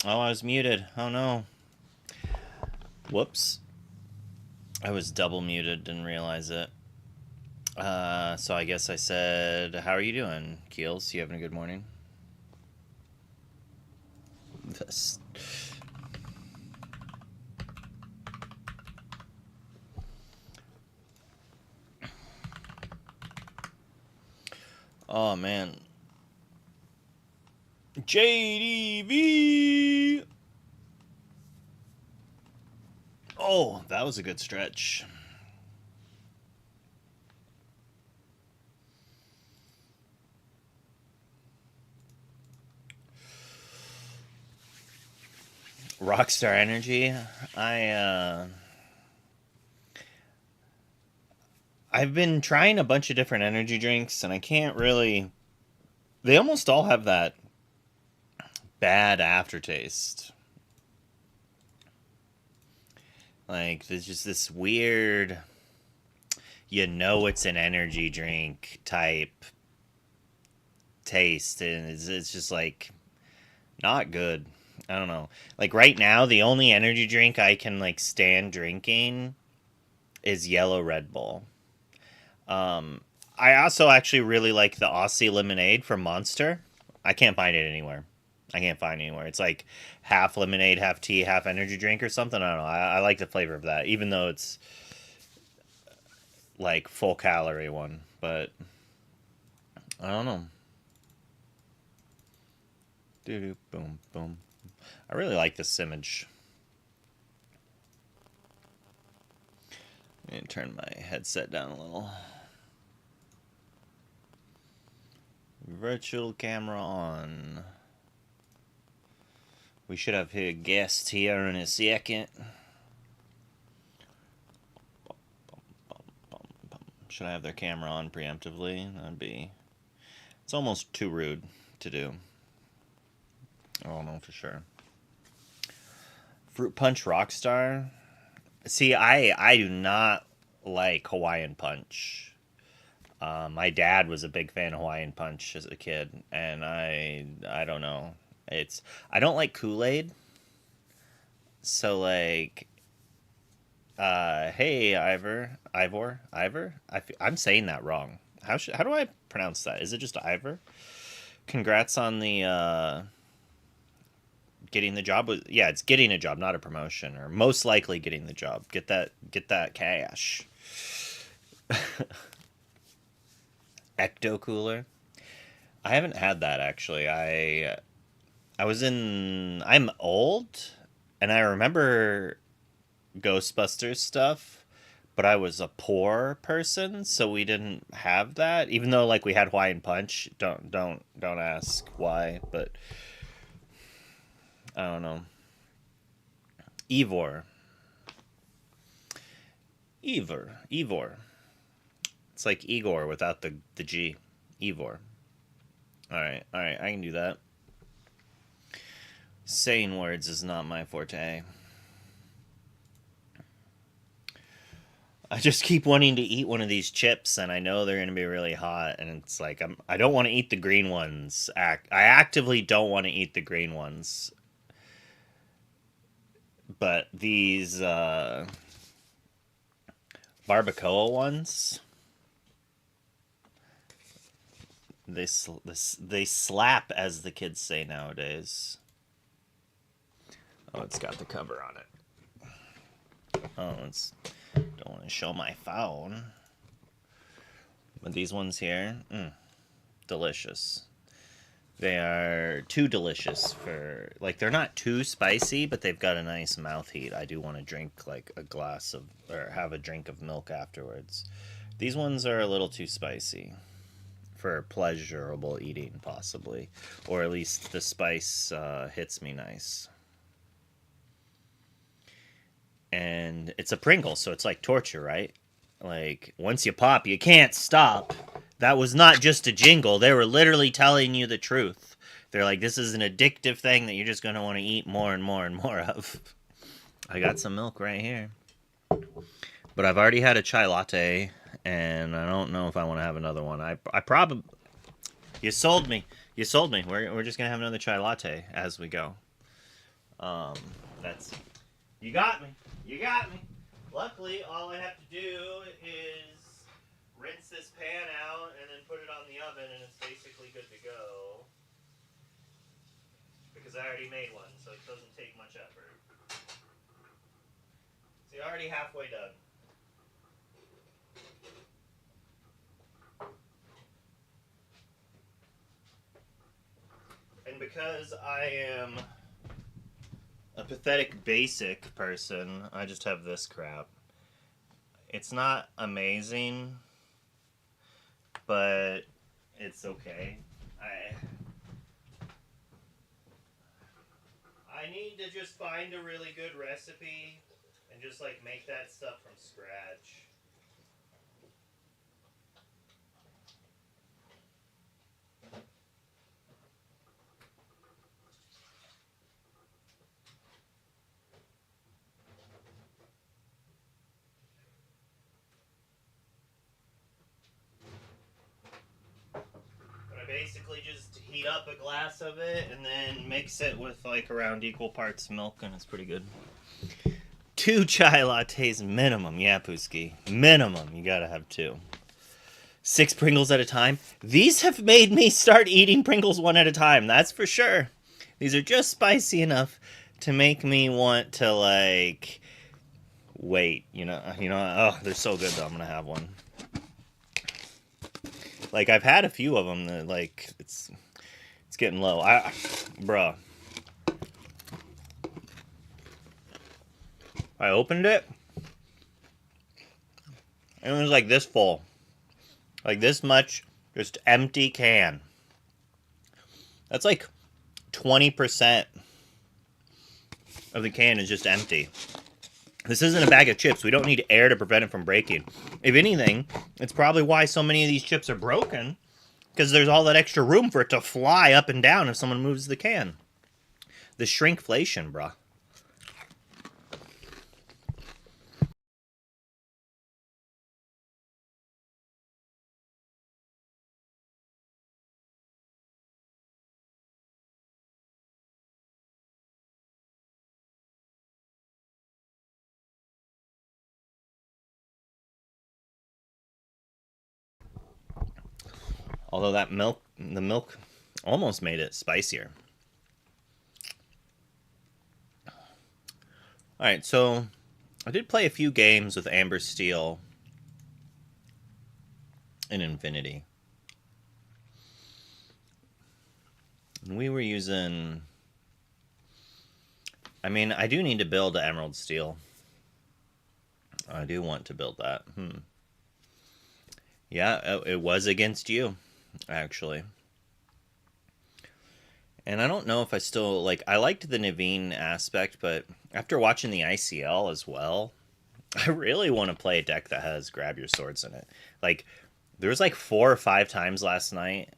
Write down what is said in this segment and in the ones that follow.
Oh, I was muted. Oh no. Whoops. I was double muted, didn't realize it. So I guess I said, how are you doing, Keels? You having a good morning? This. Oh man. JDV! Oh, that was a good stretch. Rockstar Energy. I I've been trying a bunch of different energy drinks and I can't really they almost all have that bad aftertaste. Like there's just this weird it's an energy drink type taste and it's just like not good. I don't know. Like right now the only energy drink I can like stand drinking is yellow Red Bull. Um, I also actually really like the Aussie lemonade from Monster. I can't find it anywhere. I can't find it anywhere. It's like half lemonade, half tea, half energy drink or something. I don't know. I like the flavor of that, even though it's like full calorie one. But I don't know. Doo doo boom boom. I really like this image. Let me turn my headset down a little. Virtual camera on. We should have a guest here in a second. Should I have their camera on preemptively? That'd be. It's almost too rude to do. I don't know for sure. Fruit Punch Rockstar. See, I do not like Hawaiian Punch. My dad was a big fan of Hawaiian Punch as a kid, and I don't know. It's I don't like Kool Aid, so like hey Ivor. I'm saying that wrong. How do I pronounce that? Is it just Ivor? Congrats on the getting the job. Yeah, it's getting a job, not a promotion, or most likely getting the job. Get that cash. Ecto cooler. I haven't had that actually. I was in. I'm old, and I remember Ghostbusters stuff, but I was a poor person, so we didn't have that. Even though like we had Hawaiian Punch. Don't ask why, but I don't know. Evor, Evor. It's like Igor without the G. Evor. All right. I can do that. Saying words is not my forte. I just keep wanting to eat one of these chips, and I know they're going to be really hot, and it's like I don't want to eat the green ones. I actively don't want to eat the green ones, but these barbacoa ones, they slap, as the kids say nowadays. Oh, it's got the cover on it. Oh, it's don't want to show my phone. But these ones here, delicious. They are too delicious for like they're not too spicy, but they've got a nice mouth heat. I do want to drink like a glass of or have a drink of milk afterwards. These ones are a little too spicy for pleasurable eating, possibly, or at least the spice hits me nice. And it's a Pringle, so it's like torture, right? Like once you pop, you can't stop. That was not just a jingle. They were literally telling you the truth. They're like, this is an addictive thing that you're just going to want to eat more and more and more of. I got some milk right here. But I've already had a chai latte, and I don't know if I want to have another one. I probably. You sold me. You sold me. We're just going to have another chai latte as we go. That's you got me. You got me. Luckily, all I have to do is rinse this pan out and then put it on the oven, and it's basically good to go. Because I already made one, so it doesn't take much effort. See, already halfway done. And because I am a pathetic basic person, I just have this crap. It's not amazing, but it's okay. I need to just find a really good recipe and just like make that stuff from scratch. Basically just heat up a glass of it and then mix it with like around equal parts milk, and it's pretty good. 2 chai lattes minimum. Yeah, Pooski. Minimum. You gotta have 2. 6 Pringles at a time. These have made me start eating Pringles one at a time. That's for sure. These are just spicy enough to make me want to like wait. You know. Oh, they're so good though. I'm gonna have one. Like, I've had a few of them that, like, it's getting low. Bruh. I opened it, and it was like this full. Like this much, just empty can. That's like 20% of the can is just empty. This isn't a bag of chips. We don't need air to prevent it from breaking. If anything, it's probably why so many of these chips are broken, because there's all that extra room for it to fly up and down if someone moves the can. The shrinkflation, bruh. Although the milk almost made it spicier. Alright, so I did play a few games with Amber Steel in Infinity. And we were using... I mean, I do need to build an Emerald Steel. I do want to build that. Yeah, it was against you, actually. And I don't know if I still, like, I liked the Naveen aspect, but after watching the ICL as well, I really want to play a deck that has Grab Your Swords in it. Like, there was like 4 or 5 times last night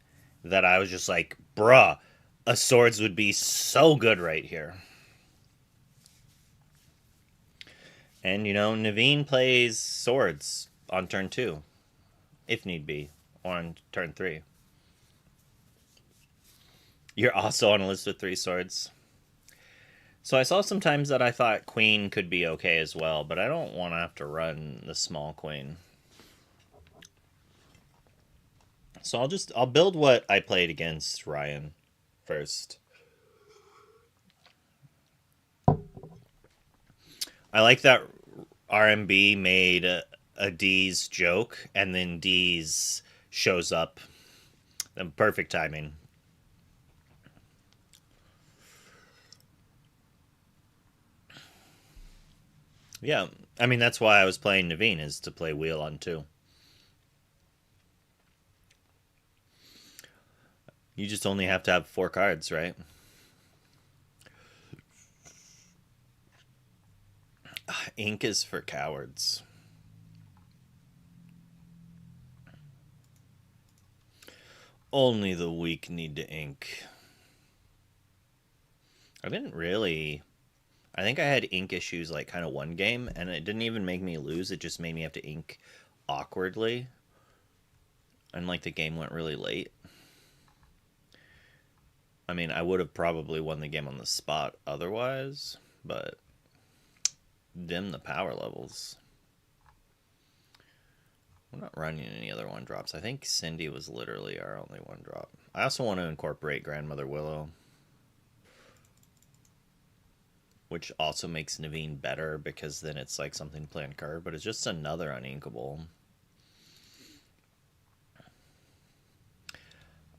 that I was just like, bruh, a Swords would be so good right here. And, you know, Naveen plays Swords on turn 2, if need be, or on turn 3. You're also on a list with 3 Swords. So I saw sometimes that I thought Queen could be okay as well, but I don't want to have to run the small Queen. So I'll build what I played against Ryan first. I like that RMB made a D's joke, and then D's shows up. Perfect timing. Yeah, I mean, that's why I was playing Naveen, is to play Wheel on 2. You just only have to have 4 cards, right? Ink is for cowards. Only the weak need to ink. I didn't really... I think I had ink issues like kind of one game, and it didn't even make me lose. It just made me have to ink awkwardly. And like the game went really late. I mean, I would have probably won the game on the spot otherwise, but dim the power levels. We're not running any other one drops. I think Cindy was literally our only one drop. I also want to incorporate Grandmother Willow, which also makes Naveen better because then it's like something to play on card, but it's just another uninkable.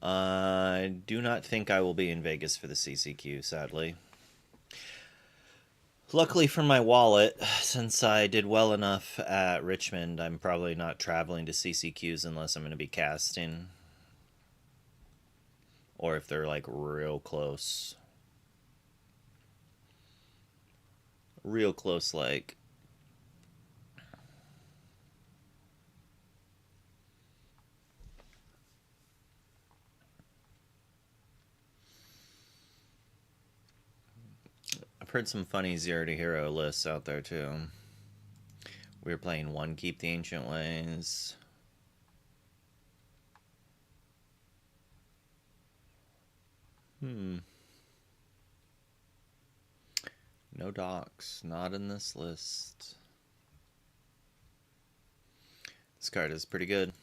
I do not think I will be in Vegas for the CCQ, sadly. Luckily for my wallet, since I did well enough at Richmond, I'm probably not traveling to CCQs unless I'm going to be casting. Or if they're like real close. Real close, like. I've heard some funny 0 to hero lists out there too. We were playing one Keep the Ancient Ways. No docks, not in this list. This card is pretty good.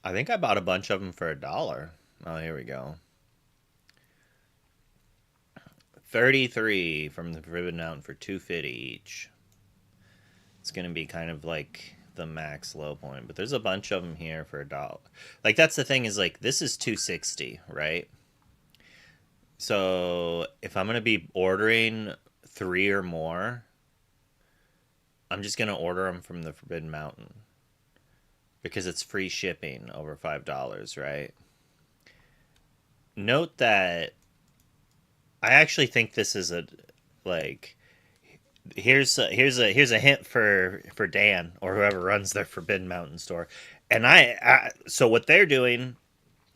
I think I bought a bunch of them for $1. Oh, here we go. 33 from the Forbidden Mountain for $2.50 each. It's gonna be kind of like the max low point, but there's a bunch of them here for $1. Like that's the thing is like this is $2.60, right? So if I'm gonna be ordering 3 or more, I'm just gonna order them from the Forbidden Mountain because it's free shipping over $5, right? Note that I actually think this is a like here's a hint for Dan or whoever runs their Forbidden Mountain store. And so what they're doing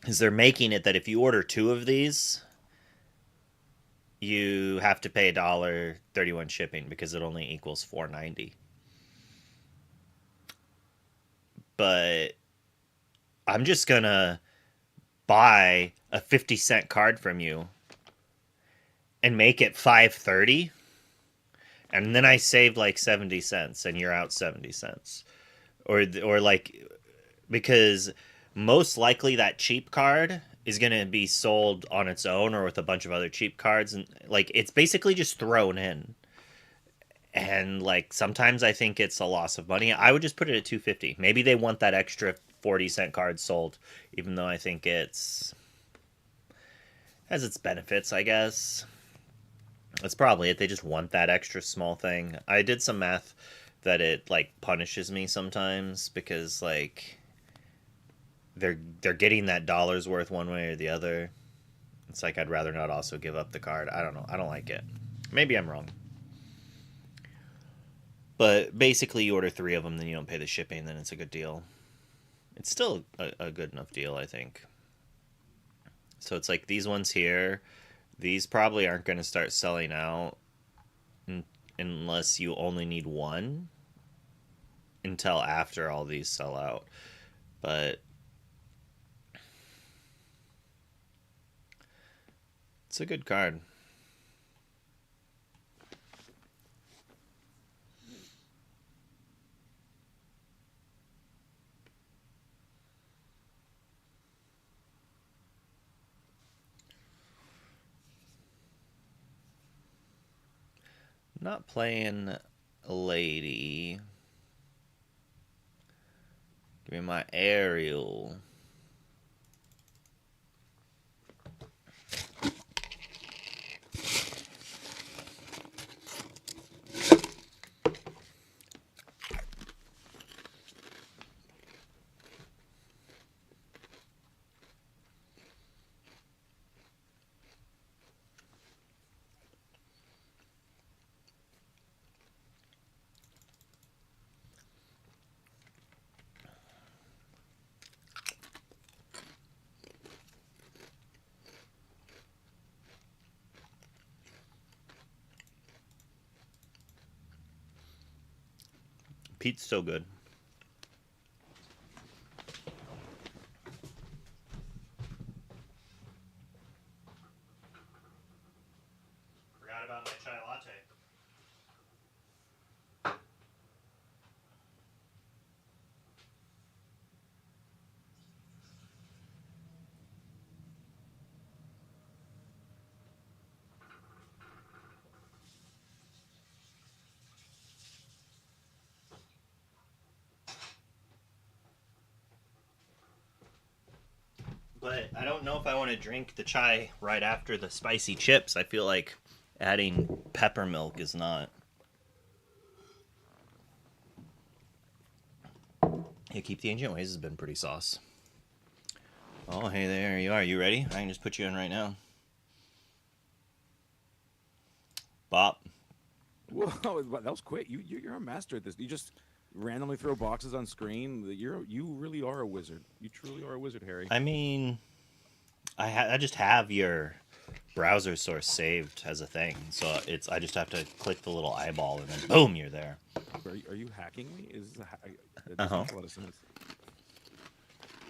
is they're making it that if you order 2 of these, you have to pay $1.31 shipping because it only equals $4.90. But I'm just gonna buy a 50-cent card from you and make it $5.30, and then I saved like 70 cents and you're out 70 cents. Or like, because most likely that cheap card is going to be sold on its own or with a bunch of other cheap cards, and like it's basically just thrown in. And like sometimes I think it's a loss of money. I would just put it at $2.50. Maybe they want that extra 40-cent card sold, even though I think it's has its benefits, I guess. That's probably it. They just want that extra small thing. I did some math that it like punishes me sometimes because like they're getting that dollar's worth one way or the other. It's like I'd rather not also give up the card. I don't know. I don't like it. Maybe I'm wrong. But basically, you order 3 of them, then you don't pay the shipping, then it's a good deal. It's still a good enough deal, I think. So it's like these ones here, these probably aren't going to start selling out unless you only need 1 until after all these sell out. But it's a good card. Not playing a lady. Give me my Ariel. Pete's so good. Forgot about my chai latte. But I don't know if I want to drink the chai right after the spicy chips. I feel like adding pepper milk is not. Yeah, Keep the Ancient Ways has been pretty sauce. Oh, hey, there you are. You ready? I can just put you in right now. Bop. Whoa, that was quick. You're a master at this. You just randomly throw boxes on screen. You really are a wizard. You truly are a wizard, Harry. I mean, I just have your browser source saved as a thing, so I just have to click the little eyeball and then boom, you're there. Are you hacking me? That doesn't make a lot of sense.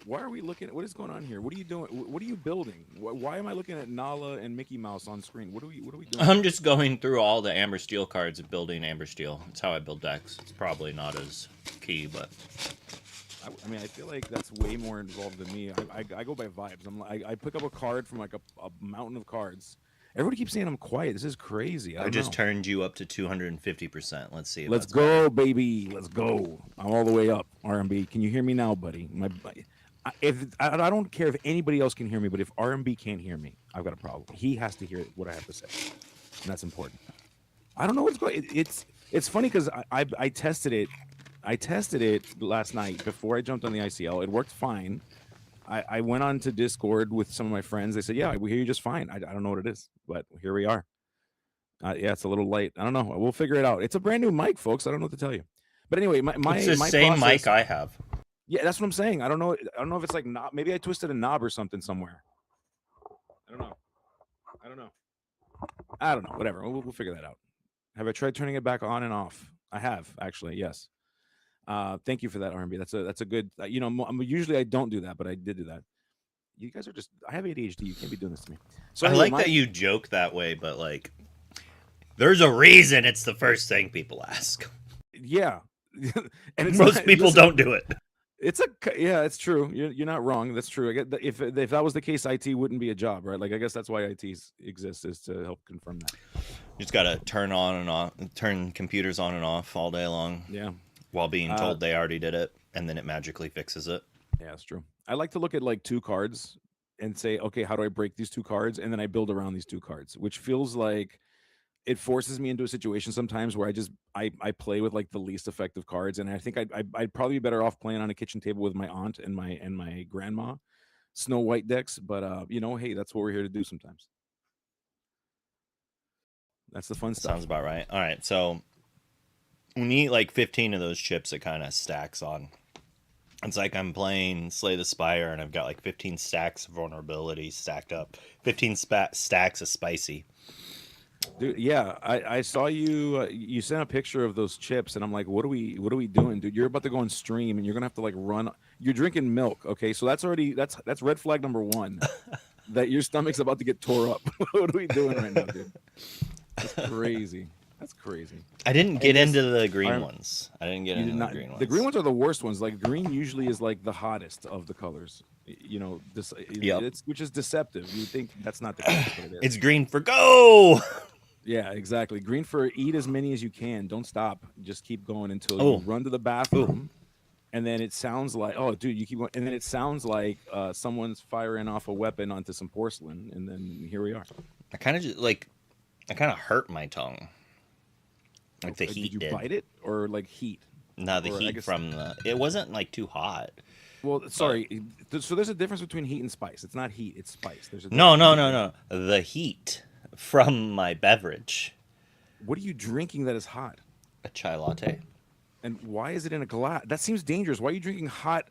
Why are we looking at what is going on here? What are you doing? What are you building? Why am I looking at Nala and Mickey Mouse on screen? What are we doing? I'm just going through all the Amber Steel cards and building Amber Steel. That's how I build decks. It's probably not as key, but I mean, I feel like that's way more involved than me. I go by vibes. I pick up a card from like a mountain of cards. Everybody keeps saying I'm quiet. This is crazy. I just turned you up to 250%. Let's see. Let's go, baby. Let's go. I'm all the way up. R&B. Can you hear me now, buddy? I don't care if anybody else can hear me, but if R&B can't hear me, I've got a problem. He has to hear what I have to say, and that's important. I don't know what's going. It's funny because I tested it. I tested it last night before I jumped on the ICL. It worked fine. I went on to Discord with some of my friends. They said, "Yeah, we hear you just fine." I don't know what it is, but here we are. Yeah, it's a little late. I don't know. We'll figure it out. It's a brand new mic, folks. I don't know what to tell you. But anyway, it's the same mic I have. Yeah, that's what I'm saying. I don't know if it's like knob. Maybe I twisted a knob or something somewhere. I don't know. Whatever. We'll figure that out. Have I tried turning it back on and off? I have, actually. Yes. Thank you for that, R&B. That's a good. Usually I don't do that, but I did do that. You guys are just. I have ADHD. You can't be doing this to me. So I like that you joke that way, but like, there's a reason it's the first thing people ask. Yeah, and most people don't do it. It's true. You're not wrong. That's true. I get that if that was the case, IT wouldn't be a job, right? Like I guess that's why IT exists, is to help confirm that. You just gotta turn computers on and off all day long. Yeah. While being told they already did it, and then it magically fixes it. Yeah, that's true. I like to look at like two cards and say, okay, how do I break these two cards? And then I build around these two cards, which feels like it forces me into a situation sometimes where I play with like the least effective cards, and I think I'd probably be better off playing on a kitchen table with my aunt and my grandma, Snow White decks. But hey, that's what we're here to do sometimes. That's the fun stuff. Sounds about right. All right, so when you eat like 15 of those chips, it kind of stacks on. It's like I'm playing Slay the Spire, and I've got like 15 stacks of vulnerability stacked up, 15 stacks of spicy. Dude, yeah, I saw you. You sent a picture of those chips, and I'm like, what are we doing, dude? You're about to go on stream, and you're gonna have to like run. You're drinking milk, okay? So that's red flag number one, that your stomach's about to get tore up. What are we doing right now, dude? That's crazy. That's crazy. I didn't get into the green ones. I didn't get into the green ones. The green ones are the worst ones. Like green usually is like the hottest of the colors. Which is deceptive. You think that's not the case, but it is. It's green for go. Yeah, exactly. Green for eat as many as you can. Don't stop. Just keep going until you run to the bathroom. And then it sounds like, oh, dude, you keep going. And then it sounds like someone's firing off a weapon onto some porcelain. And then here we are. I kind of hurt my tongue. Like the heat. Did you bite it or like heat? No, the heat it wasn't like too hot. Well, sorry. So there's a difference between heat and spice. It's not heat, it's spice. No. The heat from my beverage. What are you drinking that is hot? A chai latte. And why is it in a glass? That seems dangerous. Why are you drinking hot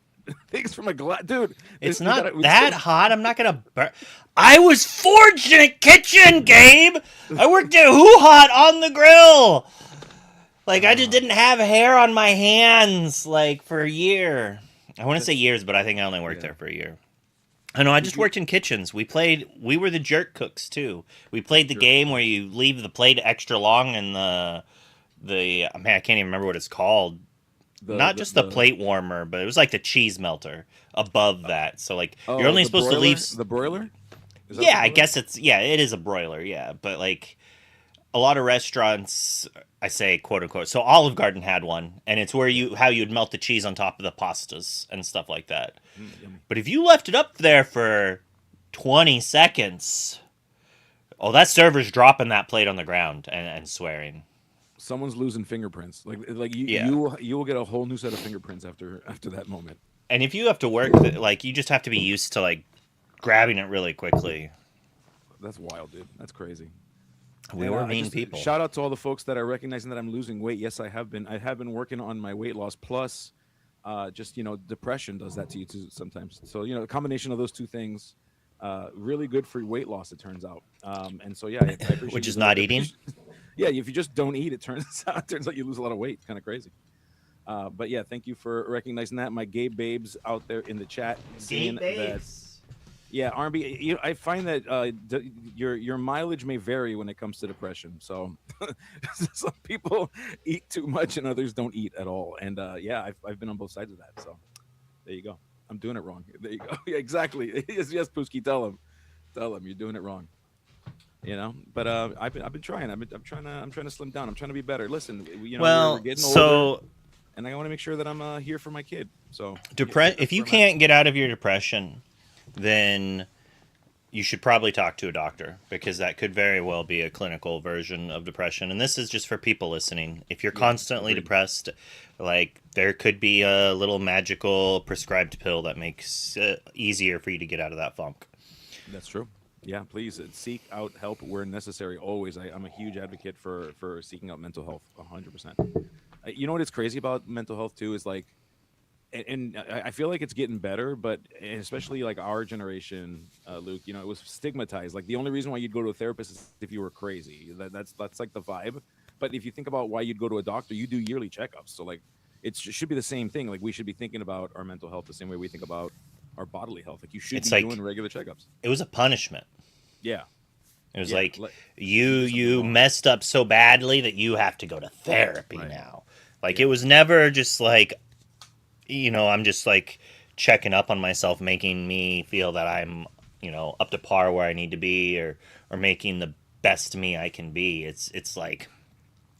things from a glass? Dude, it's not that hot. I'm not going to burn. I was forged in a kitchen, Gabe. I worked at Hoo Hot on the grill. Like, I just didn't have hair on my hands, like, for a year. I want to say years, but I think I only worked there for a year. I know, I just worked in kitchens. We were the jerk cooks, too. We played the game where you leave the plate extra long and I can't even remember what it's called. Not just the plate warmer, but it was like the cheese melter above that. So, like, you're only supposed to leave. The broiler? Yeah, I guess it is a broiler, yeah. But, like, a lot of restaurants, I say quote unquote. So Olive Garden had one, and it's where how you'd melt the cheese on top of the pastas and stuff like that. But if you left it up there for 20 seconds, that server's dropping that plate on the ground and swearing. Someone's losing fingerprints. Like you, Yeah. you will get a whole new set of fingerprints after that moment. And if you have to work, like, you just have to be used to, like, grabbing it really quickly. That's wild, dude. That's crazy. We were mean people. Shout out to all the folks that are recognizing that I'm losing weight. Yes, I have been. I have been working on my weight loss. Plus, just depression does that to you too sometimes. So a combination of those two things, really good for weight loss. It turns out. And so yeah, I appreciate which is not eating. Yeah, if you just don't eat, it turns out you lose a lot of weight. It's kind of crazy. But yeah, thank you for recognizing that. My gay babes out there in the chat saying that. Yeah, R&B. I find that your mileage may vary when it comes to depression. So some people eat too much and others don't eat at all. And yeah, I've been on both sides of that. So there you go. I'm doing it wrong. There you go. Yeah, exactly. Yes, Pooski, tell him you're doing it wrong. But I've been trying. I'm trying to slim down. I'm trying to be better. Listen, we're getting older, and I want to make sure that I'm here for my kid. So if you can't get out of your depression, then you should probably talk to a doctor, because that could very well be a clinical version of depression. And this is just for people listening. If you're constantly depressed, like, there could be a little magical prescribed pill that makes it easier for you to get out of that funk. That's true. Yeah, please seek out help where necessary. Always, I'm a huge advocate for seeking out mental health. 100%. You know what is crazy about mental health too is like, and I feel like it's getting better, but especially like our generation, Luke, it was stigmatized. Like, the only reason why you'd go to a therapist is if you were crazy. That's like the vibe. But if you think about why you'd go to a doctor, you do yearly checkups. So like, it should be the same thing. Like, we should be thinking about our mental health the same way we think about our bodily health. Like, you should be doing regular checkups. It was a punishment. Yeah. It was like you messed up so badly that you have to go to therapy now. Like, it was never just like, I'm just like checking up on myself, making me feel that I'm, up to par where I need to be, or making the best me I can be. It's like,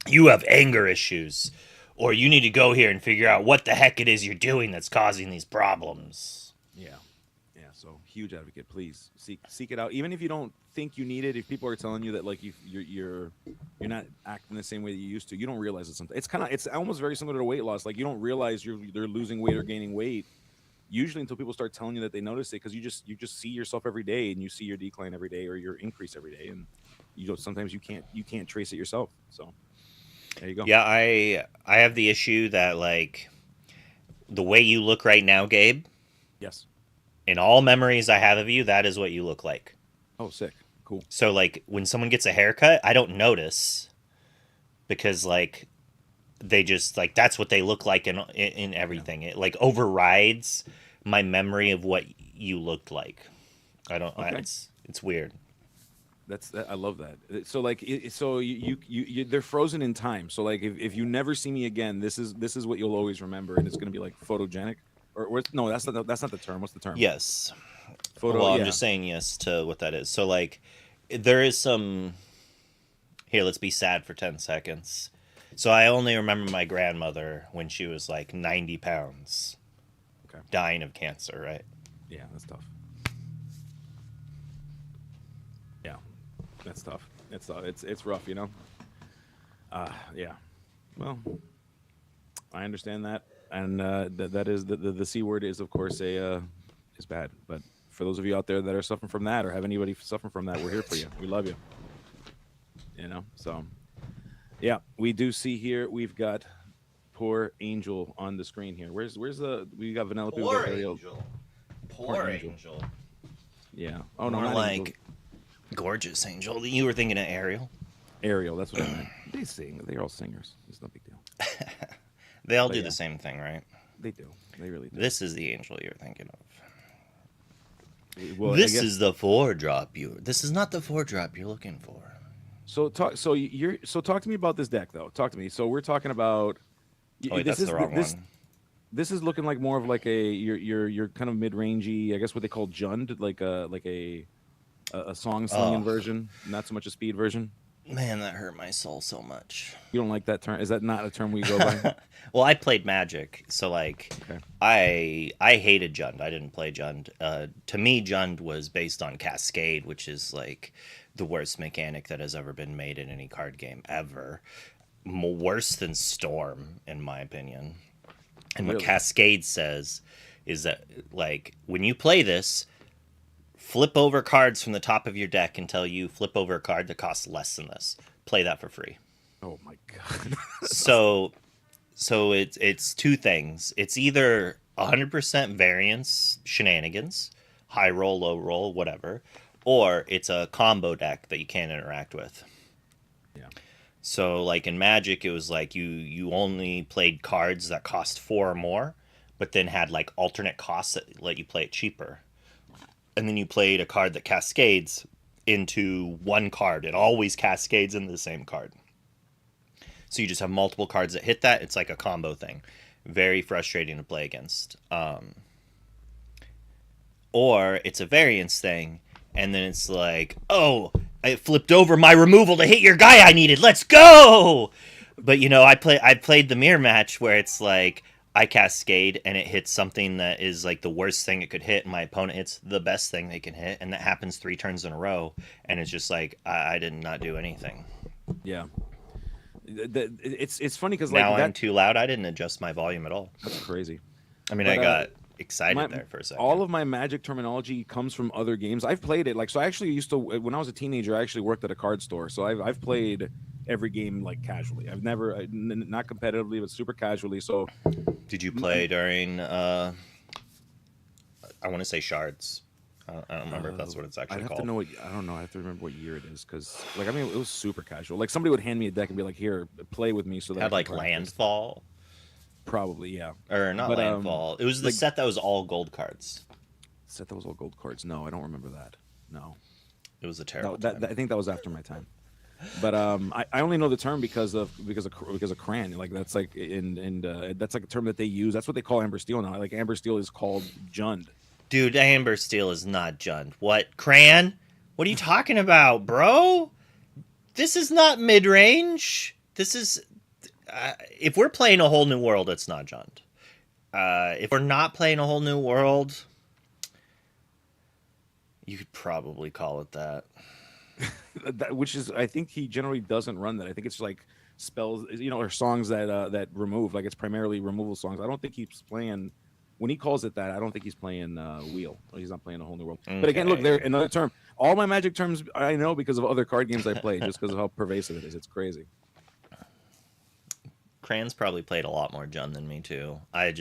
you have anger issues, or you need to go here and figure out what the heck it is you're doing that's causing these problems. Yeah. So huge advocate. Please seek it out. Even if you don't think you need it, if people are telling you that like you're not acting the same way that you used to, you don't realize it sometimes. It's almost very similar to weight loss. Like, you don't realize they're losing weight or gaining weight usually until people start telling you that they notice it, because you just see yourself every day, and you see your decline every day or your increase every day, and sometimes you can't trace it yourself. So there you go. Yeah, I have the issue that, like, the way you look right now, Gabe. Yes. In all memories I have of you, that is what you look like. Oh, sick. Cool. So, like, when someone gets a haircut, I don't notice, because, like, they just, like, that's what they look like in everything. It, like, overrides my memory of what you looked like. I don't. Okay. It's weird. I love that. So like, so you they're frozen in time. So like, if you never see me again, this is what you'll always remember, and it's gonna be like photogenic. Or no, that's not the term. What's the term? Yes. I'm just saying yes to what that is. So like, there is some. Here, let's be sad for 10 seconds. So I only remember my grandmother when she was like 90 pounds, dying of cancer, right? Yeah, that's tough. Yeah, that's tough. It's rough, Yeah. Well, I understand that. And that is the C word is, of course, is bad. But for those of you out there that are suffering from that, or have anybody suffering from that, we're here for you. We love you. So yeah, we do see here we've got poor Angel on the screen here. Where's we got Vanellope. Poor Angel. Poor Angel. Yeah. Oh no, more like Angel. Gorgeous Angel. You were thinking of Ariel. Ariel, that's what I meant. They sing. They're all singers. It's no big deal. They all But do yeah, the same thing, right? they do. They really do. This is the angel you're thinking of. Well, I This guess is the 4-drop you. This is not the 4-drop you're looking for. so. Talk. So you're. So talk to me about this deck, though. Talk to me. So we're talking about. Oh wait, This that's is the wrong this. one. This is looking like more of like a you're kind of mid rangey. I guess what they call Jund, like a song slinging Oh version, not so much a speed version. man, that hurt my soul so much. You don't like that term? Is that not a term we go by? Well, I played Magic, so like Okay. I hated Jund. I didn't play Jund. To me, Jund was based on Cascade, which is like the worst mechanic that has ever been made in any card game ever. Worse than Storm, in my opinion. And what Really? Cascade says is that like when you play this, flip over cards from the top of your deck until you flip over a card that costs less than this. Play that for free. Oh my god. So it's two things. It's either 100% variance shenanigans, high roll, low roll, whatever, or it's a combo deck that you can't interact with. Yeah. So like in Magic, it was like you only played cards that cost 4 or more, but then had like alternate costs that let you play it cheaper. And then you played a card that cascades into one card. It always cascades into the same card. So you just have multiple cards that hit that. It's like a combo thing. Very frustrating to play against. Or it's a variance thing, and then it's like, oh, I flipped over my removal to hit your guy I needed. Let's go! But you know, I played the mirror match where it's like I cascade and it hits something that is like the worst thing it could hit, and my opponent hits the best thing they can hit, and that happens 3 turns in a row, and it's just like I did not do anything. Yeah. It's funny because like Now I'm that. too loud. I didn't adjust my volume at all. That's crazy. I mean, I But got excited my there for a second. all of my Magic terminology comes from other games. I've played it like so. I actually used to when I was a teenager. I actually worked at a card store, so I've played every game like casually. I've never not competitively, but super casually. So Did you play during? I want to say shards. I don't remember if that's what it's I'd actually have to called. know what I don't know. I have to remember what year it is because like I mean it was super casual. Like somebody would hand me a deck and be like, "Here, play with me," so that I Had can like practice. landfall Probably yeah. or not But landfall. It was the like set that was all gold cards. set that was all gold cards. No, I don't remember that. No. It was a terrible I time. think that was after my time. But I only know the term because of Cran. Like that's like that's like a term that they use. That's what they call Amber Steel now. Like Amber Steel is called Jund. Dude, Amber Steel is not Jund. What? Cran? What are you talking about, bro? This is not mid range. This is. If we're playing a whole new world, it's not Jund. If we're not playing a whole new world, you could probably call it that. Which is I think he generally doesn't run that. I think it's like spells, or songs that remove. Like it's primarily removal songs. I don't think he's playing. When he calls it that, I don't think he's playing Wheel. He's not playing a whole new world. But again, look, there Okay. another term. All my Magic terms I know because of other card games I play, just because of how pervasive it is. It's crazy. Cran's probably played a lot more Jund than me too. I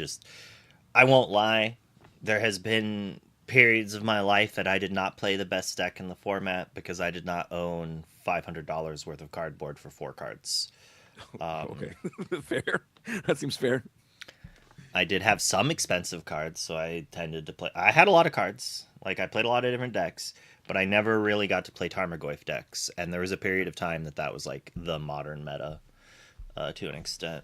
won't lie. There has been periods of my life that I did not play the best deck in the format because I did not own $500 worth of cardboard for 4 cards. Okay, fair. That seems fair. I did have some expensive cards, so I tended to play. I had a lot of cards. Like, I played a lot of different decks, but I never really got to play Tarmogoyf decks. And there was a period of time that was like the modern meta to an extent.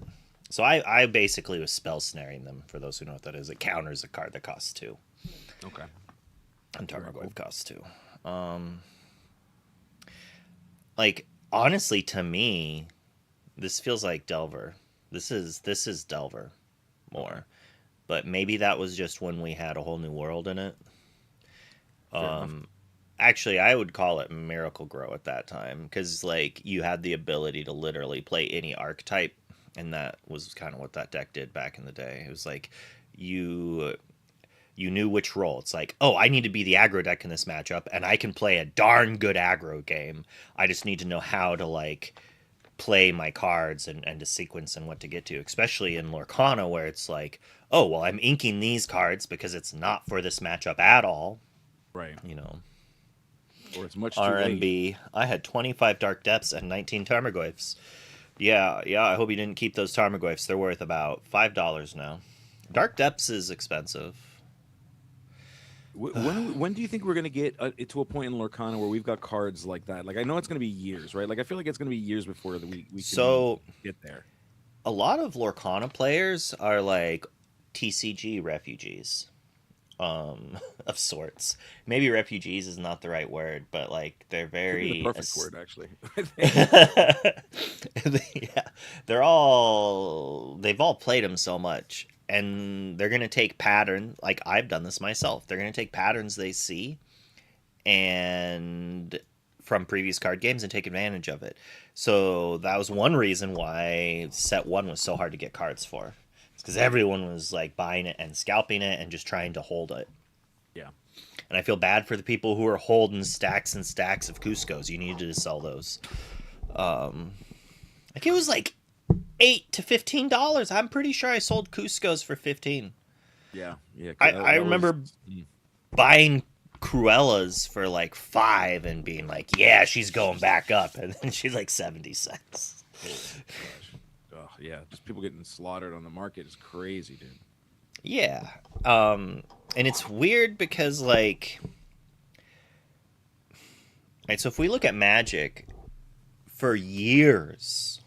So I basically was spell snaring them. For those who know what that is, it counters a card that costs 2. Okay. And Very Tarmogoyf cool. costs 2. Like, honestly, to me, this feels like Delver. This is Delver more. But maybe that was just when we had a whole new world in it. Fair enough. Actually, I would call it Miracle Grow at that time because like you had the ability to literally play any archetype, and that was kind of what that deck did back in the day. It was like you you knew which role. It's like, oh, I need to be the aggro deck in this matchup, and I can play a darn good aggro game. I just need to know how to like play my cards and to sequence and what to get to, especially in Lorcana where it's like, oh, well, I'm inking these cards because it's not for this matchup at all. Right. You know, Or it's much too late. RMB. I had 25 Dark Depths and 19 Tarmogoyfs Yeah, yeah. I hope you didn't keep those Tarmogoyfs. They're worth about $5 now. Dark Depths is expensive. When do you think we're gonna get it to a point in Lorcana where we've got cards like that? Like I know it's gonna be years, right? Like I feel like it's gonna be years before we can So get there. a lot of Lorcana players are like TCG refugees, of sorts. Maybe refugees is not the right word, but like they're Could be the very perfect word, actually. I think. yeah, they've all played them so much, and they're gonna take pattern. Like I've done this myself. They're gonna take patterns they see and from previous card games and take advantage of it. So that was one reason why set one was so hard to get cards for. It's because everyone was like buying it and scalping it and just trying to hold it. Yeah. And I feel bad for the people who are holding stacks and stacks of Cuscos. You needed to sell those. Like it was like $8 to $15. I'm pretty sure I sold Cuscos for 15. Yeah. Yeah. I remember buying Cruellas for like 5 and being like, yeah, she's going back up, and then she's like 70 cents. Oh, gosh. Oh, yeah. Just people getting slaughtered on the market is crazy, dude. Yeah. And it's weird because like, right, so if we look at Magic, for years,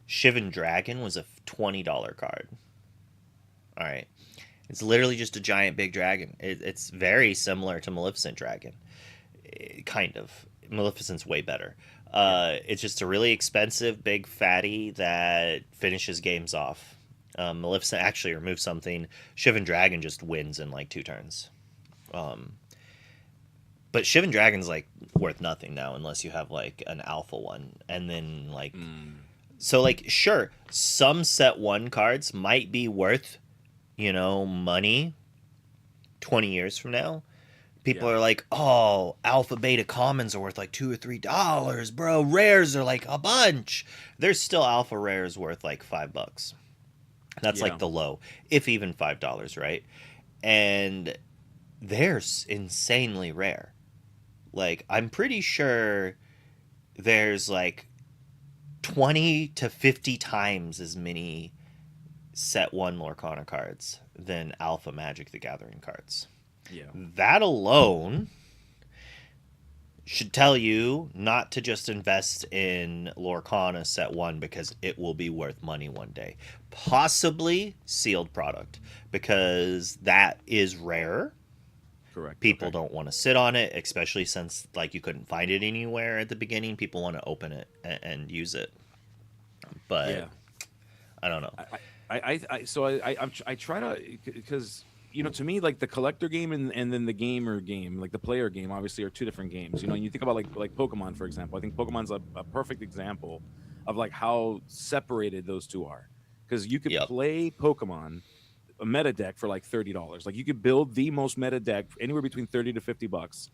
Shivan Dragon was a $20 card. All right. It's literally just a giant big dragon. It's very similar to Maleficent Dragon. Kind of. Maleficent's way better. It's just a really expensive, big fatty that finishes games off. Maleficent actually removes something. Shivan Dragon just wins in like 2 turns. But Shivan Dragon's like worth nothing now unless you have like an alpha one. And then like... So like, sure, some set 1 cards might be worth, money 20 years from now. People are like, oh, alpha beta commons are worth like $2 or $3, bro. Rares are like a bunch. There's still alpha rares worth like $5. That's like the low, if even $5, right? And they're insanely rare. Like, I'm pretty sure there's like 20 to 50 times as many set 1 Lorcana cards than alpha Magic the Gathering cards. Yeah. That alone should tell you not to just invest in Lorcana set 1 because it will be worth money one day. Possibly sealed product because that is rare. Correct. People don't want to sit on it, especially since like you couldn't find it anywhere at the beginning. People want to open it and use it. But I don't know. I try to, because to me, like the collector game and then the gamer game, like the player game, obviously are 2 different games. And you think about like Pokemon, for example. I think Pokemon's a perfect example of like how separated those 2 are, because you could play Pokemon a meta deck for like $30. Like you could build the most meta deck anywhere between $30 to $50.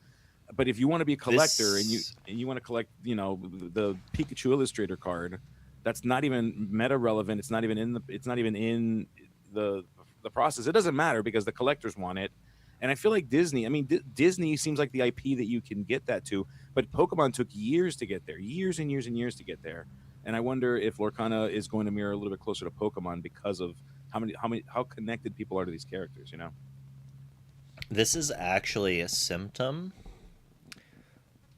But if you want to be a collector and you want to collect, the Pikachu Illustrator card, that's not even meta relevant. It's not even in the process. It doesn't matter because the collectors want it. And I feel like Disney, Disney seems like the IP that you can get that to, but Pokemon took years to get there, years and years and years to get there. And I wonder if Lorcana is going to mirror a little bit closer to Pokemon because of how connected people are to these characters, This is actually a symptom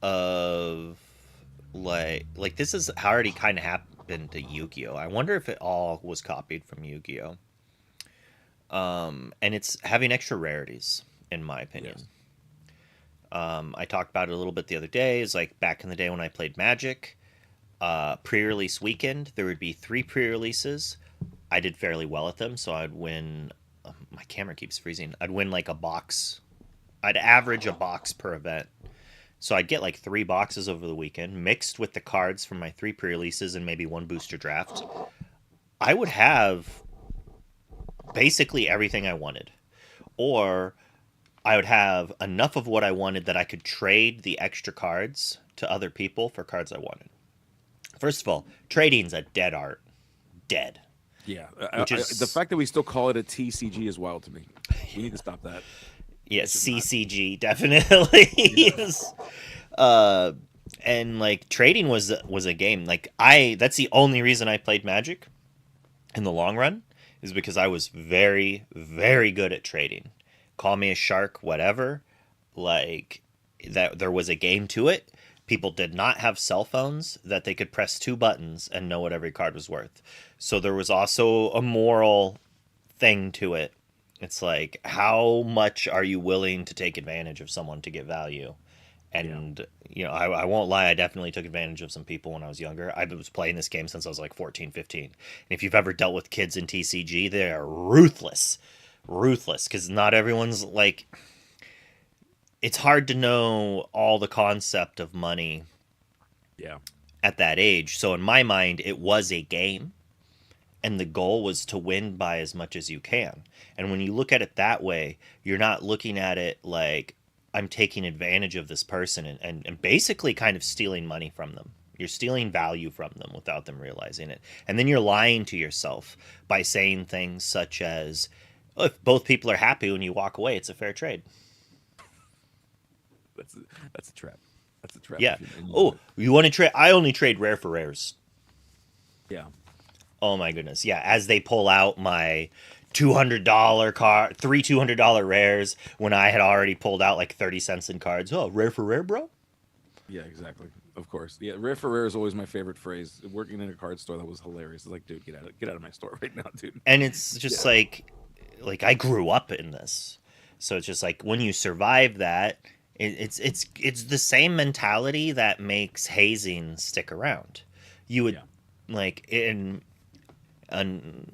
of like this is already kind of happened to Yu-Gi-Oh! I wonder if it all was copied from Yu-Gi-Oh! And it's having extra rarities, in my opinion. Yes. I talked about it a little bit the other day. Is like back in the day when I played Magic, pre-release weekend, there would be 3 pre-releases. I did fairly well at them, so I'd win. My camera keeps freezing. I'd win like a box. I'd average a box per event. So I'd get like 3 boxes over the weekend, mixed with the cards from my 3 pre-releases and maybe 1 booster draft. I would have basically everything I wanted. Or I would have enough of what I wanted that I could trade the extra cards to other people for cards I wanted. First of all, trading's a dead art. Dead. Yeah. The fact that we still call it a TCG is wild to me. We need to stop that. Yes, CCG definitely is. And like trading was a game. Like I that's the only reason I played Magic in the long run is because I was very very good at trading. Call me a shark, whatever. Like that there was a game to it. People did not have cell phones that they could press two buttons and know what every card was worth. So there was also a moral thing to it. It's like how much are you willing to take advantage of someone to get value? Yeah. And I won't lie, I definitely took advantage of some people when I was younger. I was playing this game since I was like 14, 15. And if you've ever dealt with kids in TCG, they are ruthless because not everyone's like, it's hard to know all the concept of money Yeah. at that age. So in my mind, it was a game, and the goal was to win by as much as you can. And when you look at it that way, you're not looking at it like I'm taking advantage of this person and basically kind of stealing money from them. You're stealing value from them without them realizing it. And then you're lying to yourself by saying things such as, "Oh, if both people are happy when you walk away, it's a fair trade." That's a, that's a trap. That's a trap. Yeah. If you do Oh, it. you want to trade? I only trade rare for rares. Yeah. Oh my goodness. Yeah, as they pull out my $200 card, three $200 rares when I had already pulled out like 30 cents in cards. Oh, rare for rare, bro? Yeah. Exactly. Of course. Yeah. Rare for rare is always my favorite phrase. Working in a card store, that was hilarious. It's like, dude, get out of my store right now, dude. And it's just Yeah. like I grew up in this. So it's just like when you survive that, it's the same mentality that makes hazing stick around. You would Yeah. like in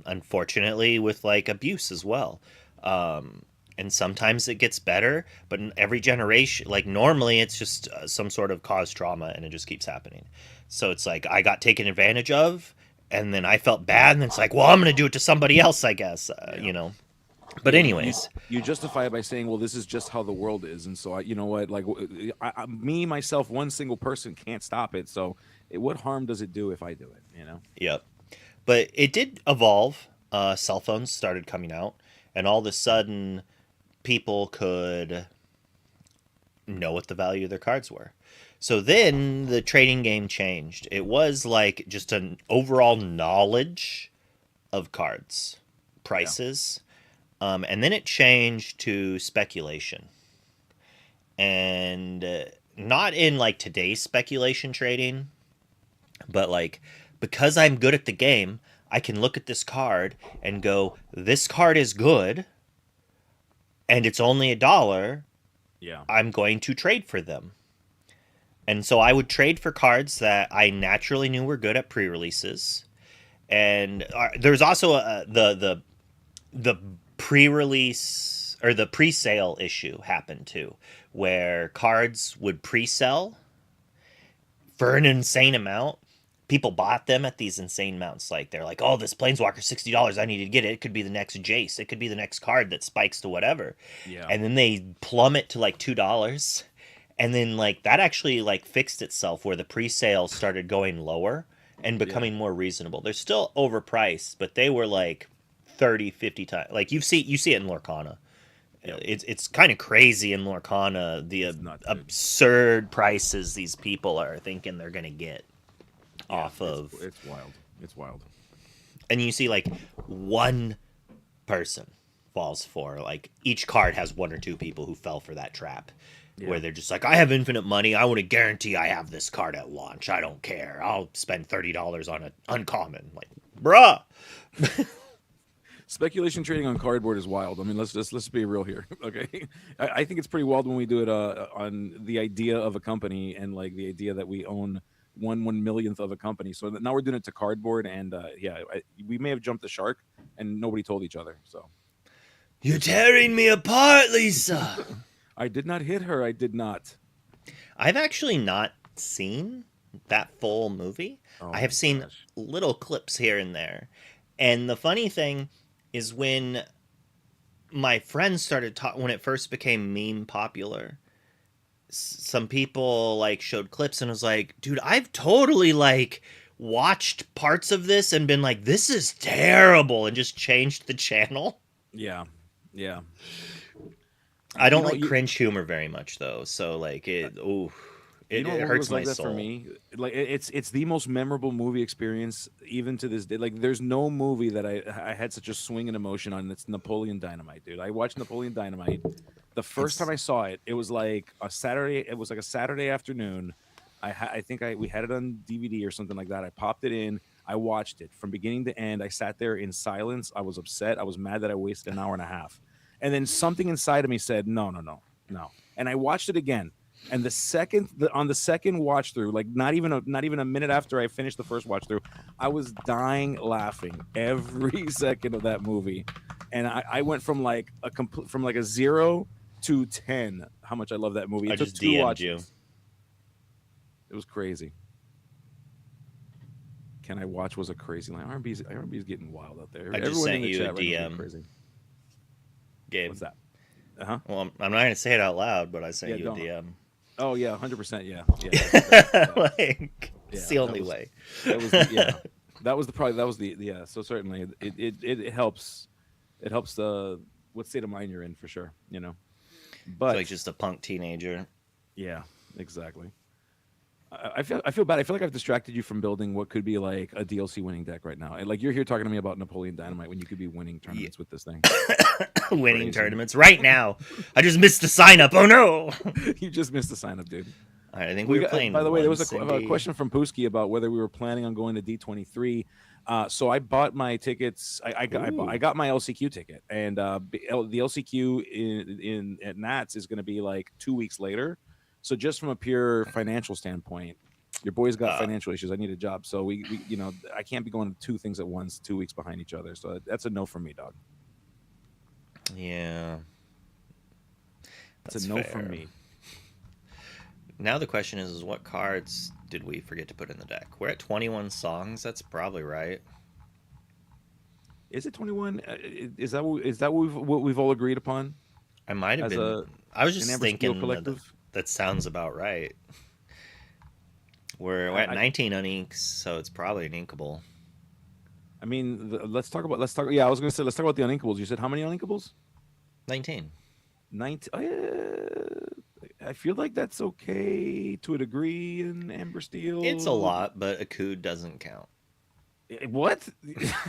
unfortunately with like abuse as well. And sometimes it gets better, but in every generation, like normally it's just some sort of cause trauma and it just keeps happening. So it's like I got taken advantage of, and then I felt bad, and it's like, well, I'm gonna do it to somebody else, I guess, Yeah. But Yeah, anyways, you justify it by saying, "Well, this is just how the world is," and so you know what? Like, me myself, one single person can't stop it. So, what harm does it do if I do it? You know? yep. But it did evolve. Cell phones started coming out, and all of a sudden, people could know what the value of their cards were. So then the trading game changed. It was like just an overall knowledge of cards, Yeah. prices, and then it changed to speculation. And not in like today's speculation trading, but like because I'm good at the game, I can look at this card and go, this card is good and it's only $1. Yeah. I'm going to trade for them. And so I would trade for cards that I naturally knew were good at pre-releases. And there's also the pre-release or the pre-sale issue happened too, where cards would pre-sell for an insane amount. People bought them at these insane amounts. Like they're like, oh, this Planeswalker $60. I need to get it. It could be the next Jace. It could be the next card that spikes to whatever. Yeah. And then they plummet to like $2. And then like that actually like fixed itself where the pre-sales started going lower and Yeah. becoming more reasonable. They're still overpriced, but they were like 30, 50 times. Like you see it in Lorcana. Yep. It's kind of crazy in Lorcana the It's nuts, dude. absurd prices these people are thinking they're gonna get Yeah. off of. It's wild. It's wild. And you see like one person falls for like each card has one or two people who fell for that trap Yeah. where they're just like, I have infinite money, I want to guarantee I have this card at launch, I don't care, I'll spend $30 on an uncommon. Like, bruh. Speculation trading on cardboard is wild. I mean, let's be real here. Okay, I think it's pretty wild when we do it on the idea of a company and like the idea that we own one millionth of a company. So now we're doing it to cardboard, and yeah, we may have jumped the shark, and nobody told each other. So You're tearing me apart, Lisa. I did not hit her. I did not. I've actually not seen that full movie. Oh I have my seen gosh. little clips here and there. And the funny thing is when my friends started talking, when it first became meme popular, some people like showed clips and was like, dude, I've totally like watched parts of this and been like, this is terrible, and just changed the channel. Yeah, yeah. I You don't know, like cringe humor very much though. So like it, ooh. You know what It movie hurts was my like that for soul. me? Like it's the most memorable movie experience even to this day. Like there's no movie that I had such a swing in emotion on. It's Napoleon Dynamite, dude. I watched Napoleon Dynamite. The first time It's I saw it, it was like a Saturday. It was like a Saturday afternoon. I think we had it on DVD or something like that. I popped it in. I watched it from beginning to end. I sat there in silence. I was upset. I was mad that I wasted an hour and a half. And then something inside of me said, "No, no, no, no." And I watched it again. And on the second watch through, like not even a minute after I finished the first watch through, I was dying laughing every second of that movie. And I went from like from like a 0 to 10 how much I love that movie. I It took just two DM'd you. watches. It was crazy. Can I watch was a crazy line. R&B's getting wild out there. I just Everyone in sent the you a chat right now is getting DM, crazy. Gabe. What's that? Uh-huh. Well, I'm not gonna say it out loud, but I Yeah, sent you a don't. DM. Oh yeah, 100%. Yeah. Yeah, that's fair. Yeah. Like Yeah, it's the only way. that was the yeah. That was the yeah. So certainly it helps. It helps the what state of mind you're in for sure. You know, It's like but just a punk teenager. yeah, exactly. I feel bad. I feel like I've distracted you from building what could be like a DLC winning deck right now. And like you're here talking to me about Napoleon Dynamite when you could be winning Yeah. tournaments with this thing. Winning Crazy. tournaments right now. I just missed the sign up. Oh no! You just missed the sign up, dude. All right, I think we were By playing the way, there one was a Cindy. question from Pooski about whether we were planning on going to D23. So I bought my tickets. I Ooh. got my LCQ ticket, and the LCQ in at Nats is going to be like 2 weeks later. So just from a pure financial standpoint, your boy's got Uh, financial issues. I need a job, so we you know I can't be going to two things at once, 2 weeks behind each other. So that's a no from me, dog. yeah, That's that's a no from fair. me. Now the question is what cards did we forget to put in the deck? We're at 21 songs. That's probably right. Is it 21? Is that what we've all agreed upon I might have as been. a I was an just Amber Steel thinking collective? that sounds about right. We're at I 19 uninks, so it's probably an inkable. I mean, let's talk. Yeah, I was gonna say let's talk about the uninkables. You said how many uninkables? 19. 19. I feel like that's okay to a degree in Amber It's a Steel. lot, but a coup doesn't count. What?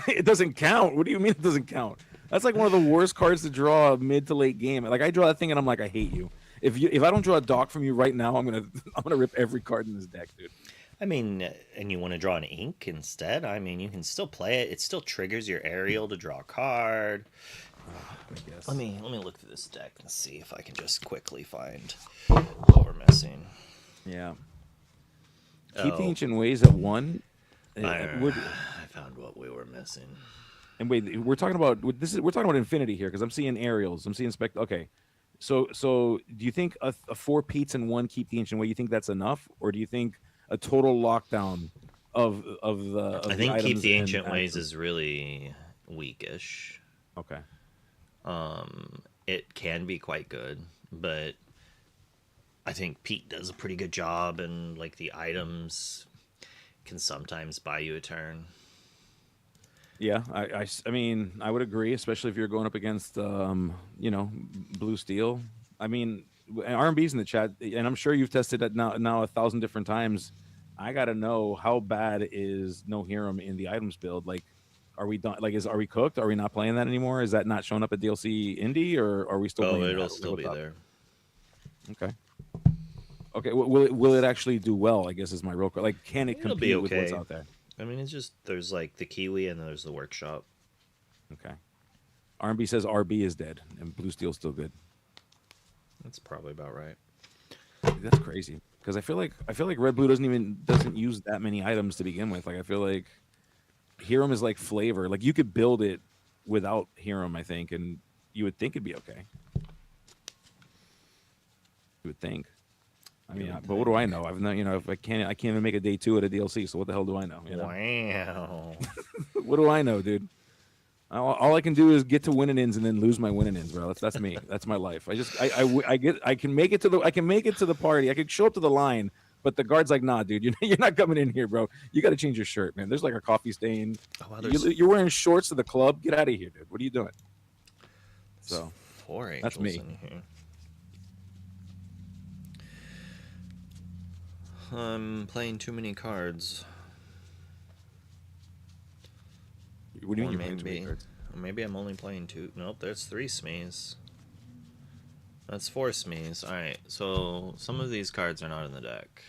It doesn't count. What do you mean it doesn't count? That's like one of the worst cards to draw mid to late game. Like I draw that thing and I'm like, I hate you. If I don't draw a dock from you right now, I'm gonna I'm gonna rip every card in this deck, dude. I mean, and you want to draw an ink instead? I mean, you can still play it. It still triggers your aerial to draw a card. I Let guess. me let me look through this deck and see if I can just quickly find what we're missing. Yeah. Keep the Oh, ancient ways at one. We're I found what we were missing. And wait, we're talking about infinity here because I'm seeing aerials. I'm seeing spec. Okay, so do you think a four Pete's and one keep the ancient way? You think that's enough, or do you think a total lockdown I of the think keep items the and ancient ways access? is really weakish. Okay, It can be quite good, but I think Pete does a pretty good job, and like the items can sometimes buy you a turn. yeah, I mean I would agree, especially if you're going up against blue steel. I mean RMB's in the chat, and I'm sure you've tested it now 1,000 different times. I gotta know how bad is no Hiram in the items build. Like, are we done? Like, are we cooked? Are we not playing that anymore? Is that not showing up at DLC Indie, or are we still Oh, bringing it'll that? Like, still what's be up? there. Okay, okay. Will it actually do well? I guess is my real like. Can it It'll be compete with what's okay. out there? I mean, it's just there's like the Kiwi and there's the workshop. Okay. RMB says RB is dead and Blue Steel's still good. That's probably about right. That's crazy because I feel like Red Blue doesn't use that many items to begin with. Like I feel like Hiram is like flavor. Like you could build it without Hiram, I think, and you would think it'd be okay. You would think. I You mean, would but what do I think. know? I've not, if I can't even make a day two at a DLC. So what the hell do I know? Wow. What do I know, dude? All I can do is get to winning ins and then lose my winning ins, bro. That's me. That's my life. I can make it to the party. I could show up to the line, but the guard's like, nah, dude, you're not coming in here, bro. You got to change your shirt, man. There's like a coffee stain. Oh, wow, there's You're wearing shorts to the club. Get out of here, dude. What are you doing? So four that's angels me. in here. I'm playing too many cards. What do you Or mean you're playing too many maybe, cards? maybe I'm only playing two. Nope, there's three Smees. That's four Smees. Alright, so some of these cards are not in the deck.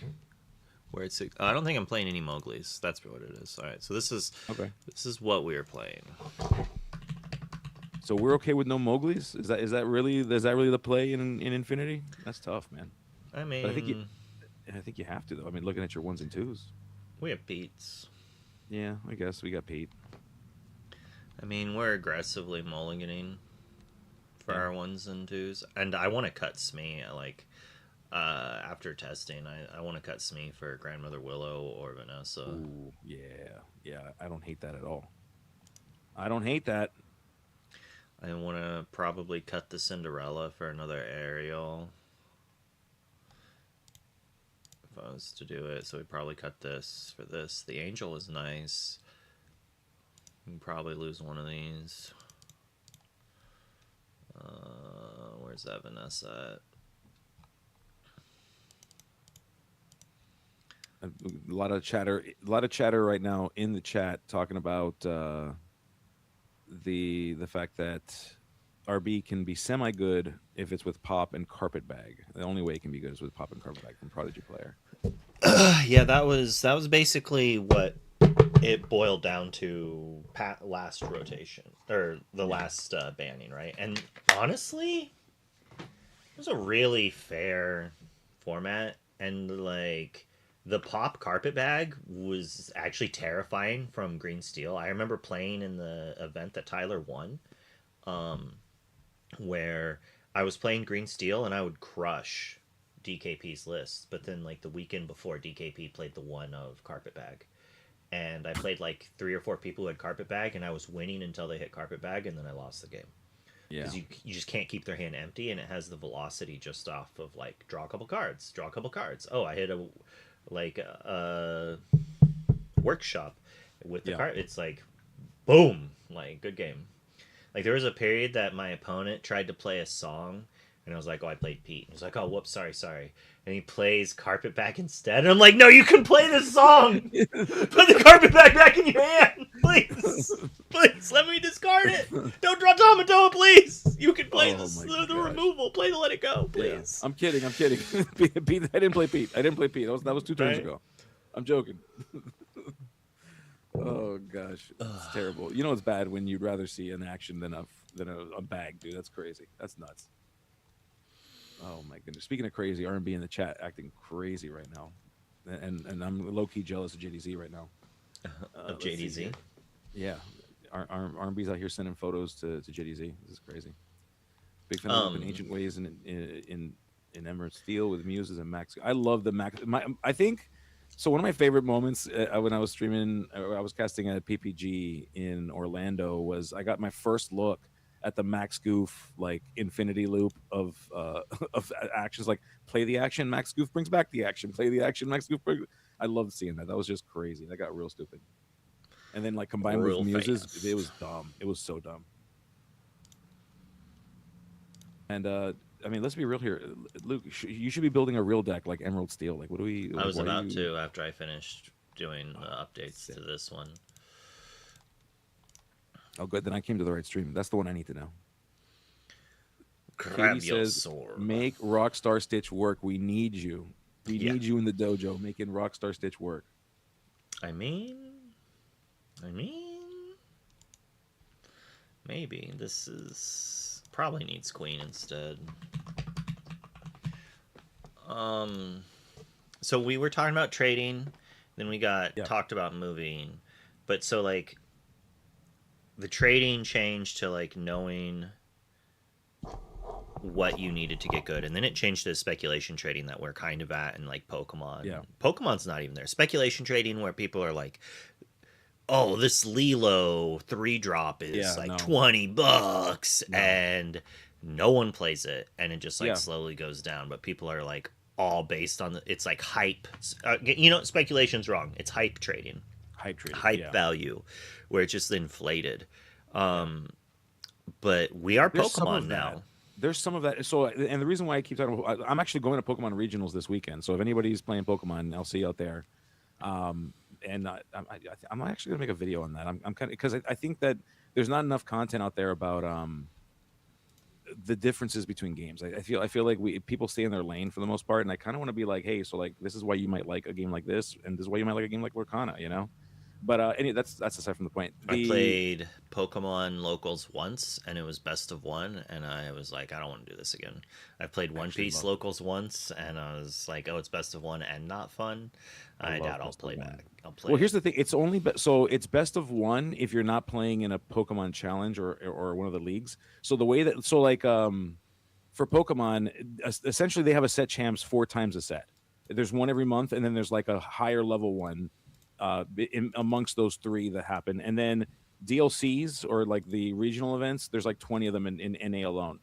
Where it's, I don't think I'm playing any Mowgli's. That's what it is. Alright, so Okay. this is what we are playing. So we're okay with no Mowgli's? Is that really the play in Infinity? That's tough, man. I But mean, I think you have to though. I mean, looking at your ones and twos. we have beats. Yeah, I guess we got Pete. I mean, we're aggressively mulliganing for Yeah. our ones and twos, and I want to cut Smee. Like after testing, I want to cut Smee for Grandmother Willow or Vanessa. Ooh, yeah. I don't hate that at all. I don't hate that. I want to probably cut the Cinderella for another Ariel. If I was to do it, so we'd probably cut this for this. The Angel is nice. You can probably lose one of these. Where's that Vanessa A lot of chatter. A lot of chatter right now in the chat talking about the fact that RB can be semi good if it's with Pop and Carpet Bag. The only way it can be good is with Pop and Carpet Bag from Prodigy Player. at? Yeah, that was basically what it boiled down to last rotation or the last banning, right? And honestly, it was a really fair format, and like the Pop Carpet Bag was actually terrifying from Green Steel. I remember playing in the event that Tyler won, where I was playing Green Steel and I would crush DKP's list, but then like the weekend before, DKP played the one of Carpet Bag, and I played like 3 or 4 people who had Carpet Bag, and I was winning until they hit Carpet Bag, and then I lost the game Yeah. because you just can't keep their hand empty, and it has the velocity just off of like draw a couple cards, draw a couple cards. Oh, I hit a workshop with the card. It's like boom, like good game. Like there was a period that my opponent tried to play a song, and I was like, "Oh, I played Pete." And he's like, "Oh, whoops, sorry." And he plays Carpet Bag instead. And I'm like, "No, you can play this song. Put the Carpet Bag back in your hand, please. Please, let me discard it. Don't draw Tomato, please. You can play the removal. Play the Let It Go, please." Yeah. I'm kidding. Pete, I didn't play Pete. That was 2 turns ago. I'm joking. Oh gosh, it's terrible. You know it's bad when you'd rather see an action than a bag, dude. That's crazy. That's nuts. Oh my goodness. Speaking of crazy, R&B in the chat acting crazy right now, and I'm low key jealous of JDZ right now. Of JDZ. Yeah, R&B's out here sending photos to JDZ. This is crazy. Big fan of Ancient Ways in Emerald Steel with Muses and Max. I love the Max. I think so. One of my favorite moments when I was streaming, I was casting at PPG in Orlando, was I got my first look at the Max Goof like infinity loop of of actions. Like play the action, Max Goof brings back the action. Play the action, Max Goof. I loved seeing that. That was just crazy. That got real stupid. And then like combined with Muses, it was dumb. It was so dumb. And I mean, let's be real here, Luke. You should be building a real deck like Emerald Steel. Like, what do we? I was about to after I finished doing updates to this one. Oh, good. Then I came to the right stream. That's the one I need to know. Grab Katie your says, sword. "Make Rockstar Stitch work. We need you. We need you in the dojo making Rockstar Stitch work." I mean, maybe this is probably needs Queen instead. So we were talking about trading, then we got talked about moving, but so like the trading changed to like knowing what you needed to get good, and then it changed to speculation trading that we're kind of at in like Pokemon. Pokemon's not even there. Speculation trading where people are like, oh, this Lilo 3-drop is $20 and no one plays it, and it just like slowly goes down, but people are like all based on it's like hype. Speculation's wrong. It's hype trading. Hype value, where it's just inflated. But we are Pokemon now. there's some of that. So, and the reason why I keep talking about, I'm actually going to Pokemon regionals this weekend. So if anybody's playing Pokemon, I'll see you out there. Um, and I'm actually gonna make a video on that. I'm kind of because I think that there's not enough content out there about the differences between games. I feel like we people stay in their lane for the most part, and I kind of want to be like, hey, so like this is why you might like a game like this, and this is why you might like a game like Lorcana, you know. But that's aside from the point. I The played Pokemon Locals once, and it was best of one, and I was like, I don't want to do this again. I played One actually Piece love Locals once, and I was like, oh, it's best of one and not fun. I I love doubt I'll best of play one. back. I'll Well, play here's it. the thing. It's only so it's best of one if you're not playing in a Pokemon challenge or one of the leagues. So the way that like for Pokemon, essentially they have a set champs 4 times a set. There's one every month, and then there's like a higher level one amongst those three that happen, and then DLCs or like the regional events. There's like 20 of them in NA alone.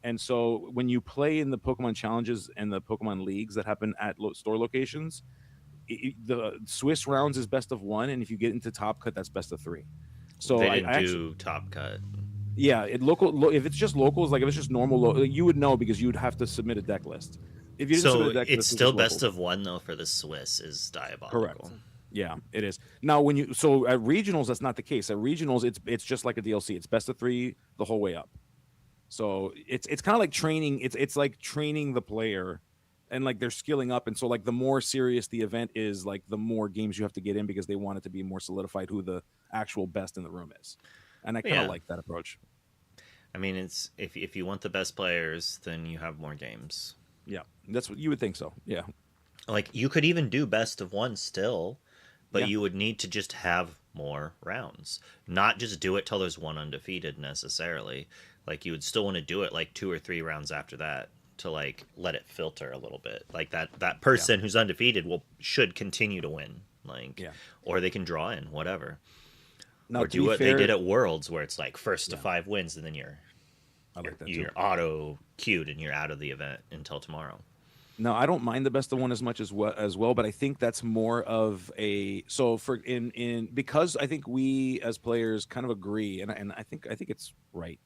And so when you play in the Pokemon challenges and the Pokemon leagues that happen at store locations, the Swiss rounds is best of one, and if you get into Top Cut, that's best of three. So They I didn't actually, do Top Cut. yeah, if it's just locals, like if it's just normal, you would know because you'd have to submit a deck list. If you didn't submit a So deck it's list, it's still just best locals. of one though for the Swiss is Correct. diabolical. Yeah, it is. Now when you so at regionals, that's not the case. At regionals, it's just like a DLC. It's best of three the whole way up. So it's kind of like training. It's like training the player, and like they're skilling up. And so like the more serious the event is, like the more games you have to get in because they want it to be more solidified who the actual best in the room is. And I kind of Yeah, like that approach. I mean, it's if you want the best players, then you have more games. Yeah, that's what you would think. So yeah, Like you could even do best of one still, but yeah, you would need to just have more rounds. Not just do it till there's one undefeated necessarily. Like you would still want to do it like 2 or 3 rounds after that to like let it filter a little bit. Like that yeah, person who's undefeated will should continue to win. Like yeah. or they can draw in, whatever. Now Or to do be what they did fair, at Worlds where it's like first to yeah, 5 wins and then you're I you're, like that too. you're auto queued and you're out of the event until tomorrow. No, I don't mind the best of one as much as well, but I think that's more of a so for in because I think we as players kind of agree, and I think it's right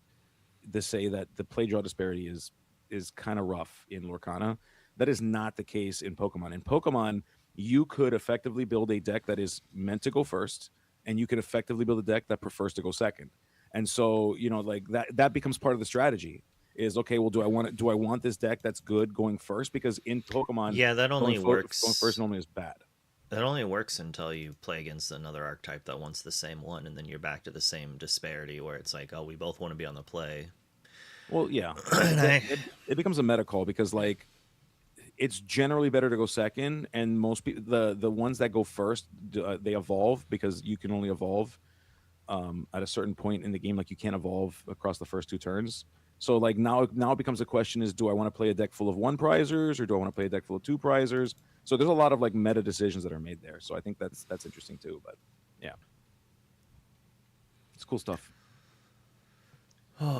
to say that the play draw disparity is kind of rough in Lorcana. That is not the case in Pokemon. In Pokemon, you could effectively build a deck that is meant to go first, and you could effectively build a deck that prefers to go second. And so, like that becomes part of the strategy. Is okay. Well, do I want this deck that's good going first? Because in Pokemon, Yeah, that only going first works normally is bad. That only works until you play against another archetype that wants the same one, and then you're back to the same disparity where it's like, oh, we both want to be on the play. Well, yeah, And it becomes a meta call because like it's generally better to go second, and most people the ones that go first they evolve because you can only evolve at a certain point in the game. Like you can't evolve across the first 2 turns. So like now it becomes a question: is do I want to play a deck full of one prizers or do I want to play a deck full of two prizers? So there's a lot of like meta decisions that are made there. So I think that's interesting too. But yeah, it's cool stuff.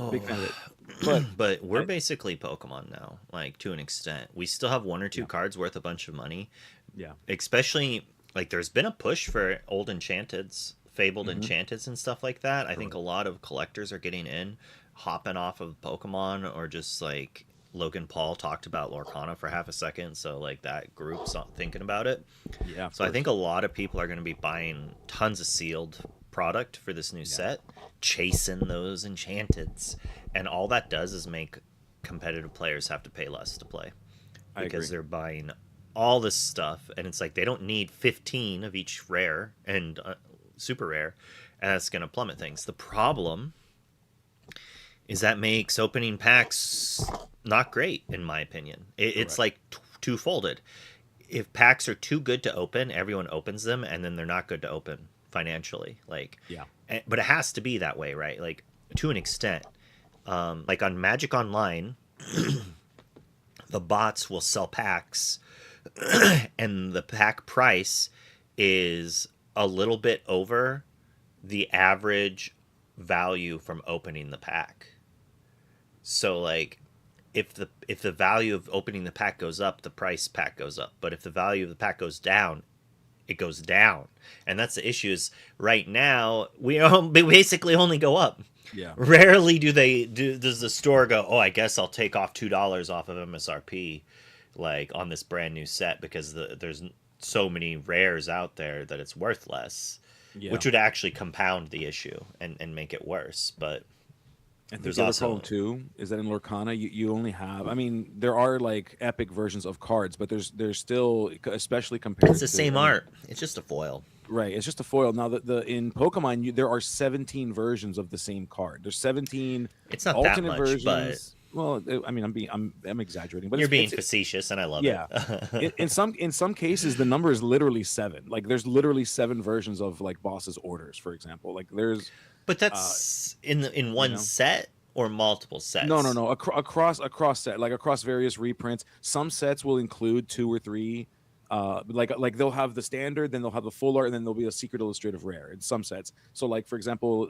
Big oh, fan of it. But but we're I, basically Pokemon now, like to an extent. We still have one or two yeah, cards worth a bunch of money, yeah, especially like there's been a push for old enchanteds, fabled hmm, enchanteds, and stuff like that. I think correct. a lot of collectors are getting in, hopping off of Pokemon or just like Logan Paul talked about Lorcana for half a second, so like that group's not thinking about it. Yeah, of So I think course. a lot of people are going to be buying tons of sealed product for this new Yeah, set, chasing those enchanteds, and all that does is make competitive players have to pay less to play I because agree. they're buying all this stuff, and it's like they don't need 15 of each rare and super rare, and that's going to plummet things. The problem is that makes opening packs not great, in my opinion. It's Correct. like two-folded. If packs are too good to open, everyone opens them, and then they're not good to open financially. Like, Yeah, but it has to be that way, right? Like to an extent. Like on Magic Online, the bots will sell packs, and the pack price is a little bit over the average value from opening the pack. So like if the value of opening the pack goes up, the price pack goes up. But if the value of the pack goes down, it goes down. And that's the issue is right now we basically only go up. Yeah. Rarely does the store go, oh, I guess I'll take off $2 off of MSRP, like on this brand new set because there's so many rares out there that it's worth less, Yeah. which would actually compound the issue and make it worse. But I think there's the other problem also too is that in Lorcana you only have. I mean, there are like epic versions of cards, but there's still, especially it's the compared to. same I mean, art. It's just a foil. right? It's just a foil. Now the in Pokemon, there are 17 versions of the same card. There's 17 It's not that alternate much, but versions. Well, I mean, I'm exaggerating, but you're being it's facetious, and I love yeah. it. In some cases, the number is literally 7. Like there's literally 7 versions of like bosses orders, for example. Like there's But uh that's in you one know set or multiple sets. no across set, like across various reprints. Some sets will include 2 or 3. Like they'll have the standard, then they'll have the full art, and then there'll be a secret illustrative rare in some sets. So like for example,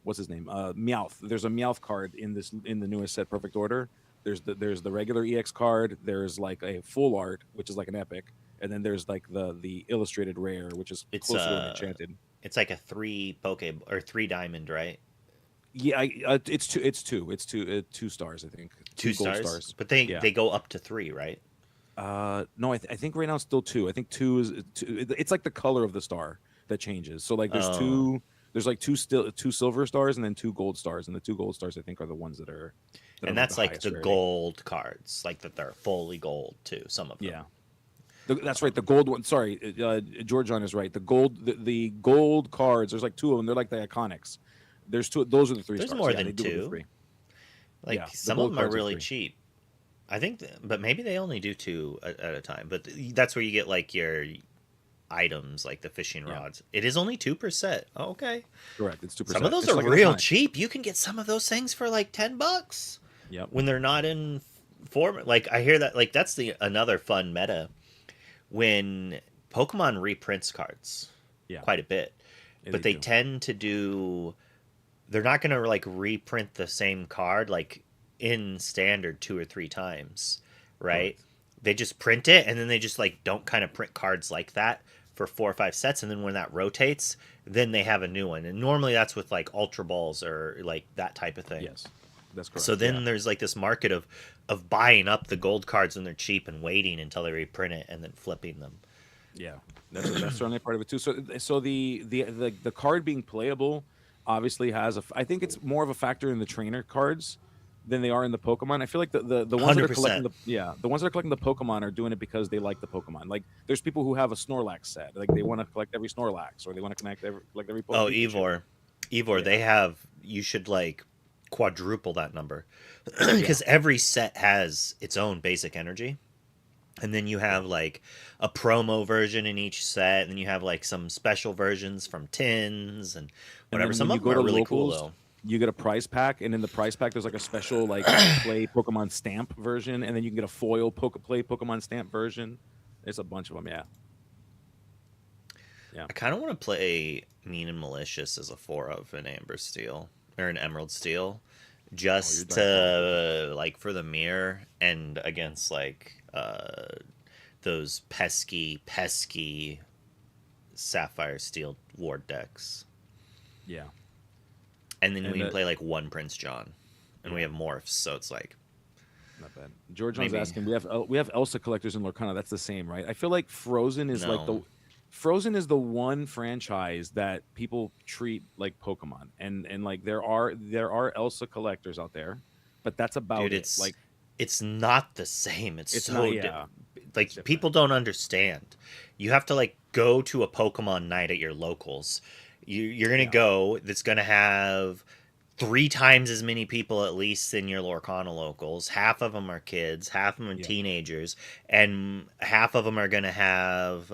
what's his name? Meowth. There's a Meowth card in the newest set, Perfect Order. There's the regular EX card. There's like a full art, which is like an epic, and then there's like the illustrated rare, which is It's closer to an enchanted. it's like a 3 poke or 3 diamond, right? Yeah, it's 2 stars, I think. 2 gold $2, stars. but they Yeah. they go up to 3, right? No, I think right now it's still 2. I think 2 is two. It's like the color of the star that changes. So like there's Oh, two. There's like two silver stars and then 2 gold stars, and the 2 gold stars I think are the ones that are and like the that's like highest the rarity. gold cards, like that they're fully gold too. Some of them. Yeah, that's right. The gold one. Sorry, George John is right. The gold cards. There's like 2 of them. They're like the iconics. There's 2. Those are the 3 There's stars. more Yeah, they than do go to two. 3. Like Yeah, the some of gold them are cards are really 3. cheap. I think, but maybe they only do two at a time. But that's where you get like your items, like the fishing Yeah, rods. It is only two per set. Oh, okay. correct. It's 2 Some of percent. those It's are like an real iconic. cheap. You can get some of those things for like $10 Yep. when they're not in form. Like I hear that. Like that's the another fun meta when Pokemon reprints cards Yeah, quite a bit, yeah, but they they do. tend to do. They're not gonna like reprint the same card like in standard 2 or 3 times, right? Correct. They just print it and then they just like don't kind of print cards like that for 4 or 5 sets, and then when that rotates, then they have a new one. And normally that's with like Ultra Balls or like that type of thing. Yes, that's So correct. Yeah. then there's like this market of buying up the gold cards when they're cheap and waiting until they reprint it and then flipping them. Yeah, that's certainly a part of it too. So the card being playable obviously has I think it's more of a factor in the trainer cards than they are in the Pokemon. I feel like the ones that are collecting 100%. the ones that are collecting the Pokemon are doing it because they like the Pokemon. Like there's people who have a Snorlax set, like they want to collect every Snorlax or they want to collect every Oh, Pikachu. Ivor, Yeah, they have. You should like quadruple that number yeah, because every set has its own basic energy, and then you yeah. have like a promo version in each set, and then you have like some special versions from tins and And whatever. then when Some you of them go are to really cool locals, though. you get a prize pack, and in the prize pack, there's like a special like play Pokemon stamp version, and then you can get a foil play Pokemon stamp version. There's a bunch of them. Yeah, yeah. I kind of want to play Mean and Malicious as a 4 of an Amber Steel or an Emerald Steel, Oh, you're just diabolical. to like for the mirror and against like those pesky Sapphire Steel ward decks. Yeah, And then we and can play like one Prince John, and we yeah, have morphs, so it's like not bad. George John's maybe asking. We have Elsa collectors in Lorcana. That's the same, right? I feel like no. Frozen is the one franchise that people treat like Pokemon, and like there are Elsa collectors out there, but that's Dude, about it. Like it's not the same. It's it's not. so Yeah, it's like different. people don't understand. You have to like go to a Pokemon night at your locals. You're gonna Yeah, go. That's gonna have 3 times as many people at least than your Lorcana locals. Half of them are kids, half of them are yeah, teenagers, and half of them are gonna have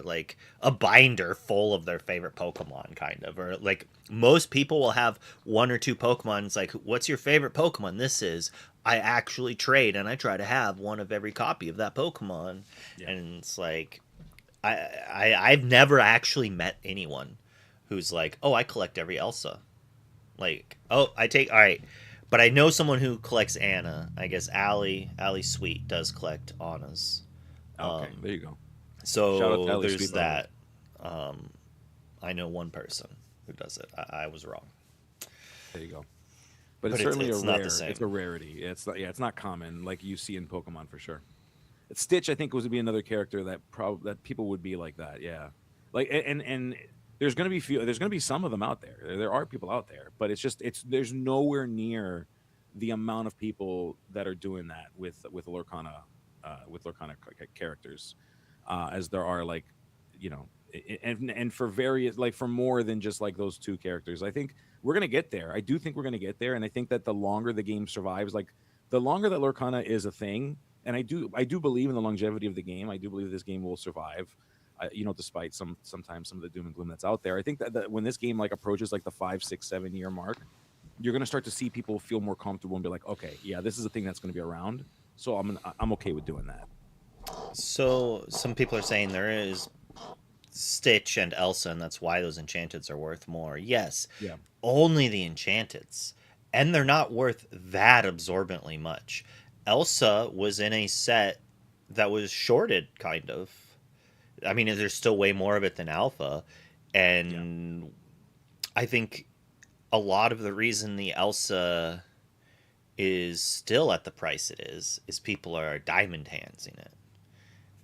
like a binder full of their favorite Pokemon, kind of, or like most people will have 1 or 2 Pokemon. It's like, what's your favorite Pokemon? This is. I actually trade and I try to have one of every copy of that Pokemon, yeah. and it's like I've never actually met anyone who's like, oh, I collect every Elsa. Like, oh, I take all right, but I know someone who collects Anna. I guess Allie Sweet does collect Annas. Okay, Um, there you go. Shout out to So Ali there's Sweet, by the way. that. Um, I know one person who does it. I was wrong, There you go. But it's but certainly a it's not the rare. It's same. a rarity. It's not. Yeah, it's not common like you see in Pokemon for sure. Stitch, I think, was to be another character that that people would be like that. Yeah, like and there's gonna be few. There's gonna be some of them out there. There are people out there, but it's just it's there's nowhere near the amount of people that are doing that with Lorcana characters, as there are like, and for various like for more than just like those two characters. I think we're gonna get there. I do think we're gonna get there, and I think that the longer the game survives, like the longer that Lorcana is a thing, and I do believe in the longevity of the game. I do believe this game will survive. Despite sometimes some of the doom and gloom that's out there, I think that when this game like approaches like the 5, 6, 7 year mark, you're gonna start to see people feel more comfortable and be like, okay, yeah, this is a thing that's gonna be around, so I'm okay with doing that. So some people are saying there is Stitch and Elsa, and that's why those enchanteds are worth more. Yes, Yeah, only the enchanteds, and they're not worth that absorbently much. Elsa was in a set that was shorted, kind of. I mean, there's still way more of it than Alpha, yeah, and I think a lot of the reason the Elsa is still at the price it is people are diamond handsing it,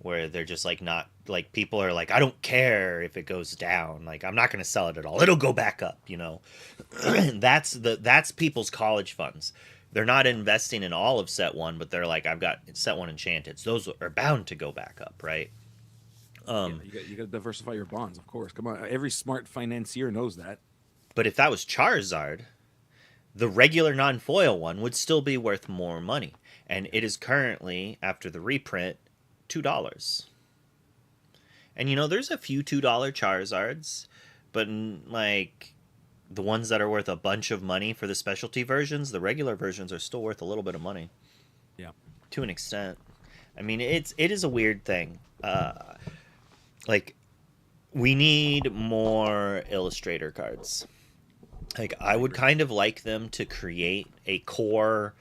where they're just like not like people are like, I don't care if it goes down, like I'm not going to sell it at all, it'll go back up, you know. That's people's college funds. They're not investing in all of set one, but they're like, I've got set one enchanted, so those are bound to go back up, right? yeah. You got to diversify your bonds, of course. Come on, every smart financier knows that. But if that was Charizard, the regular non-foil one would still be worth more money, and Yeah, it is currently, after the reprint, $2. And there's a few $2 Charizards, but like the ones that are worth a bunch of money for the specialty versions, the regular versions are still worth a little bit of money yeah. to an extent. I mean, it is a weird thing. Like we need more illustrator cards. Like I I would agree. kind of like them to create a core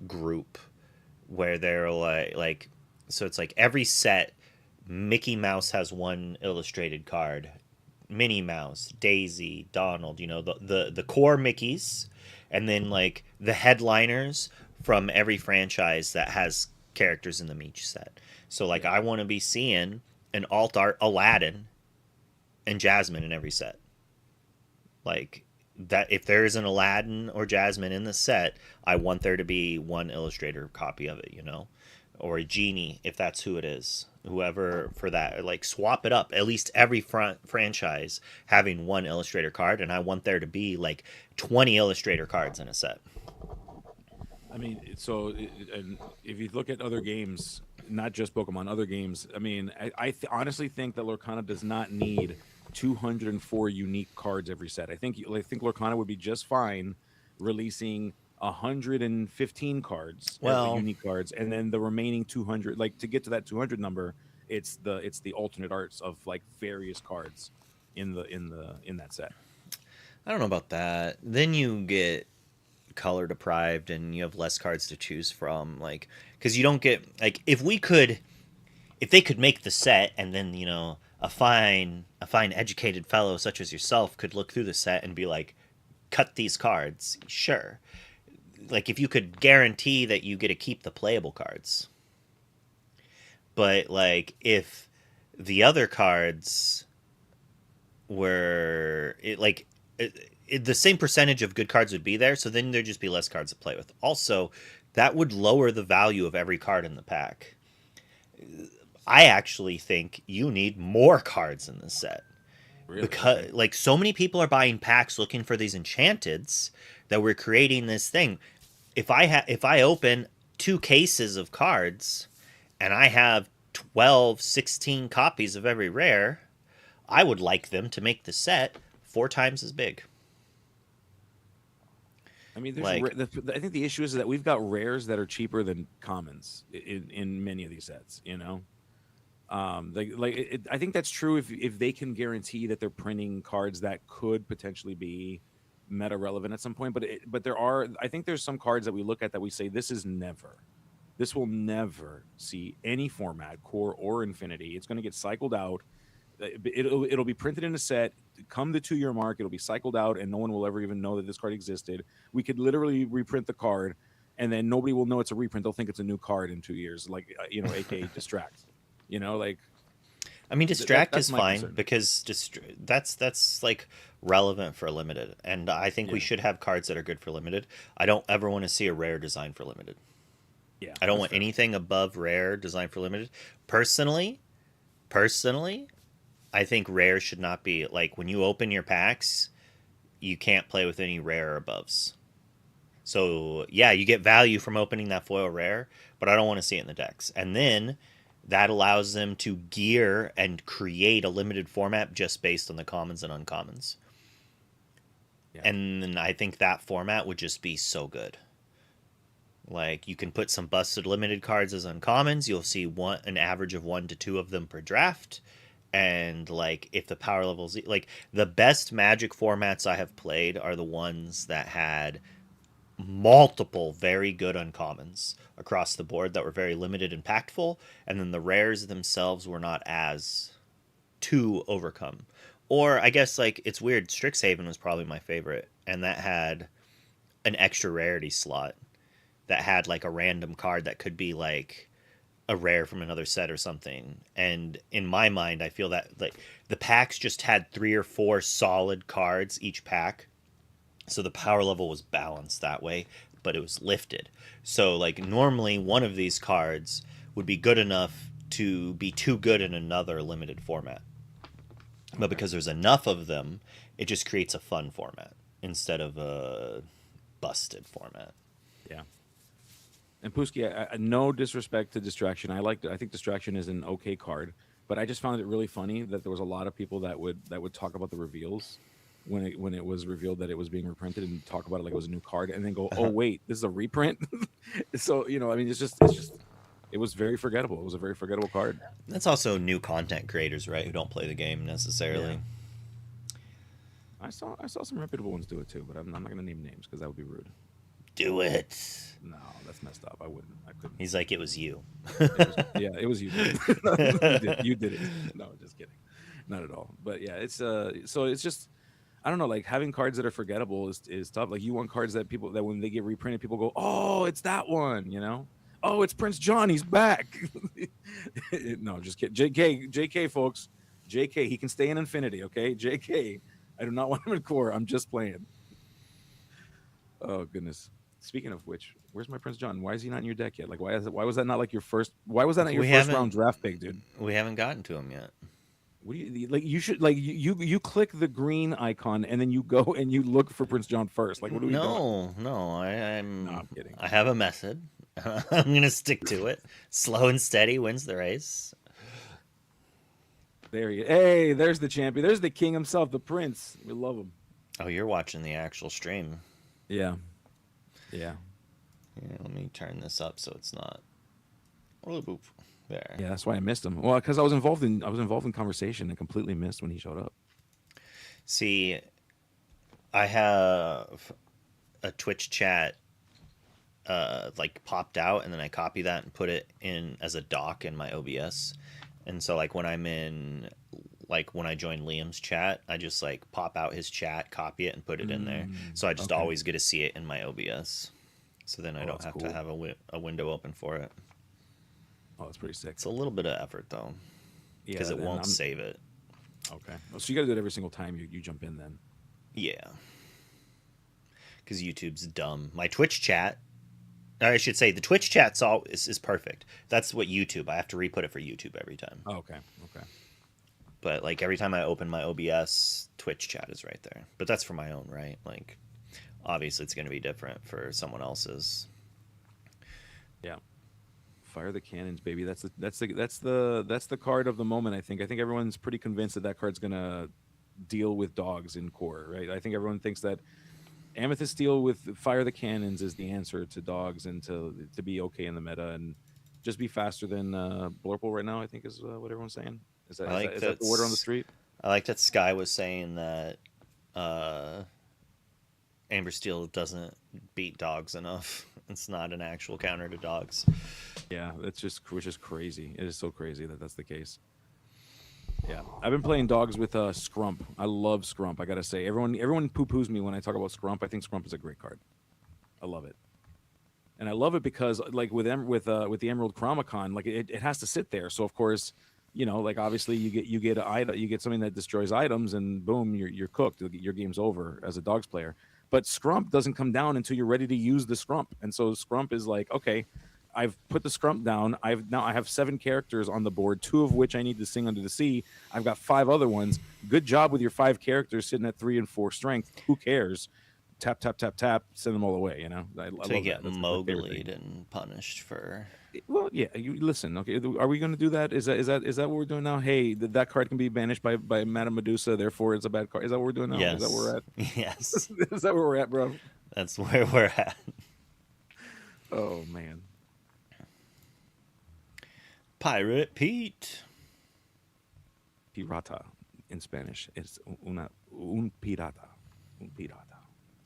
group where they're like so it's like every set Mickey Mouse has one illustrated card. Minnie Mouse, Daisy, Donald, the core Mickeys, and then like the headliners from every franchise that has characters in them each set. So like Yeah, I want to be seeing an alt art Aladdin and Jasmine in every set. Like that, if there is an Aladdin or Jasmine in the set, I want there to be one illustrator copy of it, or a genie if that's who it is, whoever for that. Like swap it up. At least every franchise having one illustrator card, and I want there to be like 20 illustrator cards in a set. I mean, and if you look at other games, not just Pokemon, other games, I mean, honestly think that Lorcana does not need 204 unique cards every set. I think Lorcana would be just fine releasing 115 cards, Well, unique cards, and then the remaining 200. Like to get to that 200 number, it's the alternate arts of like various cards in that set. I don't know about that. Then you get color deprived and you have less cards to choose from, like because you don't get like if they could make the set, and then a fine educated fellow such as yourself could look through the set and be like, cut these cards, sure. Like if you could guarantee that you get to keep the playable cards, but like if the other cards were the same percentage of good cards would be there, so then there'd just be less cards to play with. Also, that would lower the value of every card in the pack. I actually think you need more cards in this set, Really? Okay. because like so many people are buying packs looking for these enchanteds that we're creating this thing. If I open two cases of cards and I have 12, 16 copies of every rare, I would like them to make the set 4 times as big. I mean, Like, I think the issue is that we've got rares that are cheaper than commons in many of these sets. I think that's true if they can guarantee that they're printing cards that could potentially be meta relevant at some point. But there are, I think there's some cards that we look at that we say this is never This will never see any format, core or infinity. It's going to get cycled out. It'll be printed in a set. Come the 2 year mark, it'll be cycled out, and no one will ever even know that this card existed. We could literally reprint the card, and then nobody will know it's a reprint. They'll think it's a new card in 2 years, like aka distract. Like I mean, distract that's is my fine concern. because that's like relevant for limited, and I think we Yeah, should have cards that are good for limited. I don't ever want to see a rare design for limited. yeah, I don't that's want fair. anything above rare design for limited. Personally, personally, I think rare should not be like when you open your packs, you can't play with any rare aboves. So yeah, you get value from opening that foil rare, but I don't want to see it in the decks. And then that allows them to gear and create a limited format just based on the commons and uncommons. Yeah, And then I think that format would just be so good. Like you can put some busted limited cards as uncommons. You'll see an average of 1 to 2 of them per draft. And like if the power levels, like the best Magic formats I have played are the ones that had multiple very good uncommons across the board that were very limited and impactful, and then the rares themselves were not as to overcome. Or I guess like it's weird. Strixhaven was probably my favorite, and that had an extra rarity slot that had like a random card that could be like a rare from another set or something. And in my mind, I feel that like the packs just had 3 or 4 solid cards each pack, so the power level was balanced that way, but it was lifted. So like normally one of these cards would be good enough to be too good in another limited format, but okay, because there's enough of them, it just creates a fun format instead of a busted format. yeah. And Pusky, no disrespect to Distraction. I think Distraction is an okay card, but I just found it really funny that there was a lot of people that would talk about the reveals when it was revealed that it was being reprinted and talk about it like it was a new card, and then go, "Oh wait, this is a reprint." So I mean, it's just it was very forgettable. It was a very forgettable card. That's also new content creators, right, who don't play the game Yeah, necessarily. I saw some reputable ones do it too, but I'm not gonna name names because that would be rude. Do it. No, that's messed up. I wouldn't. I couldn't. He's like, it was you. It was yeah, it was you, dude. You did it. No, just kidding. Not at all. But yeah, so it's just I don't know, like having cards that are forgettable is tough. Like you want cards that people that when they get reprinted, people go, "Oh, it's that one." Oh, it's Prince John, he's back. No, just kidding. JK, folks. JK, he can stay in Infinity, okay? JK. I do not want him in core. I'm just playing. Oh goodness. Speaking of which, where's my Prince John? Why is he not in your deck yet? Like, why was that not like your first? Why was that not your we first round haven't draft pick, dude? we haven't gotten to him yet. What do you like? You should like you click the green icon and then you go and you look for Prince John first. Like, what are we doing? No, no, No, I'm kidding. I have a method. I'm gonna stick to it. Slow and steady wins the race. There you. Hey, there's the champion. There's the king himself, the prince. We love him. Oh, you're watching the actual stream. Yeah, yeah, Yeah, let me turn this up so it's not. Oh, boop. There. yeah. That's why I missed him. Well, because I was involved in conversation and completely missed when he showed up. See, I have a Twitch chat like popped out, and then I copy that and put it in as a doc in my OBS. And so like when I'm in like when I join Liam's chat, I just like pop out his chat, copy it, and put it in there. So I just Okay. always get to see it in my OBS. So then I Oh, don't that's have to cool. have a window open for it. Oh, that's pretty sick. It's a little bit of effort though, because Yeah, it then won't I'm save it. okay. Oh, so you got to do it every single time you jump in then. Yeah, because YouTube's dumb. My Twitch chat, or I should say, the Twitch chat's all is perfect. That's what YouTube. I have to re-put it for YouTube every time. Oh, okay. Okay. But like every time I open my OBS, Twitch chat is right there. But that's for my own, right? Like obviously it's going to be different for someone else's. Yeah. Fire the cannons, baby. That's the card of the moment. I think everyone's pretty convinced that card's gonna deal with dogs in core, right? I think everyone thinks that Amethyst Steel with Fire the Cannons is the answer to dogs and to be okay in the meta and just be faster than Blurple right now. I think is what everyone's saying. Is that I is that like is that the word on the that. street? I like that Sky was saying that uh, Amber Steel doesn't beat dogs enough. It's not an actual counter to dogs. Yeah, that's just which is crazy. It is so crazy that that's the case. Yeah, I've been playing dogs with Scrump. I love Scrump. I gotta say, everyone poo poos me when I talk about Scrump. I think Scrump is a great card. I love it, and I love it because like with the Emerald Chronicon, like it has to sit there. So of course, like obviously you get an item, you get something that destroys items, and boom, you're cooked. Your game's over as a dogs player. But Scrump doesn't come down until you're ready to use the Scrump, and so Scrump is like, okay, I've put the Scrump down. I have 7 characters on the board, 2 of which I need to sing under the sea. I've got 5 other ones. Good job with your 5 characters sitting at 3 and 4 strength. Who cares? Tap tap tap tap. Send them all away. I So you love that. get That's my favorite thing. Mowgli'd and punished for. Well, yeah. You listen. Okay, are we going to do that? Is that what we're doing now? Hey, that card can be banished by Madame Medusa. Therefore, it's a bad card. Is that what we're doing now? Is that where Yes. we're at? Yes. Is that where we're at, bro? That's where we're at. Oh man. Pirate Pete. Pirata in Spanish. It's un pirata. Un pirata.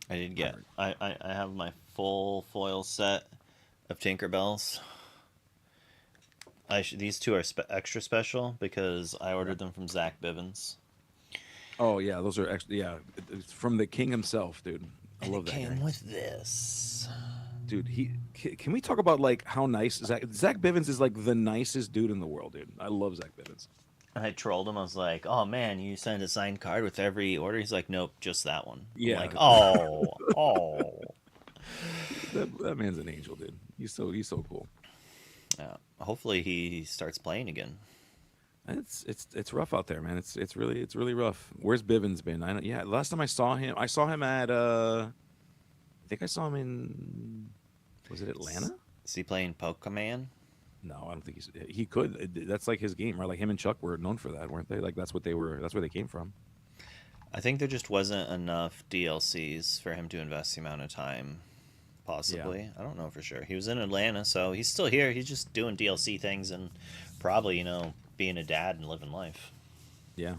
I did get. I have my full foil set of Tinkerbells. These two are extra special because I ordered them from Zach Bivens. Oh yeah, those are actually it's from the king himself, dude. I And love it that came guy. with this. Dude, can we talk about like how nice Zach Bivens is, like the nicest dude in the world, dude. I love Zach Bivens. I trolled him. I was like, "Oh man, you send a signed card with every order." He's like, "Nope, just that one." I'm Yeah. like, "Oh, oh." That man's an angel, dude. He's so cool. Yeah. Hopefully he starts playing again. It's rough out there, man. It's really rough. Where's Bivens been? I don't, yeah, last time I saw him at I think I saw him in, was it Atlanta? Is he playing Pokemon? No, I don't think he could. That's like his game, right? Like him and Chuck were known for that, weren't they? Like that's where they came from. I think there just wasn't enough DLCs for him to invest the amount of time. Possibly. Yeah. I don't know for sure. He was in Atlanta, so he's still here. He's just doing DLC things and probably, being a dad and living life. Yeah.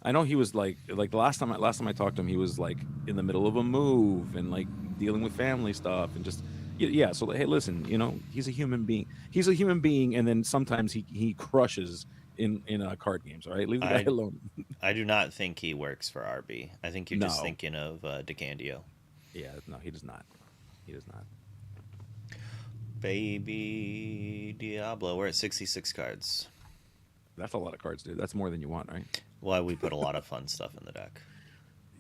I know he was like the last time I talked to him, he was like in the middle of a move and like dealing with family stuff and just yeah. So hey, listen, he's a human being. He's a human being, and then sometimes he crushes in card games. All right, leave the guy I alone. I do not think he works for RB. I think you're just No. thinking of DeCandio. Yeah, no, he does not. He does not. Baby Diablo. We're at 66 cards. That's a lot of cards, dude. That's more than you want, right? Well, we put a lot of fun stuff in the deck.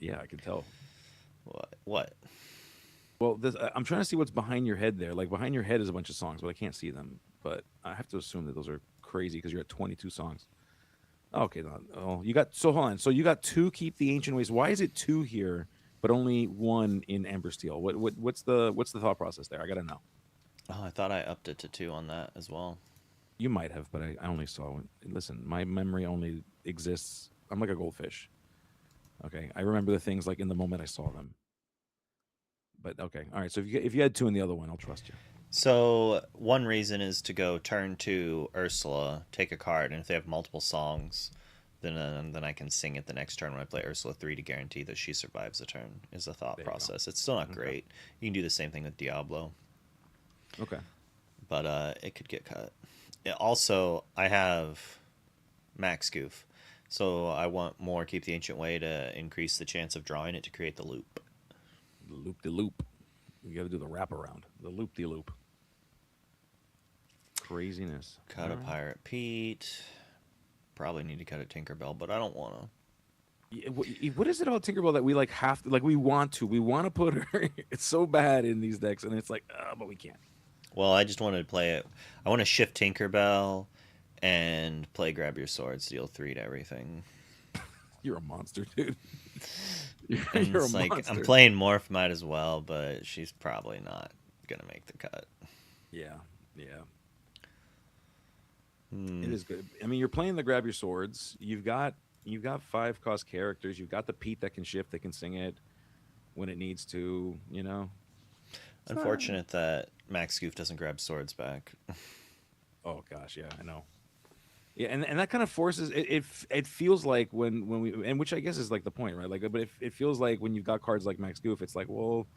Yeah, I can tell. What? Well, I'm trying to see what's behind your head there. Like behind your head is a bunch of songs, but I can't see them. But I have to assume that those are crazy because you're at 22 songs. Okay, no, oh, hold on. So you got 2 Keep the Ancient Ways. Why is it 2 here, but only 1 in Amber Steel? What's the thought process there? I gotta know. Oh, I thought I upped it to 2 on that as well. You might have, but I only saw. Listen, my memory only exists. I'm like a goldfish. Okay, I remember the things like in the moment I saw them. But okay, all right. So if you had 2 in the other one, I'll trust you. So one reason is to go turn to Ursula, take a card, and if they have multiple songs, then I can sing it the next turn when I play Ursula 3 to guarantee that she survives the turn. Is the thought There you go. process. It's still not Okay. great. You can do the same thing with Diablo, Okay. but it could get cut. Also, I have Max Goof, so I want more Keep the Ancient Way to increase the chance of drawing it to create the loop. The loop de loop. You got to do the wraparound. The loop de loop. Craziness. Cut a All right. Pirate Pete. Probably need to cut a Tinkerbell, but I don't want to. Yeah, what is it about Tinkerbell that we like have to, like we want to put her? It's so bad in these decks, and it's like, but we can't. Well, I just wanted to play it. I want to shift Tinkerbell and play Grab Your Swords, deal 3 to everything. You're a monster, dude. And You're a it's like, monster. I'm playing Morph, might as well, but she's probably not going to make the cut. Yeah, yeah. Hmm. It is good. I mean, you're playing the Grab Your Swords. You've got 5 cost characters. You've got the Pete that can shift, that can sing it when it needs to. It's not- Unfortunate that Max Goof doesn't grab swords back. Oh gosh, yeah, I know. Yeah, and that kind of forces it. It feels like when we, and which I guess is like the point, right? Like, but it feels like when you've got cards like Max Goof, it's like, well,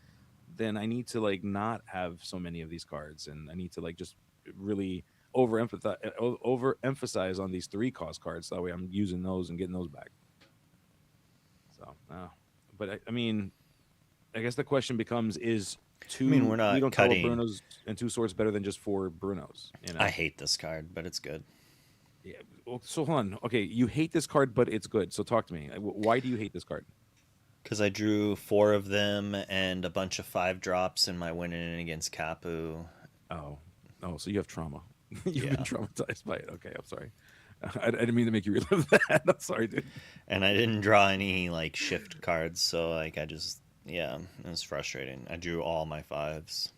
then I need to like not have so many of these cards, and I need to like just really overemphasize on these 3 cost cards. So that way, I'm using those and getting those back. So, but I mean, I guess the question becomes: is I mean, we're we not don't tell cutting. Brunos and 2 swords better than just 4 Brunos? You I know? hate this card, but it's good. Yeah. Well, so hold on. Okay, you hate this card, but it's good. So talk to me. Why do you hate this card? Because I drew 4 of them and a bunch of 5 drops in my winning against Kapu. Oh, oh, so you have trauma. You've been Yeah. traumatized by it. Okay, I'm sorry. I didn't mean to make you relive that. I'm sorry, dude. And I didn't draw any like shift cards, so like I just yeah, it was frustrating. I drew all my 5s.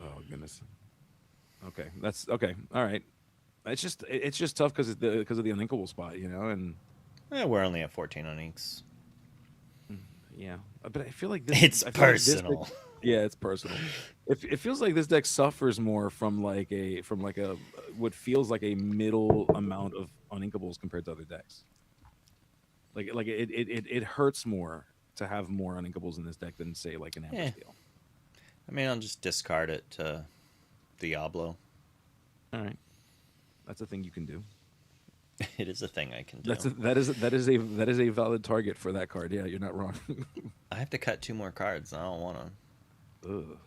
Oh goodness. Okay, that's okay. All right. It's just tough because of the uninkable spot, you know, and We're only at 14 on inks. yeah. But I feel like this. It's I feel like this deck, personal. yeah, it's personal. It feels like this deck suffers more from like a what feels like a middle amount of uninkables compared to other decks. Like it hurts more to have more uninkables in this deck than say like an Amber Yeah. Steel. I mean, I'll just discard it to Diablo. All right, that's a thing you can do. It is a thing I can do. That is a valid target for that card. Yeah, you're not wrong. I have to cut 2 more cards. I don't want to. Ugh.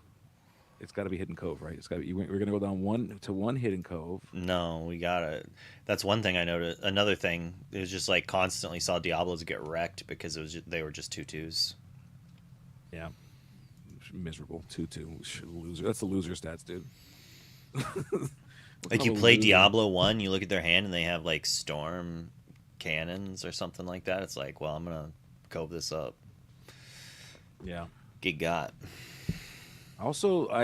It's got to be Hidden Cove, right? It's got to be. We're gonna go down 1 Hidden Cove. No, we gotta. That's one thing I noticed. Another thing is just like constantly saw Diablos get wrecked because they were just 2/2s. Yeah, miserable 2/2 loser. That's the loser stats, dude. What Like kind you of a play loser? Diablo 1, you look at their hand and they have like storm cannons or something like that. It's like, well, I'm gonna cove this up. Yeah. Get got. I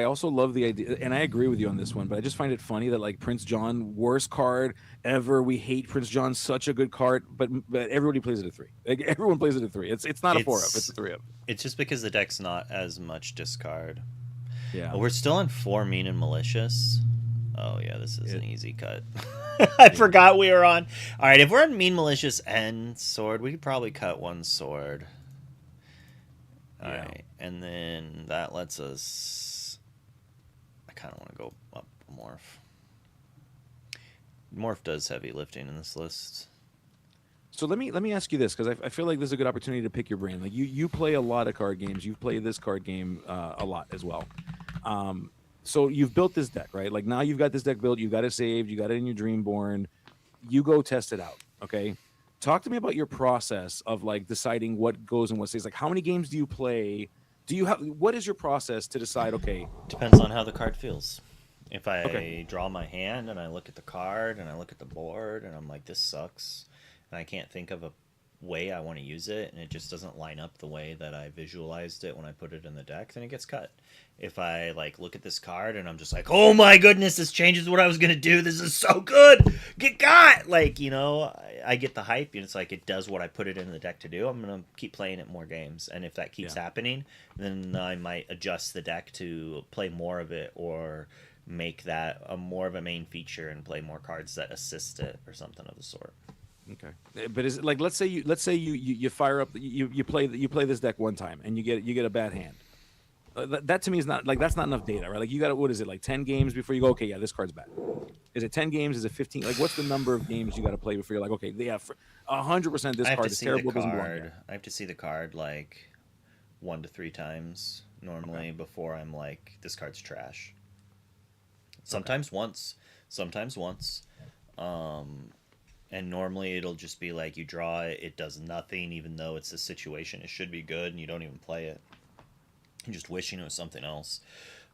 also love the idea, and I agree with you on this one. But I just find it funny that like Prince John, worst card ever. We hate Prince John, such a good card, but everybody plays it at 3. Like everyone plays it at 3. It's not a 4-up. It's a It's 3-up. it's just because the deck's not as much discard. Yeah. Oh, we're still on 4 mean and malicious. Oh yeah, this is an It, easy cut. I yeah. forgot we were on. All right, if we're on mean, malicious, and sword, we could probably cut 1 sword. All Yeah. right, and then that lets us. I kind of want to go up morph. Morph does heavy lifting in this list. So let me ask you this, because I feel like this is a good opportunity to pick your brain. Like you play a lot of card games. You've played this card game a lot as well. So you've built this deck, right? Like now you've got this deck built. You got it saved. You got it in your Dreamborn. You go test it out. Okay. Talk to me about your process of like deciding what goes and what stays. Like how many games do you play? Do you have what is your process to decide? Okay, Depends on how the card feels. If okay, I draw my hand and I look at the card and I look at the board and I'm like, this sucks, and I can't think of a way I want to use it, and it just doesn't line up the way that I visualized it when I put it in the deck, then it gets cut. If I like look at this card and I'm just like, oh my goodness, this changes what I was gonna do. This is so good. Get got. Like, I get the hype, and it's like it does what I put it in the deck to do. I'm gonna keep playing it more games, and if that keeps yeah, happening, then I might adjust the deck to play more of it, or make that a more of a main feature and play more cards that assist it or something of the sort. okay. But is it like let's say you fire up you play this deck one time and you get a bad hand. That to me is not like that's not enough data, right? Like you got what is it like 10 games before you go? Okay, yeah, this card's bad. Is it 10 games? Is it 15? Like what's the number of games you got to play before you're like, okay, yeah, 100% this I have card to is see the terrible. It doesn't belong card. here. I have to see the card like 1 to 3 times Okay, normally before I'm like, this card's trash. okay, Sometimes once. Um, and normally it'll just be like you draw it, it does nothing, even though it's a situation it should be good, and you don't even play it. You're just wishing it was something else.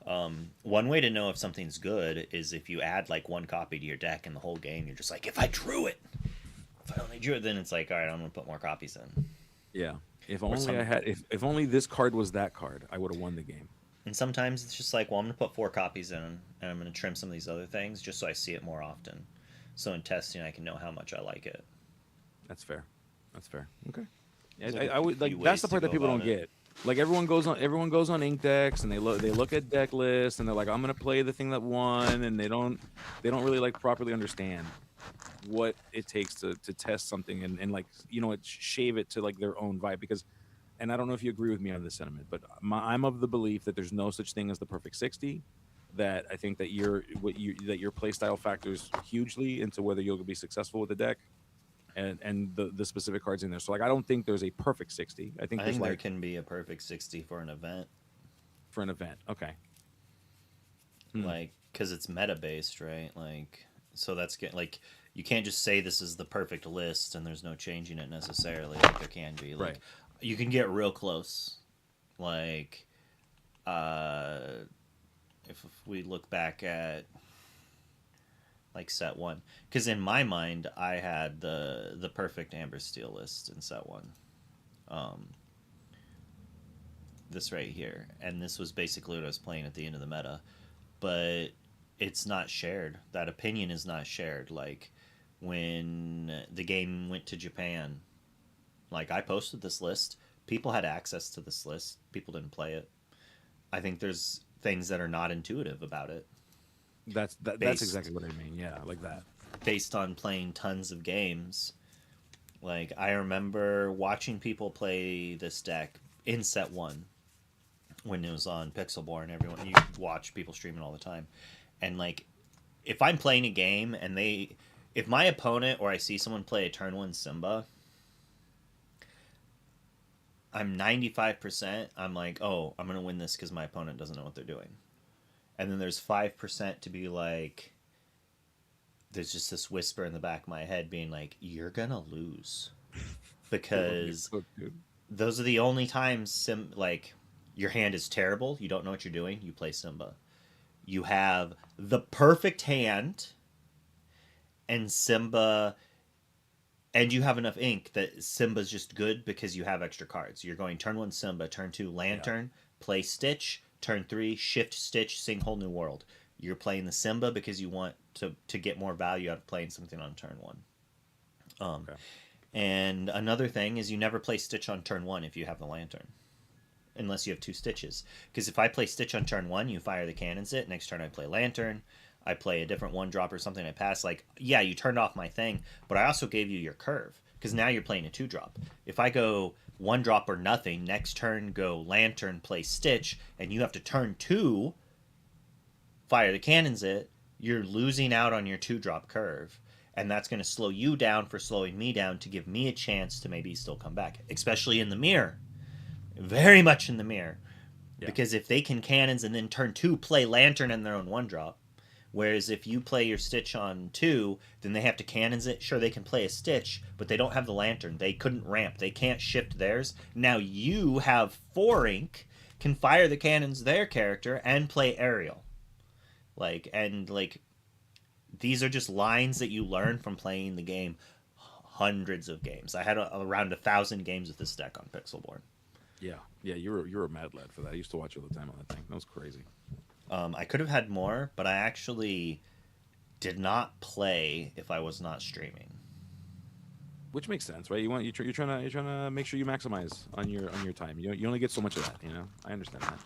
One way to know if something's good is if you add like 1 copy to your deck in the whole game. You're just like, if I drew it, if I only drew it, then it's like, all right, I'm gonna put more copies in. yeah. If Or only I some, had if only this card was that card, I would have won the game. and sometimes it's just like, well, I'm gonna put 4 copies in, and I'm gonna trim some of these other things just so I see it more often. So in testing, I can know how much I like it. That's fair. That's fair. Okay. Yeah, There's like I a would few like that's ways the to part that go people about don't it. get. Like everyone goes on ink decks and they look at deck lists and they're like, I'm gonna play the thing that won, and they don't really like properly understand what it takes to test something and like shave it to like their own vibe because. And I don't know if you agree with me on this sentiment, but I'm of the belief that there's no such thing as the perfect 60. That I think that your play style factors hugely into whether you'll be successful with the deck and the specific cards in there. So like I don't think there's a perfect 60. I think I there's think there like can be a perfect 60 for an event. for an event. Okay. Hmm. Like, because it's meta based, right? Like, so that's like, you can't just say this is the perfect list and there's no changing it necessarily. Like, there can be. Like, Right. you can get real close. Like, uh, if we look back at like set one, because in my mind I had the perfect Amber Steel list in set one. Um, this right here, and this was basically what I was playing at the end of the meta, but it's not shared. That opinion is not shared. Like when the game went to Japan, like I posted this list, people had access to this list, people didn't play it. I think there's things that are not intuitive about it That's based exactly what I mean. Yeah, like that. based on playing tons of games. Like I remember watching people play this deck in set one when it was on Pixelborn. Everyone, you watch people streaming all the time, and like if I'm playing a game and if my opponent or I see someone play a turn one Simba, I'm 95%. I'm like, oh, I'm gonna win this because my opponent doesn't know what they're doing, and then there's 5% to be like, there's just this whisper in the back of my head being like, you're gonna lose It would be because cooked, dude. those are the only times like your hand is terrible, you don't know what you're doing, you play Simba. You have the perfect hand and Simba, and you have enough ink that Simba's just good because you have extra cards. You're going turn one Simba, turn two Yeah. Lantern, play Stitch, turn three Shift Stitch, sing Whole New World. You're playing the Simba because you want to get more value out of playing something on turn one. Um, Okay. and another thing is you never play Stitch on turn one if you have the Lantern, unless you have two Stitches. Because if I play Stitch on turn one, you fire the cannons it. Next turn I play Lantern. I play a different one drop or something. I pass. Like, yeah, you turned off my thing, but I also gave you your curve because now you're playing a two drop. If I go one drop or nothing, next turn go Lantern, play Stitch, and you have to turn two, fire the cannons it, you're losing out on your two drop curve. And that's going to slow you down for slowing me down to give me a chance to maybe still come back, especially in the mirror. Very much in the mirror. Yeah. Because if they can cannons and then turn two, play Lantern in their own one drop. Whereas if you play your Stitch on two, then they have to cannons it. Sure, they can play a Stitch, but they don't have the Lantern. They couldn't ramp. They can't shift theirs. Now you have four ink, can fire the cannons their character and play aerial. Like these are just lines that you learn from playing the game hundreds of games. I had around 1,000 games with this deck on Pixelborn. Yeah. Yeah. You're a mad lad for that. I used to watch you all the time on that thing. That was crazy. I could have had more, but I actually did not play if I was not streaming. Which makes sense, right? You're trying to make sure you maximize on your time. You only get so much of that. I understand that.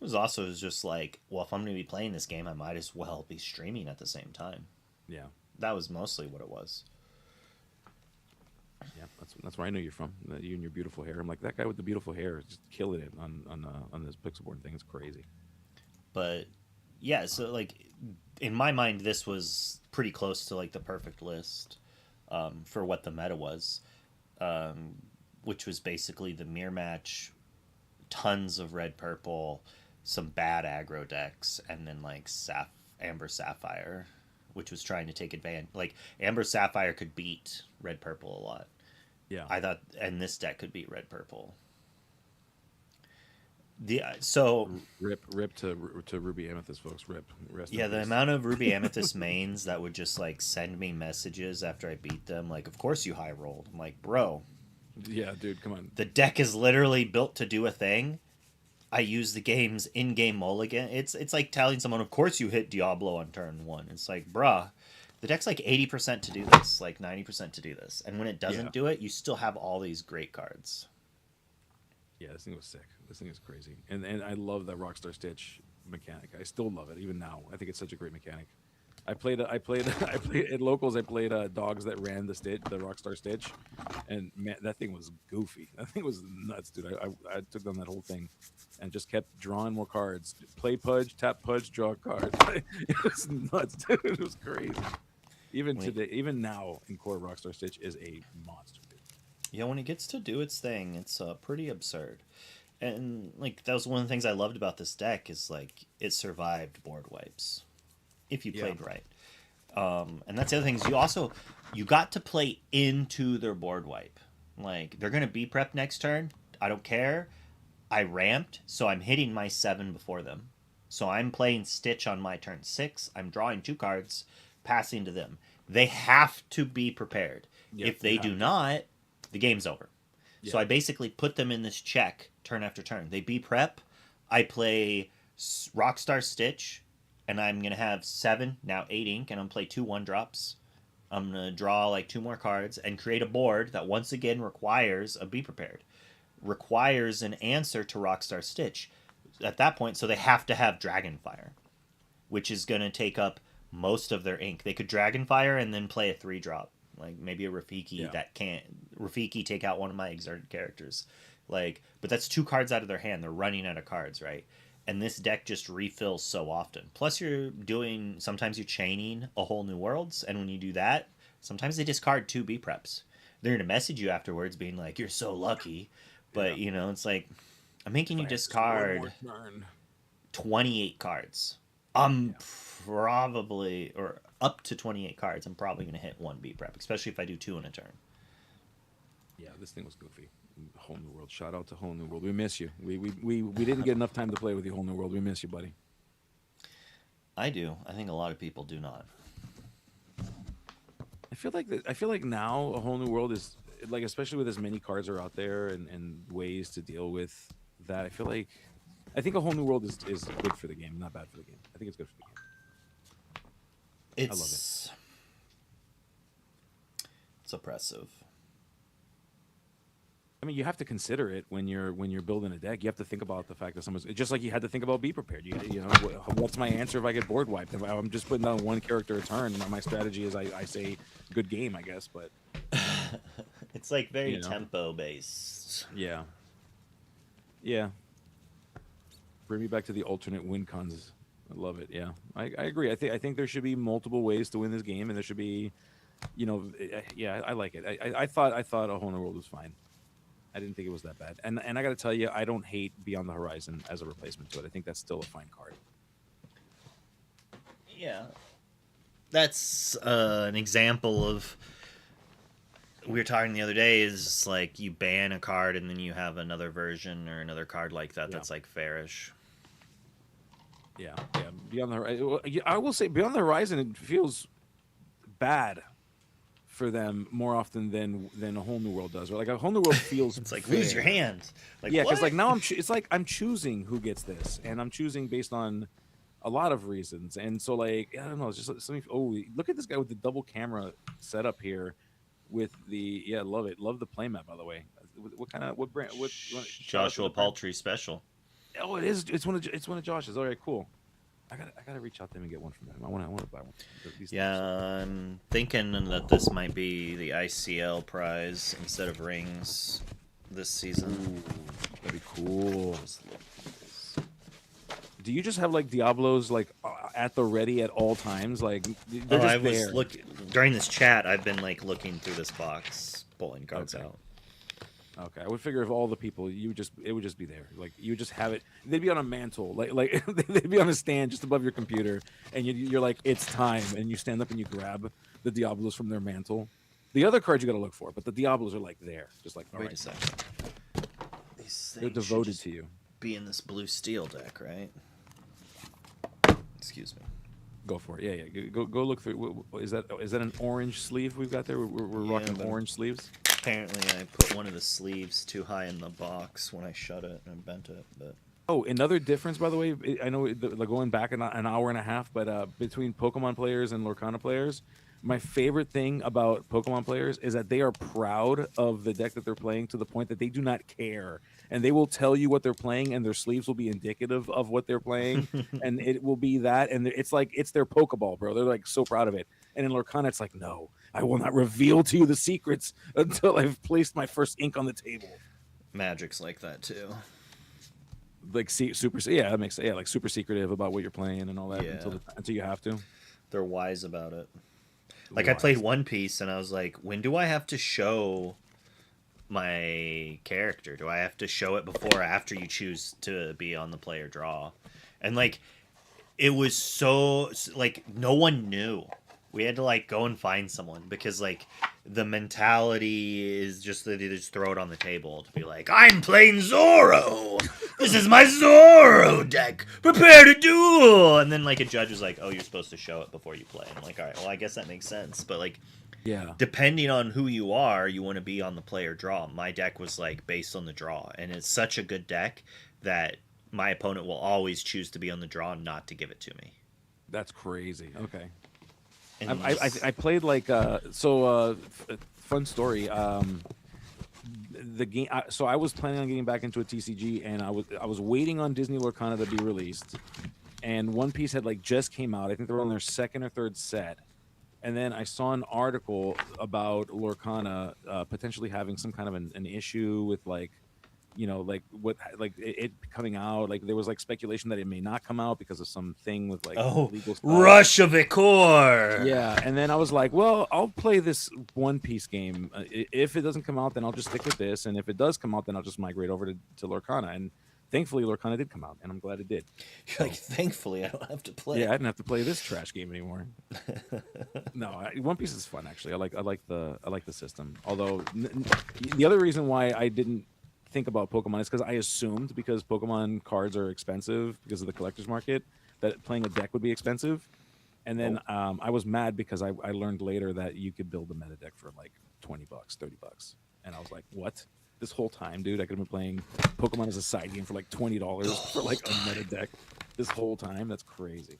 It was also just like, well, if I'm going to be playing this game, I might as well be streaming at the same time. Yeah. That was mostly what it was. Yeah, that's where I know you're from. You and your beautiful hair. I'm like that guy with the beautiful hair is just killing it on this Pixelborn thing. It's crazy. But yeah, so like in my mind, this was pretty close to like the perfect list for what the meta was, um, which was basically the mirror match, tons of red purple, some bad aggro decks, and then like Amber Sapphire, which was trying to take advantage. Like Amber Sapphire could beat red purple a lot. Yeah. I thought, and this deck could beat red purple. The so Rip to Ruby Amethyst, folks. Rip. Rest in Yeah, the peace. amount of Ruby Amethyst mains that would just like send me messages after I beat them, like, of course you high rolled. I'm like, bro, Yeah, dude, come on. the deck is literally built to do a thing. I use the game's in-game mulligan. It's like telling someone, of course you hit Diablo on turn one. It's like, bruh, the deck's like 80% to do this, like 90% to do this, and when it doesn't Yeah. do it, you still have all these great cards. Yeah, this thing was sick. This thing is crazy, and I love that Rockstar Stitch mechanic. I still love it even now. I think it's such a great mechanic. I played at locals. I played dogs that ran the Rockstar Stitch, and man, that thing was goofy. That thing was nuts, dude. I took down that whole thing, and just kept drawing more cards. Play pudge, tap pudge, draw a card. It was nuts, dude. It was crazy. Even Wait, today, even now in core, Rockstar Stitch is a monster, dude. yeah, when it gets to do its thing, it's pretty absurd. And like that was one of the things I loved about this deck is like it survived board wipes if you Yeah, played right. And that's the other thing is you got to play into their board wipe. Like they're gonna be prep next turn. I don't care. I ramped, so I'm hitting my 7 before them. So I'm playing Stitch on my turn 6. I'm drawing 2 cards, passing to them. They have to be prepared. yeah, If you they do have to. not, the game's over. So Yeah, I basically put them in this check turn after turn. They be prep. I play Rockstar Stitch, and I'm gonna have 7 now 8 ink, and I'm gonna play 2 1 drops. I'm gonna draw like 2 more cards and create a board that once again requires a be prepared, requires an answer to Rockstar Stitch. At that point, so they have to have Dragonfire, which is gonna take up most of their ink. They could Dragonfire and then play a 3 drop, like maybe a Rafiki yeah, that can't Rafiki take out one of my exerted characters, like. But that's 2 cards out of their hand. They're running out of cards, right? And this deck just refills so often. Plus, you're doing sometimes you're chaining a whole new worlds, and when you do that, sometimes they discard 2 B preps. They're gonna message you afterwards, being like, "You're so lucky," yeah. but it's like I'm making If you I had just one more discard turn. 28 cards. I'm Yeah, probably, or up to 28 cards, I'm probably going to hit 1 B prep, especially if I do 2 in a turn. yeah. This thing was goofy. Whole New World. Shout out to Whole New World. We miss you. We didn't get enough time to play with you, Whole New World. We miss you, buddy. I do. I think a lot of people do not. I feel like now a Whole New World is like, especially with as many cards are out there and ways to deal with that. I think a Whole New World is good for the game, not bad for the game. I think it's good for the game. I love it. It's it's oppressive. I mean, you have to consider it when you're building a deck. You have to think about the fact that someone's just like you had to think about be prepared. You know, what's my answer if I get board wiped? If I'm just putting down one character a turn, my strategy is I say good game, I guess. But It's like very you know, tempo based. yeah, yeah. Bring me back to the alternate win cons. I love it. Yeah, I agree. I think there should be multiple ways to win this game, and there should be, yeah, I like it. I thought a whole new world was fine. I didn't think it was that bad. And I got to tell you, I don't hate Beyond the Horizon as a replacement to it. I think that's still a fine card. Yeah. That's an example of we were talking the other day is like you ban a card and then you have another version or another card like that Yeah. that's like fairish. Yeah, yeah. Beyond the Horizon, I will say Beyond the Horizon, it feels bad for them more often than a whole new world does. Or like a whole new world feels It's like lose your fair. hand. Like Yeah, because what? like now it's like I'm choosing who gets this, and I'm choosing based on a lot of reasons. And so like I don't know, it's just something. Oh, look at this guy with the double camera setup here, with the love it, love the playmat by the way. What kind of what brand? What shout out to Joshua the brand? Paltry special. Oh, it is. It's one of Josh's. All right, cool. I gotta reach out to him and get one from him. I want to buy one. These things Yeah, are I'm thinking that this might be the ICL prize instead of rings this season. Ooh, that'd be cool. Just look at this. Do you just have like Diablos like at the ready at all times? Like Oh, they're I just was there. during this chat. I've been like looking through this box, pulling cards Okay. out. Okay, I would figure if all the people, it would just be there. Like you would just have it. They'd be on a mantle, like they'd be on a stand just above your computer, and you're like, it's time, and you stand up and you grab the Diablos from their mantle. The other cards you got to look for, but the Diablos are like there, just like all Wait right, a second. These they're things should devoted just to you. be in this blue steel deck, right? Excuse me. Go for it. Yeah, yeah. Go look through. Is that an orange sleeve we've got there? We're Yeah, rocking but orange sleeves. apparently I put one of the sleeves too high in the box when I shut it and bent it, but Oh, another difference, by the way. I know like going back an hour and a half, but between Pokemon players and Lorcana players, my favorite thing about Pokemon players is that they are proud of the deck that they're playing to the point that they do not care and they will tell you what they're playing, and their sleeves will be indicative of what they're playing, and it will be that, and it's like it's their Pokeball, bro. They're like so proud of it. And in Lorcana, it's like, no, I will not reveal to you the secrets until I've placed my first ink on the table. Magic's like that too. Like super, yeah, that makes, yeah, like super secretive about what you're playing and all that Yeah, until you have to. they're wise about it. Like I played Wise. One Piece and I was like, when do I have to show my character? Do I have to show it before or after you choose to be on the player draw? And like it was so like no one knew. We had to like go and find someone because like the mentality is just that they just throw it on the table to be like, I'm playing Zoro. This is my Zoro deck. Prepare to duel. And then like a judge was like, oh, you're supposed to show it before you play. I'm like, all right, well, I guess that makes sense. But like, Yeah, depending on who you are, you want to be on the player draw. My deck was like based on the draw, and it's such a good deck that my opponent will always choose to be on the draw and not to give it to me. that's crazy. Okay. And I played like fun story. The game. So I was planning on getting back into a TCG, and I was waiting on Disney Lorcana to be released, and One Piece had like just came out. I think they were on their second or third set, and then I saw an article about Lorcana potentially having some kind of an issue with like, like what, like it coming out. Like there was like speculation that it may not come out because of something with like oh, legal stuff. Rush of Ichor. Yeah, and then I was like, well, I'll play this One Piece game. If it doesn't come out, then I'll just stick with this, and if it does come out, then I'll just migrate over to Lorcana. And thankfully, Lorcana did come out, and I'm glad it did. You're like, thankfully, I don't have to play. Yeah, I didn't have to play this trash game anymore. No, One Piece is fun actually. I like the system. Although the other reason why I didn't think about Pokemon is because I assumed because Pokemon cards are expensive because of the collector's market that playing a deck would be expensive. And then I was mad because I learned later that you could build a meta deck for like $20, $30. And I was like, what? This whole time, dude, I could have been playing Pokemon as a side game for like $20 for like a meta deck. This whole time, that's crazy.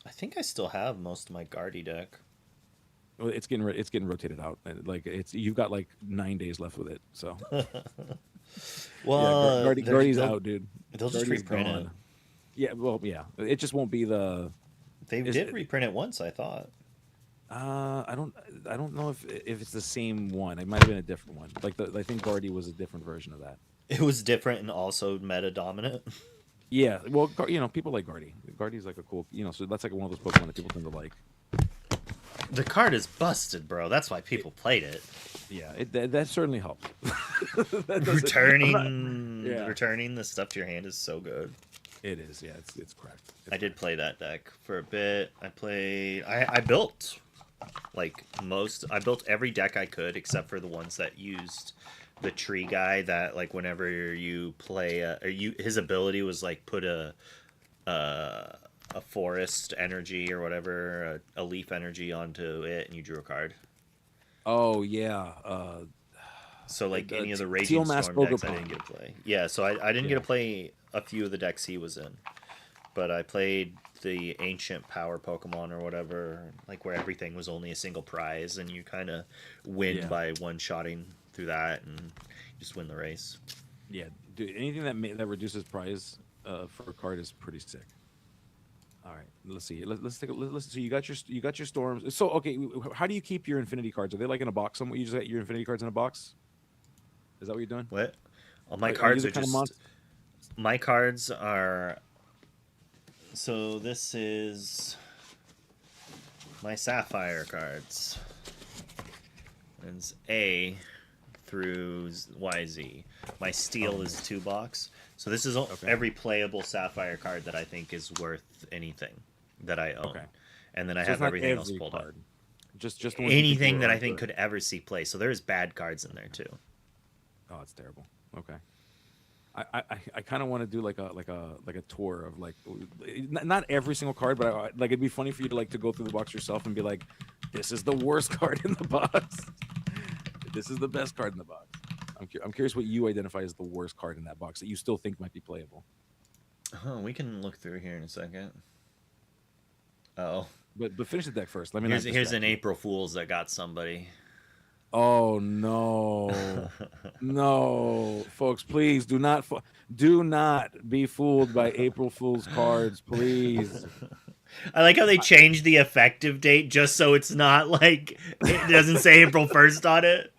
I think I still have most of my Guardy deck. Well, it's getting rotated out. Like you've got like 9 days left with it. So Well, yeah, Guardy's out, dude. They'll just Guardy's reprint gone. it. Yeah, well, yeah. It just won't be the. They did reprint it once, I thought. I don't know if it's the same one. It might have been a different one. Like I think Guardy was a different version of that. It was different and also meta dominant. Yeah, well, people like Guardy. Guardy's like a cool, so that's like one of those Pokemon that people tend to like. The card is busted, bro. That's why people played it. Yeah, that certainly helps. Returning the stuff to your hand is so good. It is, yeah. It's cracked. I did play that deck for a bit. I built I built every deck I could except for the ones that used the tree guy that like whenever you play his ability was like put a forest energy or whatever, a leaf energy onto it and you drew a card. Oh yeah. So like any of the Raging Teal Mask Storm decks I Bogopon. didn't get to play. Yeah, so I didn't get to play a few of the decks he was in. But I played the ancient power Pokemon or whatever, like where everything was only a single prize and you kind of win by one-shotting through that and just win the race. Yeah, dude. Anything that reduces prize for a card is pretty sick. All right, let's see. Let's take a let's see. You got your storms. So okay, how do you keep your infinity cards? Are they like in a box? Somewhere you just get your infinity cards in a box? Is that what you're doing? What? Well, my cards are kind of just. My cards are. So this is my Sapphire cards. And it's A through YZ. My Steel is 2 box. So this is every playable Sapphire card that I think is worth anything that I own. Okay. And then I have everything else pulled up. Just anything that I think could ever see play. So there's bad cards in there too. Oh, it's terrible. Okay. I kind of want to do like a tour of like not every single card, but like it'd be funny for you to like to go through the box yourself and be like, this is the worst card in the box. This is the best card in the box. I'm curious what you identify as the worst card in that box that you still think might be playable. Oh, we can look through here in a second. Oh, but finish the deck first. Let me. Here's an April Fool's that got somebody. Oh no. No, folks, please do not be fooled by April Fool's cards, please. I like how they changed the effective date just so it's not like it doesn't say April 1st on it.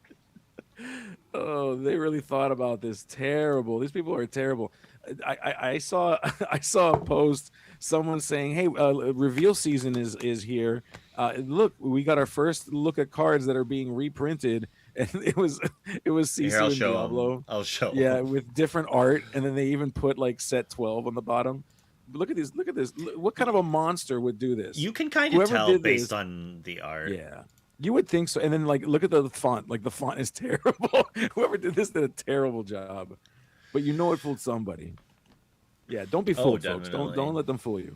Oh, they really thought about this. Terrible. These people are terrible. I saw I saw a post. Someone saying, "Hey, reveal season is here. Look, we got our first look at cards that are being reprinted." And it was Here, I'll Sisu and show them. Diablo. I'll show Yeah, them. with different art, and then they even put like set 12 on the bottom. But look at these. Look at this. What kind of a monster would do this? You can kind of Whoever tell did based this, on the art. yeah. You would think so. And then like look at the font. Like the font is terrible. Whoever did this did a terrible job. But you know it fooled somebody. Yeah, don't be Oh, fooled, folks. Don't definitely. don't let them fool you.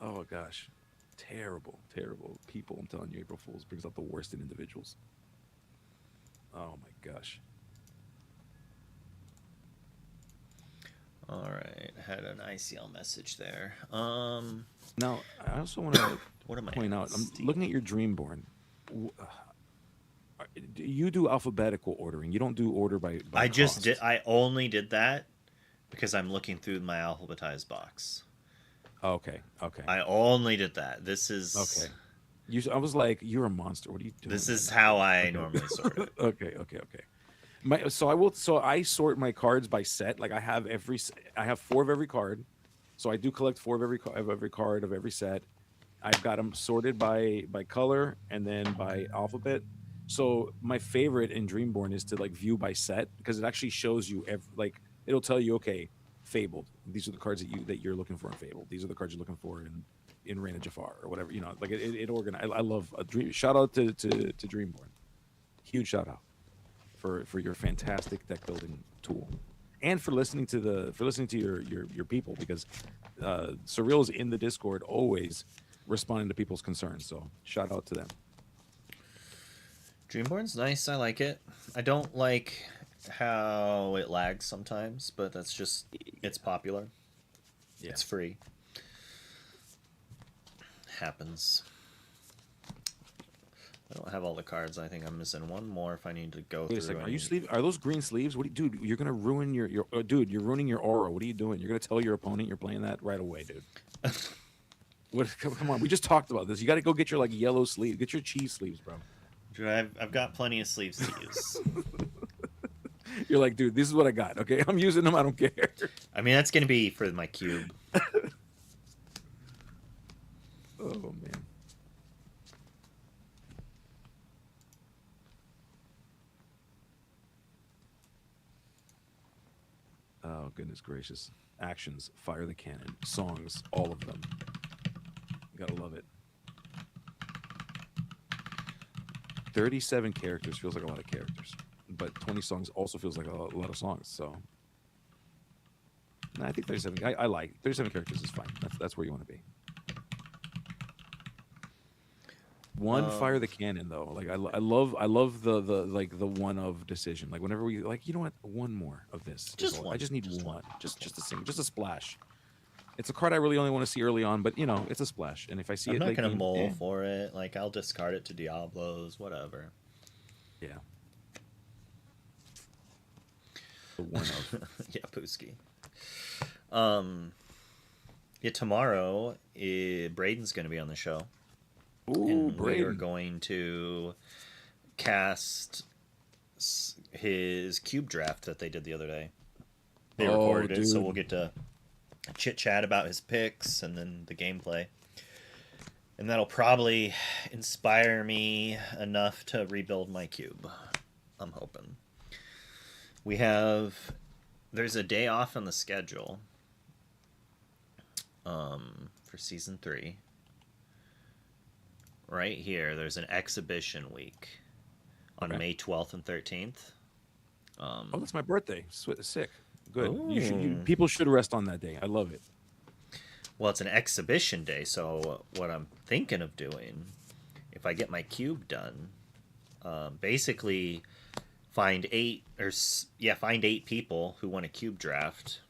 Oh gosh. Terrible, terrible people. I'm telling you, April Fools brings out the worst in individuals. Oh my gosh. All right, had an ICL message there. Now, I also want to What am I point on out, I'm Steam? looking at your Dreamborn. You do alphabetical ordering. You don't do order by I just did. cost. I only did that because I'm looking through my alphabetized box. Okay, okay, I only did that. This okay. is I was like, you're a monster. What are you doing this right is now, how dude? I normally sort it. Okay, okay, okay. So I sort my cards by set. Like I have four of every card. So I do collect four of every card of every set. I've got them sorted by color and then by alphabet. So my favorite in Dreamborn is to like view by set because it actually shows you like it'll tell you, okay, Fabled. These are the cards that you're looking for in Fabled. These are the cards you're looking for in Reign of Jafar or whatever. Like it organized. I love a dream. Shout out to Dreamborn. Huge shout out for your fantastic deck building tool, and for listening to your people because Surreal is in the Discord always responding to people's concerns. So shout out to them. Dreamborn's nice. I like it. I don't like how it lags sometimes, but that's just it's popular. Yeah. It's free. Happens. I don't have all the cards. I think I'm missing one more if I need to go Wait a through second. Are any. you sleeve? Are those green sleeves? What do you, dude? You're gonna ruin your dude. You're ruining your aura. What are you doing? You're gonna tell your opponent you're playing that right away, dude. What? Come on. We just talked about this. You got to go get your like yellow sleeve. Get your cheese sleeves, bro. Dude, I've got plenty of sleeves to use. You're like, dude. This is what I got. Okay, I'm using them. I don't care. I mean, that's gonna be for my cube. Oh man. Oh goodness gracious. Actions, fire the cannon, songs, all of them. Gotta love it. 37 characters feels like a lot of characters, but 20 songs also feels like a lot of songs. So, I think 37. I like 37 characters is fine. That's where you want to be. One fire the cannon though. Like I love the like the one of decision. Like whenever we like, you know what? One more of this. Just I one. just need Just one. one. Just a single. Just a splash. It's a card I really only want to see early on, but it's a splash. And if I see I'm it not late gonna game, mull for it. Like I'll discard it to Diablos, whatever. yeah. The one of. Yeah, Pooski. Yeah, tomorrow Braden's gonna be on the show. Ooh, And we are Braden. going to cast his cube draft that they did the other day. They Oh, recorded it, so dude. we'll get to chit chat about his picks and then the gameplay. And that'll probably inspire me enough to rebuild my cube. I'm hoping. There's a day off on the schedule for season 3. Right here, there's an exhibition week on Okay. May 12th and 13th. Oh, that's my birthday. Sick. Good. Ooh. People should rest on that day. I love it. Well, it's an exhibition day, so what I'm thinking of doing, if I get my cube done, basically find eight people who want a cube draft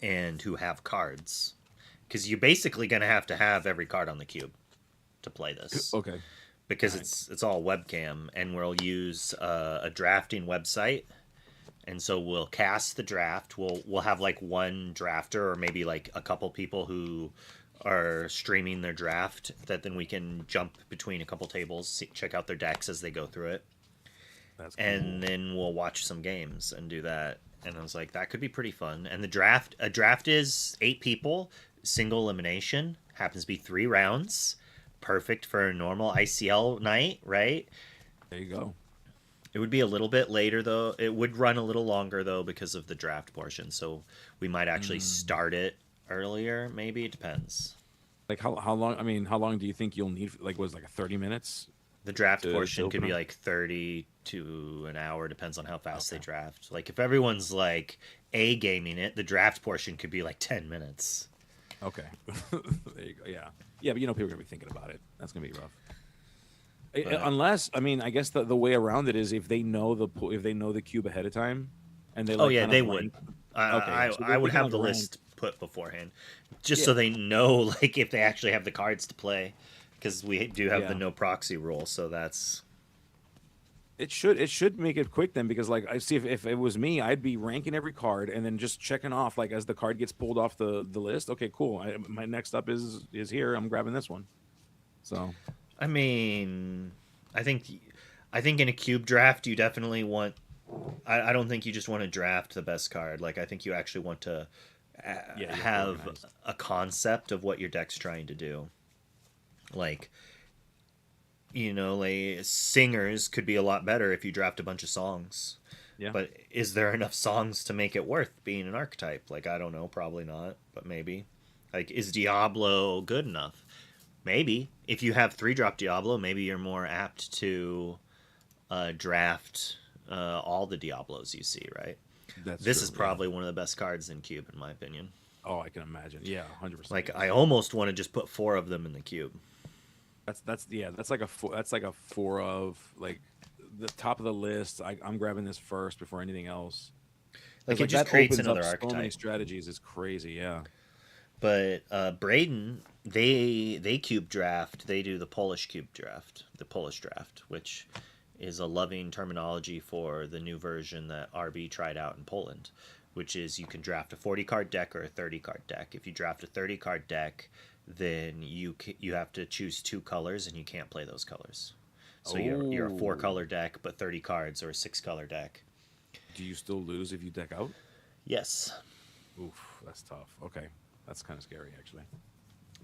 and who have cards, because you're basically gonna have to have every card on the cube to play this. Okay. because Nice. it's all webcam, and we'll use a drafting website. And so we'll cast the draft. We'll have like one drafter or maybe like a couple people who are streaming their draft that then we can jump between a couple tables, check out their decks as they go through it, That's and cool. then we'll watch some games and do that. And I was like, that could be pretty fun. And a draft is 8 people, single elimination, happens to be 3 rounds, perfect for a normal ICL night, right? There you go. It would be a little bit later though. It would run a little longer though because of the draft portion. So we might actually Mm. start it earlier. Maybe it depends. Like how long? I mean, how long do you think you'll need? Like, was it like 30 minutes The draft to portion could open be them? like 30 to an hour, depends on how fast they Okay. draft. Like if everyone's like A gaming it, the draft portion could be like 10 minutes. Okay. There you go. Yeah. Yeah, but people are gonna be thinking about it. That's gonna be rough. But Unless, I mean, I guess the way around it is if they know if they know the cube ahead of time, and they oh like yeah, kind they of would. rank. Okay, yeah. So I they would can have like the rank. list put beforehand, just so Yeah. they know like if they actually have the cards to play, because we do have the Yeah. no proxy rule. So that's It should make it quick then, because like I see if it was me, I'd be ranking every card and then just checking off like as the card gets pulled off the list. Okay, cool. My next up is here. I'm grabbing this one. So I mean, I think I think in a cube draft you definitely want. I don't think you just want to draft the best card. Like I think you actually want to yeah, you have to have organize. a concept of what your deck's trying to do. Like like singers could be a lot better if you draft a bunch of songs. Yeah. But is there enough songs to make it worth being an archetype? Like I don't know, probably not, but maybe. Like is Diablo good enough? Maybe. If you have 3-drop Diablo, maybe you're more apt to draft all the Diablos you see, right? That's This true. is Yeah. probably one of the best cards in Cube, in my opinion. Oh, I can imagine. Yeah, 100% Like, I is. almost want to just put 4 of them in the Cube. That's yeah. That's like a four of like the top of the list. I'm grabbing this first before anything else. Like, Because it like just that creates opens another up so many archetype. strategies. It's crazy. Yeah. But Braden, they cube draft. They do the Polish cube draft, the Polish draft, which is a loving terminology for the new version that RB tried out in Poland, which is you can draft a 40-card deck or a 30-card deck. If you draft a 30-card deck, then you have to choose 2 colors and you can't play those colors. So you're a 4-color Oh, deck, but 30 cards, or a 6-color deck. do you still lose if you deck out? Yes, Oof, that's tough. Okay, that's kind of scary actually.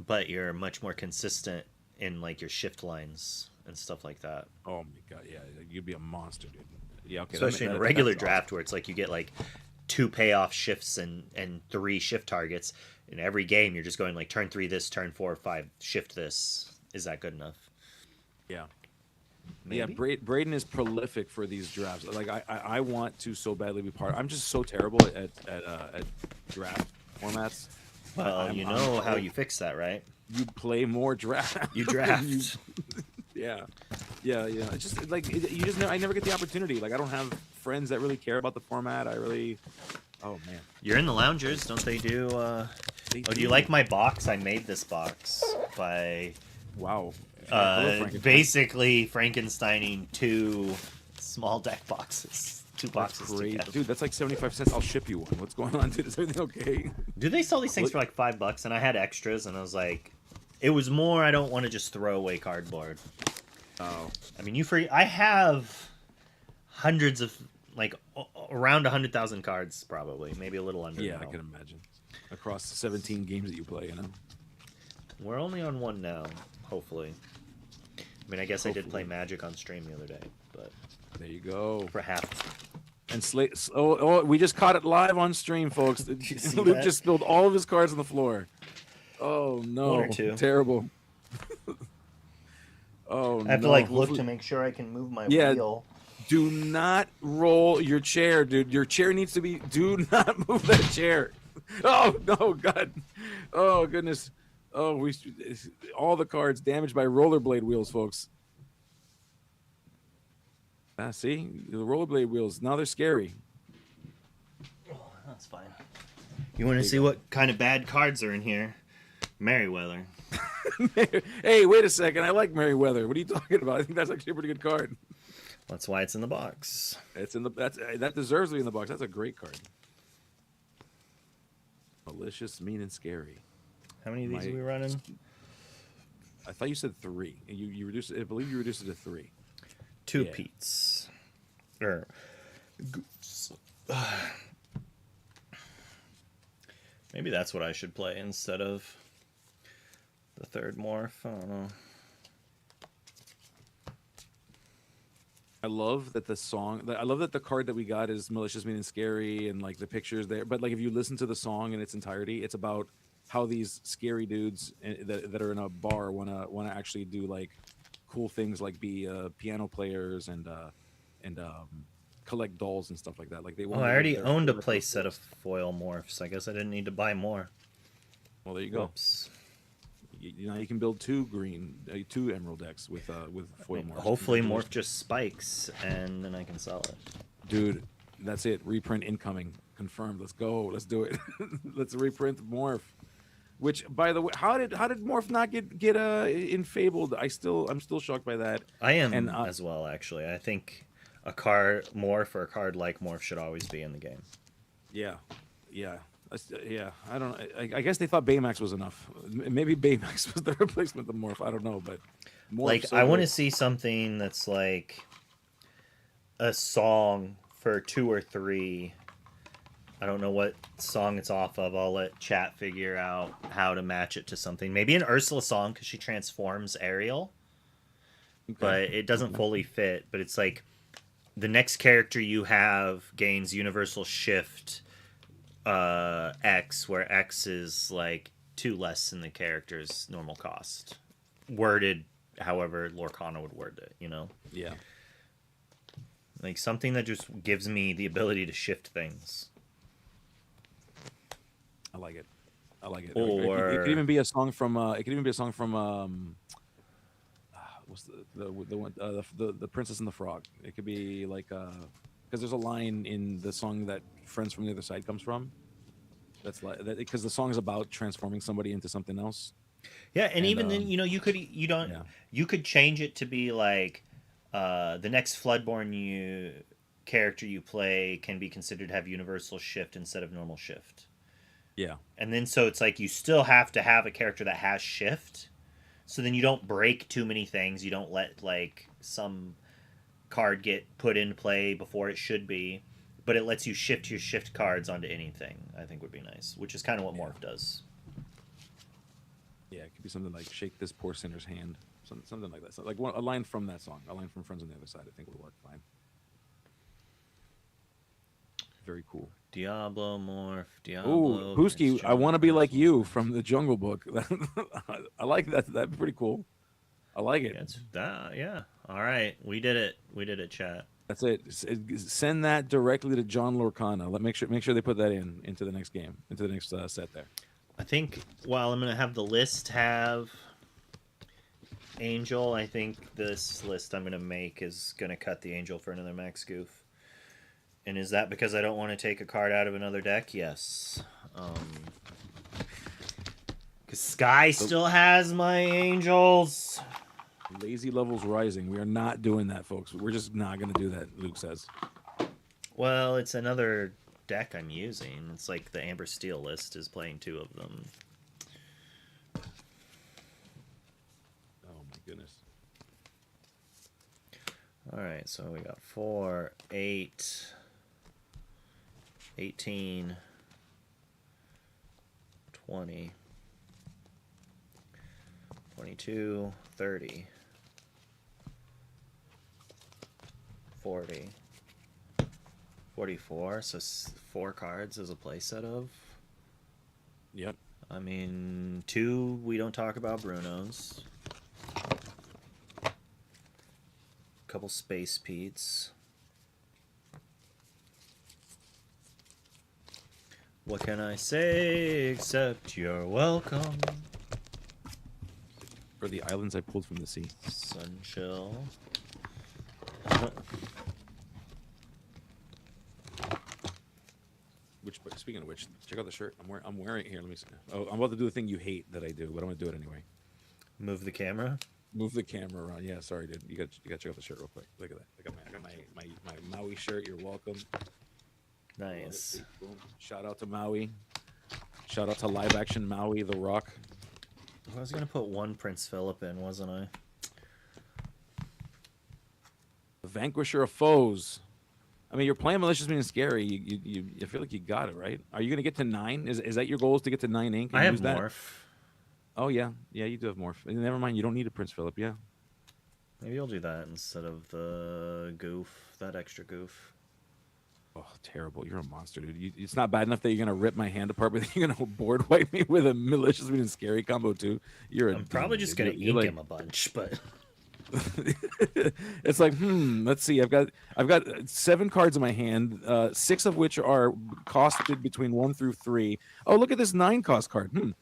but you're much more consistent in like your shift lines and stuff like that. Oh my god, yeah, you'd be a monster, dude. Yeah, okay, Especially in a that's regular awesome. draft where it's like you get like 2 payoff shifts and 3 shift targets. In every game, you're just going like turn 3 this, turn 4 5 shift this. Is that good enough? Yeah. Yeah, Maybe. Braden is prolific for these drafts. Like I want to so badly be part. I'm just so terrible at draft formats. Well, I'm how you fix that, right? you play more draft. You You- draft. yeah, yeah. It's just like you just I never get the opportunity. Like I don't have friends that really care about the format. I really. Oh man, You're in the loungers, don't they do? they Oh, do you do. like my box? I made this box by Wow. I love Frankenstein. basically Frankensteining 2 small deck boxes, 2 That's boxes crazy, together. dude. That's like 75 cents. I'll ship you one. What's going on, dude? Is everything okay? Do they sell these things What? for like $5? And I had extras, and I was like, it was more. I don't want to just throw away cardboard. Oh, I mean, I have hundreds of like around 100,000 cards, probably, maybe a little under yeah, I now. can imagine. Across the 17 games that you play. We're only on 1 now, hopefully. I mean, I guess I did play Hopefully. Magic on stream the other day, but There you go. for half. And Slate. Oh, we just caught it live on stream, folks. Did you see Luke that? just spilled all of his cards on the floor. Oh no! 1 or 2. Terrible. Oh I have to no! like look Hopefully- to make sure I can move my Yeah. wheel. Do not roll your chair, dude. Your chair needs to be. Do not move that chair. Oh no, God. Oh goodness. Oh, all the cards damaged by rollerblade wheels, folks. See the rollerblade wheels. Now they're scary. That's fine. You want to you see go. what kind of bad cards are in here? Merryweather. Hey, wait a second. I like Merryweather. What are you talking about? I think that's actually a pretty good card. That's why it's in the box. It's in the that deserves to be in the box. That's a great card. Malicious, mean, and scary. How many of these are we running? I thought you said 3. You reduced it. I believe you reduced it to 3. 2 Yeah. Pete's. Or maybe that's what I should play instead of the third morph. I don't know. I love that the song. I love that the card that we got is malicious, mean, and scary, and like the pictures there. But like if you listen to the song in its entirety, it's about how these scary dudes that are in a bar wanna actually do like cool things, like be piano players and collect dolls and stuff like that. Like they want. Oh, I already owned a play set of foil morphs. I guess I didn't need to buy more. Well, there you go. Whoops. You know, you can build 2 emerald decks with foil morphs. Hopefully morph just spikes and then I can sell it. Dude, that's it. Reprint incoming. Confirmed. Let's go. Let's do it. Let's reprint morph. Which, by the way, how did morph not get infabled? I'm still shocked by that. I am as well, actually. I think a card morph or a card like morph should always be in the game. Yeah. Yeah, I don't know. I guess they thought Baymax was enough. Maybe Baymax was the replacement of Morph. I don't know, but Morph, like so I want to good. see something that's like a song for 2 or 3. I don't know what song it's off of. I'll let chat figure out how to match it to something. Maybe an Ursula song because she transforms Ariel, but it doesn't fully fit. But it's like the next character you have gains universal shift X, where X is like 2 less than the character's normal cost. Worded however Lorcana would word it, you know? Yeah. Like something that just gives me the ability to shift things. I like it. Or it could even be a song from. What's the one? The Princess and the Frog. It could be like because there's a line in the song that Friends from the Other Side comes from. That's like that because the song is about transforming somebody into something else. Yeah, and even then, you know, you could change it to be like the next Floodborn character you play can be considered to have universal shift instead of normal shift. Yeah. And then so it's like you still have to have a character that has shift. So then you don't break too many things. You don't let like some card get put into play before it should be, but it lets you shift your shift cards onto anything. I think would be nice, which is kind of what Morph does. Yeah, it could be something like "Shake This Poor Sinner's Hand," something like that. So like a line from that song, a line from Friends on the Other Side. I think would work fine. Very cool. Diablo Morph. Ooh, Pooski, I want to be like you from the Jungle Book. I like that. That'd be pretty cool. I like it. Yeah. All right, we did it, chat. That's it. Send that directly to John Lorcana. Make sure they put that into the next game, into the next set there. I think while I'm gonna have the list have Angel, I think this list I'm gonna make is gonna cut the Angel for another max goof. And is that because I don't want to take a card out of another deck? Yes. Because Sky still has my Angels. Lazy levels rising. We are not doing that, folks. We're just not going to do that, Luke says. Well, it's another deck I'm using. It's like the Amber Steel list is playing 2 of them. Oh, my goodness. Alright, so we got 4, 8... 18, 20, 22, 30, 40, 44. So 4 cards as a playset of. Yep. I mean, 2 we don't talk about Bruno's. A couple Space Pete's. What can I say except you're welcome? For the islands I pulled from the sea. Sunchill. Speaking of which, check out the shirt. I'm wearing it here. Let me see. Oh, I'm about to do the thing you hate that I do, but I'm gonna do it anyway. Move the camera. Move the camera around. Yeah, sorry, dude. You got to check out the shirt real quick. Look at that. I got my Maui shirt. You're welcome. Nice. Boom. Shout out to Maui. Shout out to live action Maui, The Rock. I was gonna put one Prince Philip in, wasn't I? The vanquisher of foes. I mean, you're playing malicious meaning scary. You feel like you got it right. Are you gonna get to 9? Is that your goal? Is to get to 9 ink? I have use that? morph. Oh yeah, you do have morph. Never mind. You don't need a Prince Philip. Yeah. Maybe I'll do that instead of the goof. That extra goof. Oh, terrible! You're a monster, dude. It's not bad enough that you're gonna rip my hand apart, but then you're gonna board wipe me with a malicious meaning scary combo too. I'm probably just gonna ink him a bunch, but it's like, let's see. I've got 7 cards in my hand, 6 of which are costed between 1 through 3. Oh, look at this 9 cost card.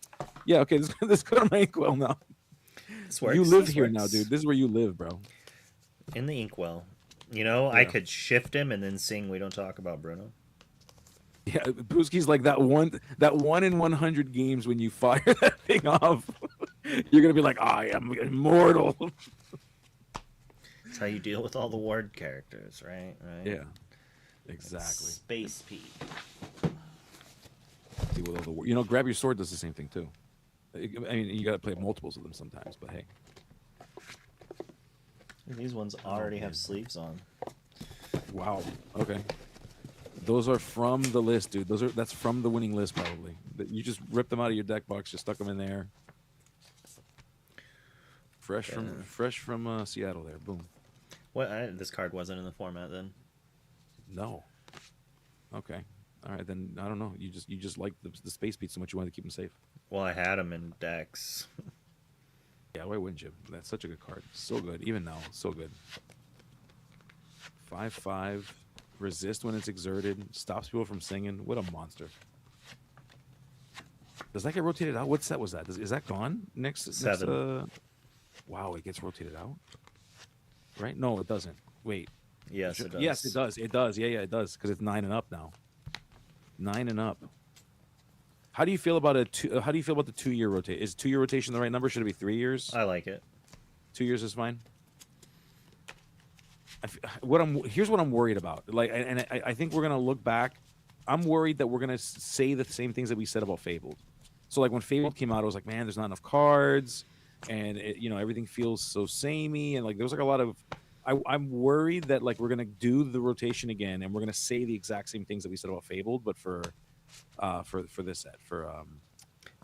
Yeah, okay. Let's go to my inkwell now. this works. You live this here works. now, dude. This is where you live, bro. In the inkwell. You know, Yeah. I could shift him and then sing "We Don't Talk About Bruno." Yeah, Pooskie's like that one in 100 games when you fire that thing off. You're gonna be like, I am immortal. That's how you deal with all the ward characters, right? Yeah, exactly. Space Pete. Deal with all the grab your sword does the same thing too. I mean, you gotta play multiples of them sometimes, but hey. These ones already have sleeves on. Wow. Okay. Those are from the list, dude. That's from the winning list, probably. You just ripped them out of your deck box, just stuck them in there. Fresh from Seattle, there. Boom. What? This card wasn't in the format then. No. Okay. All right, then I don't know. You just like the space beats so much you wanted to keep them safe. Well, I had them in decks. Yeah, why wouldn't you? That's such a good card. So good. Even now, so good. 5/5. Resist when it's exerted. Stops people from singing. What a monster. Does that get rotated out? What set was that? Is that gone? Next 7. Wow, it gets rotated out? Right? No, it doesn't. Wait. Yes, it does. Yes, it does. It does. Yeah, it does. Because it's 9 and up now. 9 and up. How do you feel about how do you feel about the 2-year rotation? Is 2-year rotation the right number? Should it be 3 years? I like it. 2 years is fine. Here's what I'm worried about. I think we're gonna look back. I'm worried that we're gonna say the same things that we said about Fabled. So like when Fabled came out, I was like, man, there's not enough cards, and everything feels so samey, and like there was like a lot of. I'm worried that like we're gonna do the rotation again, and we're gonna say the exact same things that we said about Fabled, but for this set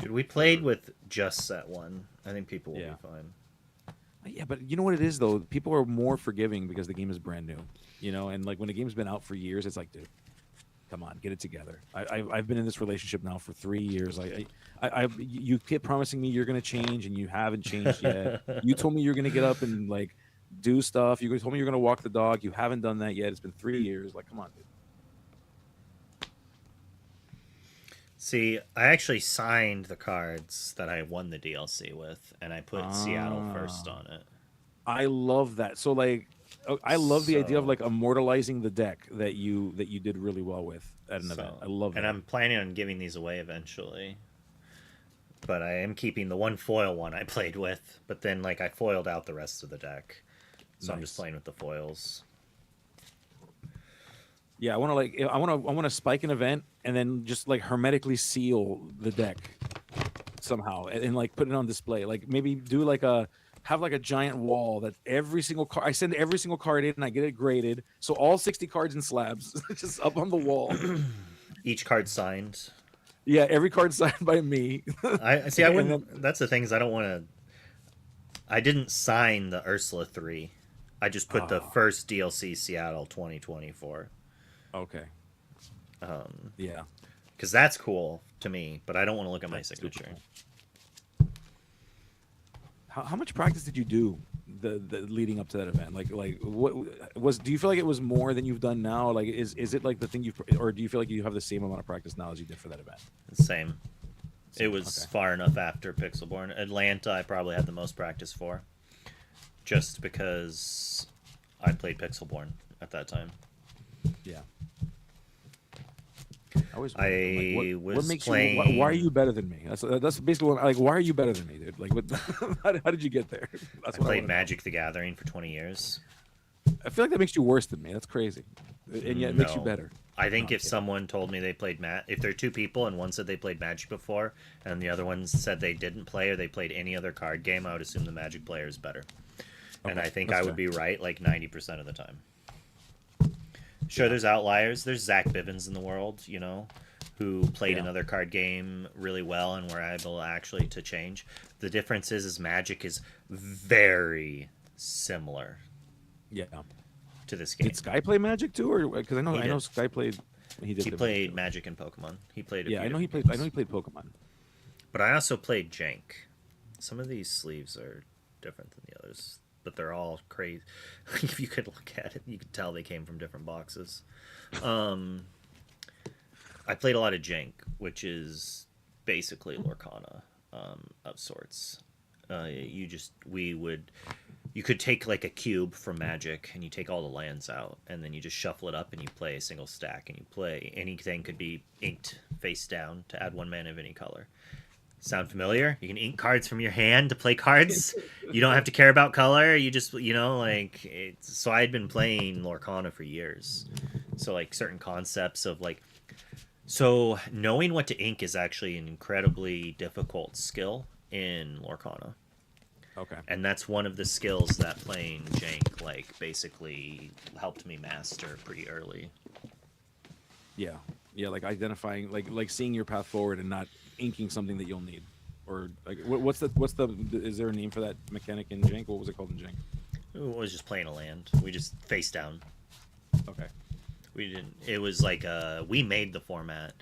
Dude, we played with just set 1. I think people will be fine. Yeah, but you know what it is though? People are more forgiving because the game is brand new, and like when the game's been out for years, it's like, dude, come on, get it together. I've been in this relationship now for 3 years. You keep promising me you're gonna change, and you haven't changed yet. You told me you're gonna get up and like do stuff. You told me you're gonna walk the dog. You haven't done that yet. It's been 3 years. Like, come on, dude. See, I actually signed the cards that I won the DLC with, and I put Seattle first on it. I love that. So like, I love the idea of like immortalizing the deck that you did really well with at an event. I love that. And I'm planning on giving these away eventually. But I am keeping the one foil one I played with, but then like I foiled out the rest of the deck. So I'm just playing with the foils. Yeah, I want to spike an event and then just like hermetically seal the deck somehow and like put it on display. Like maybe do have like a giant wall that every single card I send every single card in and I get it graded. So all 60 cards in slabs just up on the wall. Each card signed. Yeah, every card signed by me. I wouldn't. That's the thing is I don't want to. I didn't sign the Ursula 3. I just put the first DLC Seattle 2024. Okay. Yeah. Because that's cool to me, but I don't want to look at my signature. Cool. How much practice did you do the leading up to that event? Like what was? Do you feel like it was more than you've done now? Like is it like the thing or do you feel like you have the same amount of practice now as you did for that event? Same. It was far enough after Pixelborn. Atlanta, I probably had the most practice for, just because I played Pixelborn at that time. Yeah. I always wondered. I'm like, I what was makes you? Why are playing. you better than me? That's basically what, like. Why are you better than me, dude? Like, what? How did you get there? I That's what I played want to know. Magic the Gathering for 20 years. I feel like that makes you worse than me. That's crazy, and yet it makes you No. better. I No, think I'm if kidding. someone told me they played if there are two people and one said they played Magic before and the other one said they didn't play or they played any other card game, I would assume the Magic player is better. And Okay, I think that's I would fair. be right like 90% of the time. Sure, Yeah, there's outliers. There's Zach Bivens in the world, who played yeah, another card game really well and were able actually to change. The difference is Magic is very similar yeah. to this Did game. Sky play Magic too, or because He I know did. Sky played. He did He play Magic played too. Magic and Pokemon. He played a Yeah, few I know he different played. I know games. he played Pokemon. But I also played Jank. Some of these sleeves are different than the others, but they're all crazy. If you could look at it, you could tell they came from different boxes. Um, I played a lot of Jank, which is basically Lorcana of sorts. You could take like a cube from Magic and you take all the lands out and then you just shuffle it up and you play a single stack and you play anything could be inked face down to add 1 mana of any color. Sound familiar? You can ink cards from your hand to play cards. You don't have to care about color. You just, so I had been playing Lorcana for years. So like certain concepts of like, so knowing what to ink is actually an incredibly difficult skill in Lorcana. Okay. And that's one of the skills that playing Jank like basically helped me master pretty early. Yeah, yeah. Like identifying, like seeing your path forward and not inking something that you'll need, or like what's the is there a name for that mechanic in Jank? What was it called in Jank? It was just playing a land. We just face down. Okay. We didn't. It was like we made the format,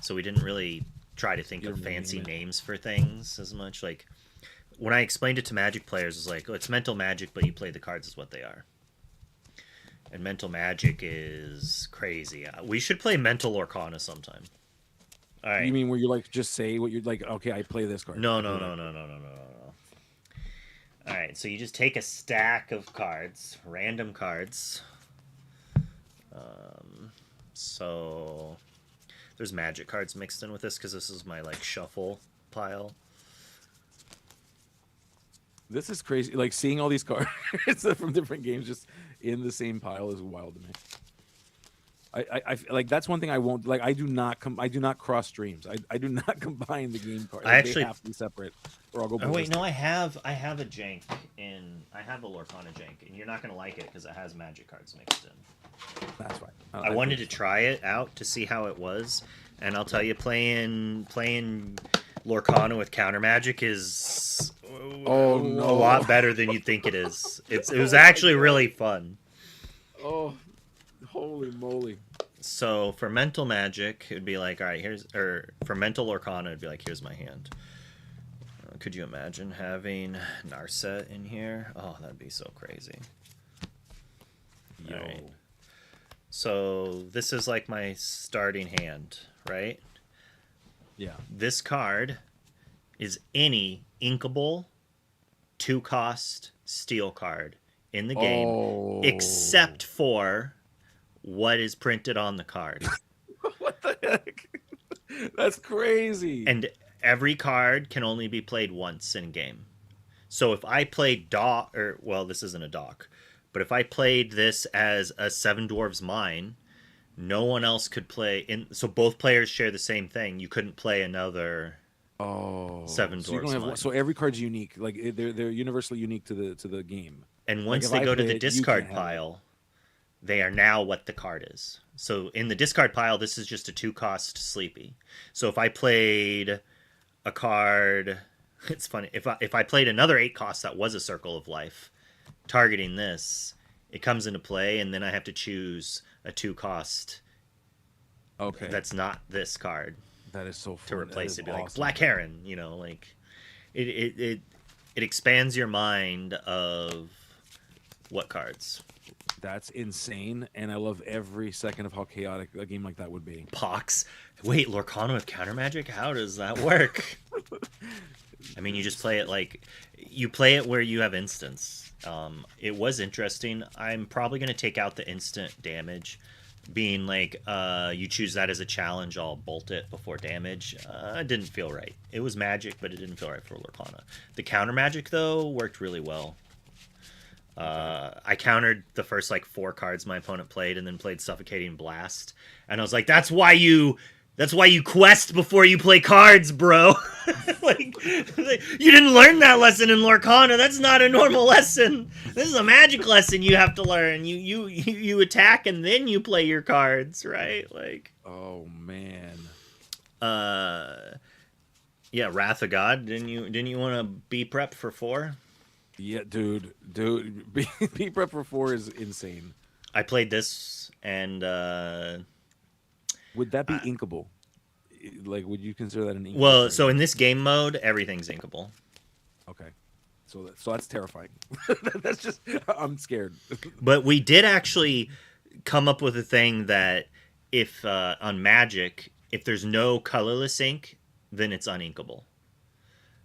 so we didn't really try to think You of don't really fancy name it. names for things as much. Like when I explained it to Magic players, it's like, oh, it's mental magic, but you play the cards as what they are. And mental magic is crazy. We should play mental Lorcana sometime. All You right. mean where you like just say what you're like? Okay, I play this card. No, I play no, that no, no, card. no, no, no, no. All right. So you just take a stack of cards, random cards. So there's magic cards mixed in with this because this is my like shuffle pile. This is crazy. Like seeing all these cards from different games just in the same pile is wild to me. Like that's one thing I won't like. I do not cross streams. I do not combine the game cards. I Like, they actually. have to be separate, or I'll go Oh wait, ballistic. no, I have a jank I have a Lorcana jank, and you're not gonna like it because it has magic cards mixed in. That's fine. I think wanted to it's fine. try it out to see how it was, and I'll tell you, playing Lorcana with counter magic is Oh a no! lot better than you'd think it is. It was actually really fun. Oh, holy moly! So for mental magic, it'd be like, all right, for mental Lorcana, it'd be like, here's my hand. Could you imagine having Narset in here? Oh, that'd be so crazy. Yo, All right. So this is like my starting hand, right? yeah. This card is any inkable 2-cost steel card in the game, Oh, except for what is printed on the card. what the heck? That's crazy. And every card can only be played once in game. So if I played this isn't a dock, but if I played this as a Seven Dwarves Mine, no one else could play. So both players share the same thing. You couldn't play another Oh, Seven so you don't Dwarves have Mine. so every card's unique. Like they're universally unique to the game. And Like once if they I go to play the it, you can't discard have it. pile, they are now what the card is. So in the discard pile, this is just a 2-cost sleepy. So if I played a card, it's funny. If I played another 8-cost that was a Circle of Life, targeting this, it comes into play, and then I have to choose a 2-cost Okay, that's not this card that is so to fun. replace it. Be like Awesome. Black Heron, like it expands your mind of what cards. That's insane, and I love every second of how chaotic a game like that would be. Pox. Wait, Lorcana with counter magic? How does that work? I mean, you just play it like you play it where you have instants. It was interesting. I'm probably going to take out the instant damage being like, you choose that as a challenge, I'll bolt it before damage. It didn't feel right. It was magic, but it didn't feel right for Lorcana. The counter magic though worked really well. I countered the first like 4 cards my opponent played, and then played Suffocating Blast, and I was like, that's why you quest before you play cards, bro. like, you didn't learn that lesson in Lorcana. That's not a normal lesson. This is a magic lesson you have to learn. You attack and then you play your cards, right? Like, Oh man. yeah, Wrath of God. Didn't you want to be prep for 4? Yeah, dude. Be prep for 4 is insane. I played this, and Would that be inkable? Like, would you consider that an inkable well, card? so in this game mode, everything's inkable. Okay. So that's terrifying. That's just I'm scared. But we did actually come up with a thing that if on Magic, if there's no colorless ink, then it's uninkable.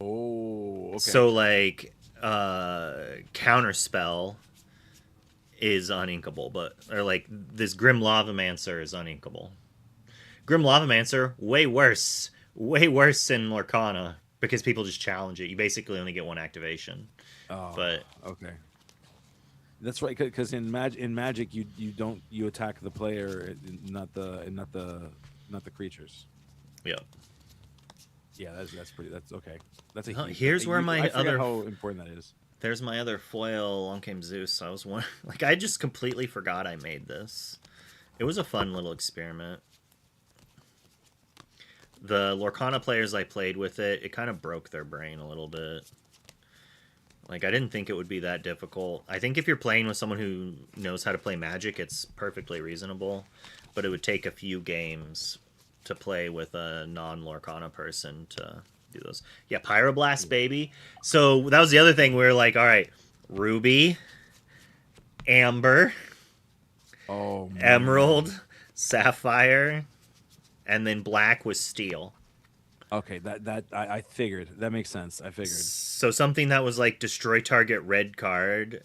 Oh, okay. So like Counterspell is uninkable, but or like this Grim Lavamancer is uninkable. Grim Lavamancer, way worse in Lorcana because people just challenge it. You basically only get 1 activation. Oh, But okay. That's right, because in Magic you attack the player, not the creatures. yeah. Yeah, that's okay. That's a Here's where my I forget other how important that is. There's my other foil, Long Came Zeus. I was like, I just completely forgot I made this. It was a fun little experiment. The Lorcana players I played with it kind of broke their brain a little bit. Like, I didn't think it would be that difficult. I think if you're playing with someone who knows how to play Magic, it's perfectly reasonable. But it would take a few games to play with a non-Lorcana person to do those. Yeah, Pyroblast, baby. So that was the other thing. We were like, all right, Ruby, Amber, Oh, man. Emerald, Sapphire, and then Black was Steel. Okay, I figured. That makes sense. I figured. So something that was like destroy target red card,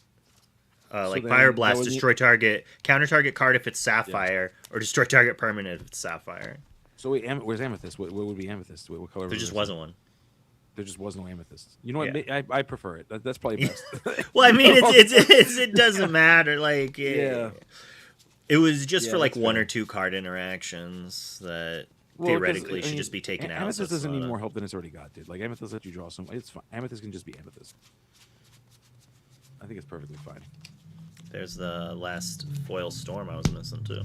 like then Pyroblast, that was destroy target, counter target card if it's Sapphire, or destroy target permanent if it's Sapphire. So wait, where's Amethyst? What would be Amethyst? What color? There just wasn't one. There just was no Amethyst. You know what? Yeah. I prefer it. That's probably best. Well, I mean, it doesn't matter. Like, Yeah. It was just Yeah, for like that's 1 fair. or 2 card interactions that Well, theoretically 'cause, I should mean, just be taken out. Amethyst so it's doesn't need not more help than it's already got, dude. Like Amethyst lets you draw some. It's fine. Amethyst can just be Amethyst. I think it's perfectly fine. There's the last foil storm I was missing too.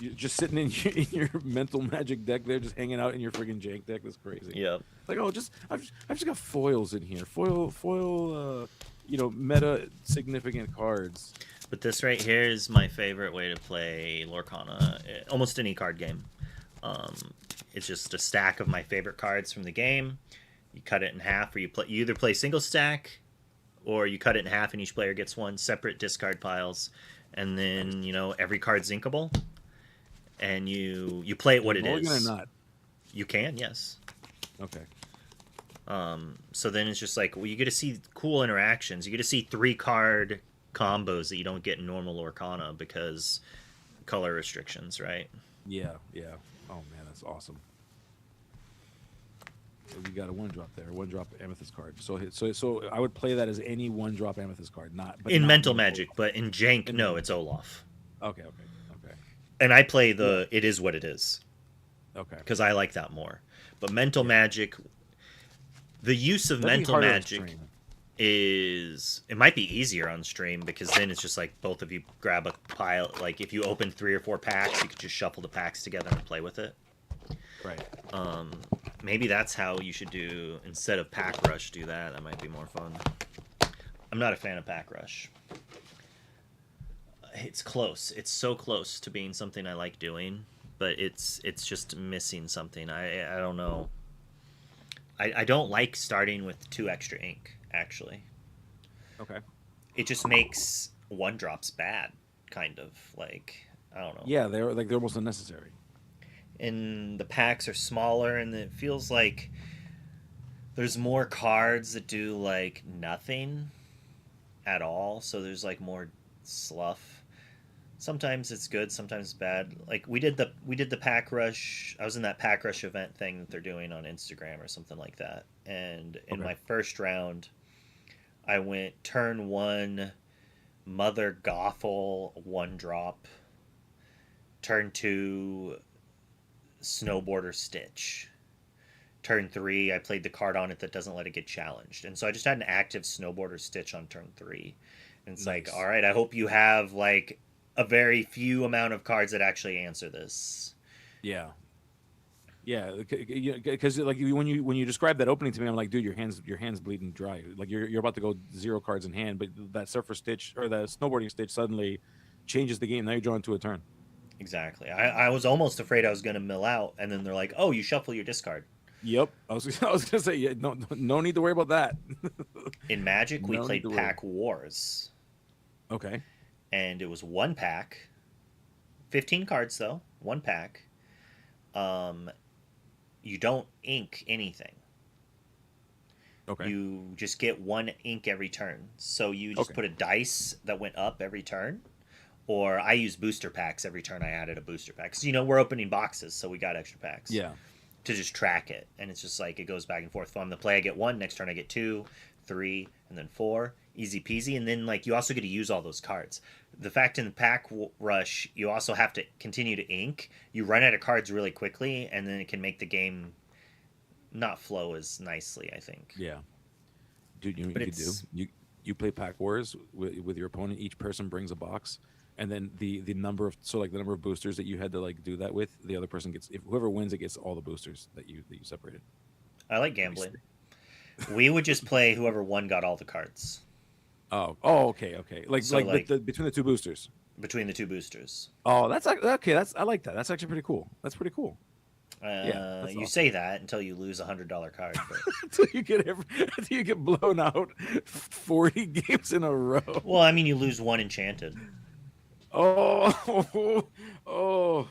You're just sitting in your mental magic deck there, just hanging out in your friggin' jank deck. That's crazy. Yep. Like, oh, I've just got foils in here. Foil. Meta significant cards. But this right here is my favorite way to play Lorcana. Almost any card game. It's just a stack of my favorite cards from the game. You cut it in half, or you either play single stack, or you cut it in half, and each player gets 1 separate discard piles, and then every card's inkable, and you play it what it is. Mulligan or not? You can, yes. Okay. So then it's just like, well, you get to see cool interactions. You get to see 3-card combos that you don't get in normal Lorcana because color restrictions, right? Yeah. Oh man, that's awesome. So we got a 1-drop there, 1-drop Amethyst card. So I would play that as any 1-drop Amethyst card, but In not Mental Olaf. Magic, but in Jank, no, it's Olaf. Okay. And I play it is what it is. Okay. Because I like that more. But Mental Magic, the use of That'd be Mental harder on Magic stream. it might be easier on stream because then it's just like both of you grab a pile. Like if you open 3 or 4 packs, you could just shuffle the packs together and play with it. Right. Maybe that's how you should do instead of Pack Rush. Do that. That might be more fun. I'm not a fan of Pack Rush. It's close. It's so close to being something I like doing, but it's just missing something. I don't know. I don't like starting with 2 extra ink. Actually, Okay. it just makes 1-drops bad. Kind of like I don't know. Yeah, they're almost unnecessary. And the packs are smaller, and it feels like there's more cards that do like nothing at all. So there's like more sluff. Sometimes it's good, sometimes it's bad. Like we did the pack rush. I was in that pack rush event thing that they're doing on Instagram or something like that. And in Okay. my first round, I went turn one, Mother Gothel one drop. Turn two, Snowboarder Stitch. Turn three, I played the card on it that doesn't let it get challenged. And so I just had an active Snowboarder Stitch on turn three. And it's like, all Nice. right, I hope you have like a very few amount of cards that actually answer this. Yeah. Yeah, because like when you describe that opening to me, I'm like, dude, your hands bleeding dry. Like you're about to go 0 cards in hand, but that Surfer Stitch or the Snowboarding Stitch suddenly changes the game. Now you're drawn to a turn. Exactly. I was almost afraid I was going to mill out. And then they're like, oh, you shuffle your discard. Yep, I was I was gonna say yeah, no need to worry about that. In Magic, we No need played to worry. Pack Wars. Okay, And it was one pack, 15 cards though, one pack. Um, you don't ink anything. okay, You just get one ink every turn. So you just okay. put a dice that went up every turn. Or I use booster packs every turn. I added a booster pack. So, we're opening boxes, so we got extra packs Yeah. to just track it. And it's just like it goes back and forth. If I'm the play, I get one. Next turn, I get two, three, and then four. Easy peasy. And then, like, you also get to use all those cards. The fact in the pack rush, you also have to continue to ink. You run out of cards really quickly, and then it can make the game not flow as nicely, I think. Yeah, dude, you know what But you could do? it's You play Pack Wars with your opponent. Each person brings a box, and then the number of like the number of boosters that you had to like do that with, the other person gets. If whoever wins, it gets all the boosters that you separated. I like That'd be gambling. sick. We would just play whoever won got all the cards. Oh, okay, okay. So But like between the two boosters. between the two boosters. Oh, okay. I like that. That's actually pretty cool. That's pretty cool. Yeah, that's You awesome. say that until you lose $100 card, but Until you get blown out 40 games in a row. well, I mean, you lose one enchanted. Oh, oh.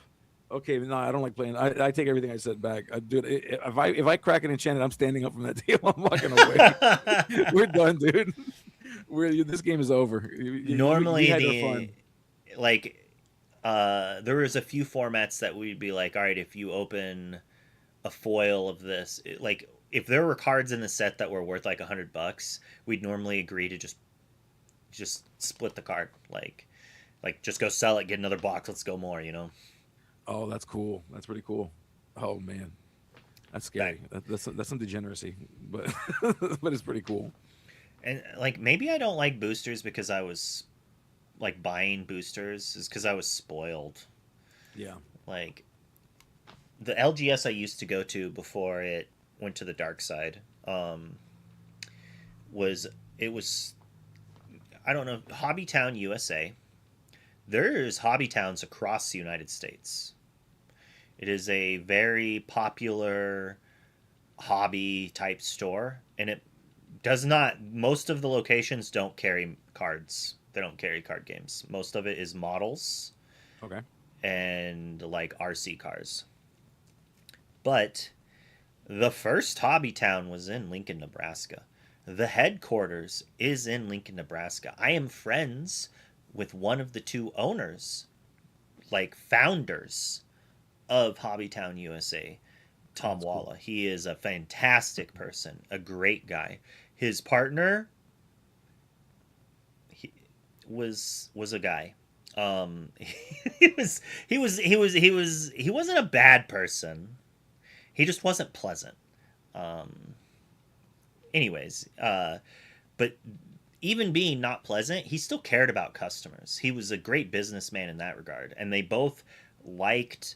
Okay, no, I don't like playing. I take everything I said back. Dude, if I crack an enchanted, I'm standing up from that table. I'm walking away. We're done, dude. This game is over. We Normally, had our the fun. like there was a few formats that we'd be like, all right, if you open a foil of this, like if there were cards in the set that were worth like $100, we'd normally agree to just split the card, like just go sell it, get another box, let's go more. Oh, that's cool. That's pretty cool. Oh man, that's Back scary. That's some degeneracy, but but it's pretty cool. and like maybe I don't like boosters because I was like buying boosters is because I was spoiled. Yeah. Like the LGS I used to go to before it went to the dark side, was it was I don't know, Hobbytown USA. There's hobby towns across the United States. It is a very popular hobby type store, and it does not. Most of the locations don't carry cards. They don't carry card games. Most of it is models Okay. and like RC cars. But the first hobby town was in Lincoln, Nebraska. The headquarters is in Lincoln, Nebraska. I am friends with one of the two owners, like founders of Hobbytown USA, Oh, Tom that's cool. Walla. He is a fantastic person, a great guy. His partner he, was a guy. He wasn't a bad person. He just wasn't pleasant. Um, anyways, but even being not pleasant, he still cared about customers. He was a great businessman in that regard, and they both liked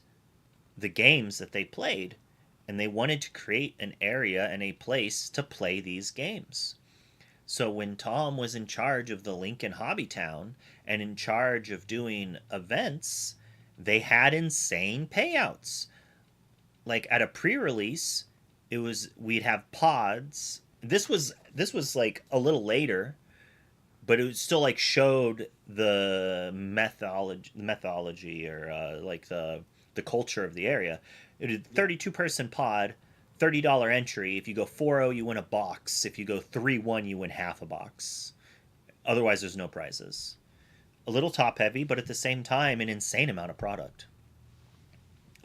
the games that they played, and they wanted to create an area and a place to play these games. So when Tom was in charge of the Lincoln Hobby Town and in charge of doing events, they had insane payouts. Like at a pre-release, it was we'd have pods. This was like a little later, but it still like showed the methodology or like the culture of the area. It was Yeah. 32-person pod, $30 entry. If you go 4-0, you win a box. If you go 3-1, you win half a box. Otherwise, there's no prizes. a little top heavy, but at the same time, an insane amount of product.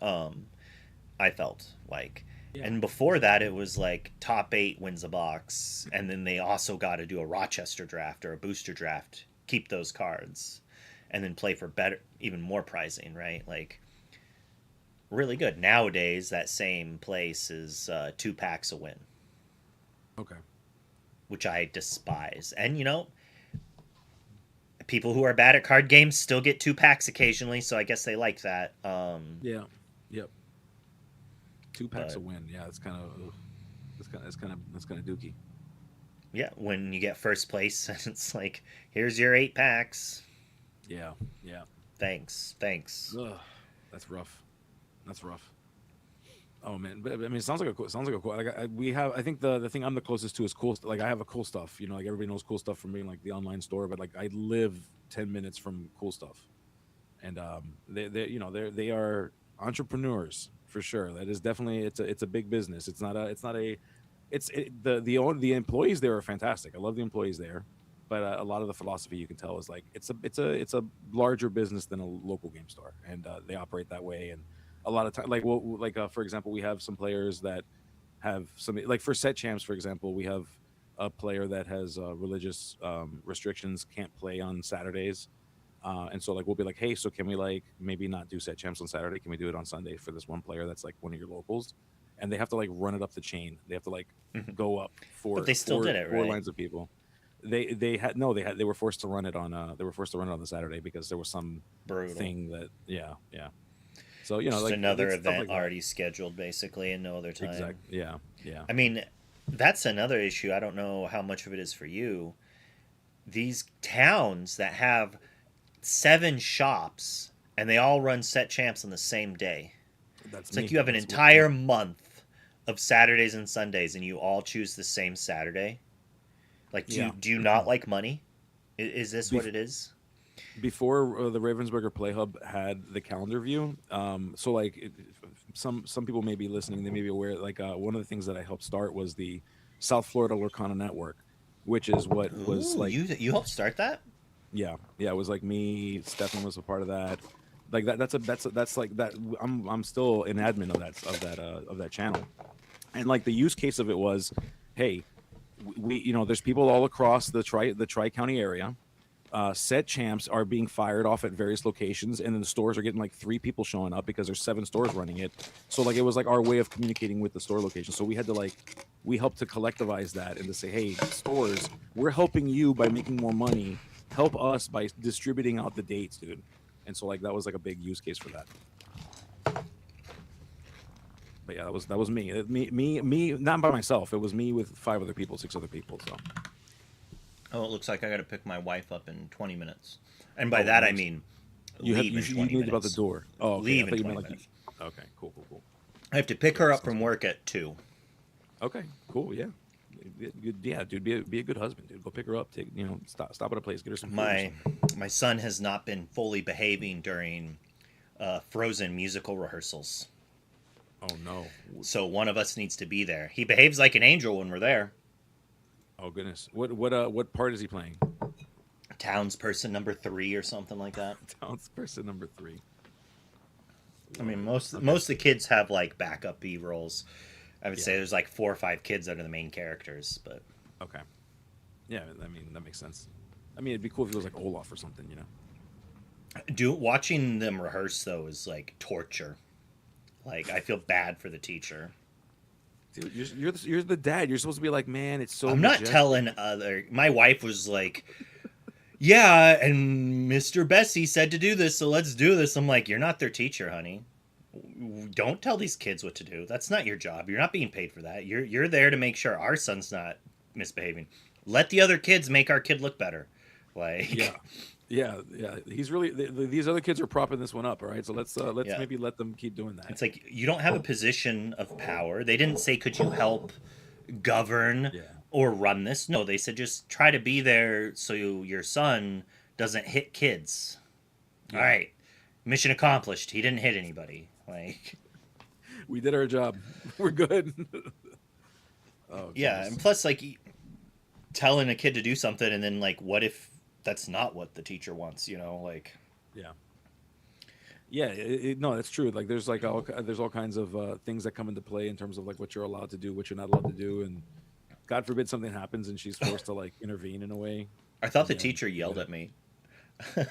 Um, I felt like. Yeah. And before that, it was like top eight wins a box, and then they also got to do a Rochester draft or a booster draft, keep those cards, and then play for better, even more pricing, right? Like really good. Nowadays, that same place is 2 packs a win, Okay. which I despise. And people who are bad at card games still get 2 packs occasionally, so I guess they like that. Yeah. Yep. 2 packs But a win. Yeah, it's kind of that's kind of dookie. yeah, when you get first place, it's like, here's your 8 packs. Yeah. Yeah. Thanks, thanks. Ugh, that's rough. That's rough. Oh man, but I mean, it sounds like a cool. Like we have, I think the thing I'm the closest to is cool. Like I have a cool stuff. Like everybody knows cool stuff from being like the online store, but like I live 10 minutes from cool stuff, and they are entrepreneurs for sure. That is definitely it's a big business. The employees there are fantastic. I love the employees there, but a lot of the philosophy you can tell is like it's a larger business than a local game store, and they operate that way. And a lot of time, for example, we have some players that have some, like for set champs, for example, we have a player that has religious restrictions, can't play on Saturdays. And so like we'll be like, hey, so can we like maybe not do set champs on Saturday? Can we do it on Sunday for this one player that's like one of your locals? And they have to like run it up the chain. They have to like go up But four they still four did it, four right? lines of people. They were forced to run it on the Saturday because there was some Brutal. thing that yeah. So Just like another it's stuff event like that. already scheduled, basically, and no other time. Exact. Yeah. Yeah. I mean, that's another issue. I don't know how much of it is for you. These towns that have 7 shops and they all run set champs on the same day. That's It's like me. you have an That's what. entire month of Saturdays and Sundays, and you all choose the same Saturday. Like, do you Yeah. do you not like money? Is this what Bef- it is? Before the Ravensburger Play Hub had the calendar view, so like some people may be listening, they may be aware. Like one of the things that I helped start was the South Florida Lorcana Network, which is what was Ooh, like you helped start that? yeah, it was like me, Stefan was a part of that. Like that's like that. I'm still an admin of that channel, and like the use case of it was, hey, there's people all across the tri county area. Set champs are being fired off at various locations, and then the stores are getting like 3 people showing up because there's 7 stores running it. So like it was like our way of communicating with the store location. So we helped to collectivize that and to say, hey, stores, we're helping you by making more money. Help us by distributing out the dates, dude. And so like that was like a big use case for that. But yeah, that was me. Me, not by myself. It was me with 5 other people, 6 other people. So Oh, it looks like I got to pick my wife up in 20 minutes. And by oh, that I nice. mean You have leave in you 20 need about the minutes. door. Oh, okay. I Leave in thought you 20 meant like minutes. okay, cool. I have to pick Yeah, her that up sounds from good. work at 2. Okay, cool. Yeah, yeah, dude. Be a good husband, dude. Go pick her up. Stop at a place. Get her some food or My something. my son has not been fully behaving during Frozen musical rehearsals. Oh no. So one of us needs to be there. He behaves like an angel when we're there. Oh goodness. What part is he playing? Townsperson number 3 or something like that. Townsperson number 3. I Love mean, it. Okay. most of the kids have like backup B roles. I would Yeah. say there's like 4 or 5 kids that are the main characters, but Okay. Yeah. I mean that makes sense. I mean it'd be cool if it was like Olaf or something. watching them rehearse though is like torture. Like I feel bad for the teacher. Dude, you're the dad. You're supposed to be like, man, it's so I'm not majestic. telling other. My wife was like, "Yeah," and Mr. Bessie said to do this, so let's do this. I'm like, "You're not their teacher, honey. Don't tell these kids what to do. That's not your job. You're not being paid for that. You're there to make sure our son's not misbehaving. Let the other kids make our kid look better." Yeah. Like, Yeah. He's really these other kids are propping this one up. All right, so let's yeah. maybe let them keep doing that. It's like you don't have a position of power. They didn't say, "Could you help govern Yeah. or run this?" No, they said just try to be there so your son doesn't hit kids. All Yeah. right, mission accomplished. He didn't hit anybody. Like, We did our job. We're good. Oh yeah, and goodness. plus, like telling a kid to do something, and then like, what if that's not what the teacher wants, like. Yeah. Yeah, no, that's true. Like, there's all kinds of things that come into play in terms of like what you're allowed to do, what you're not allowed to do, and God forbid something happens and she's forced to like intervene in a way. I thought And the yeah, teacher you yelled gotta. at me.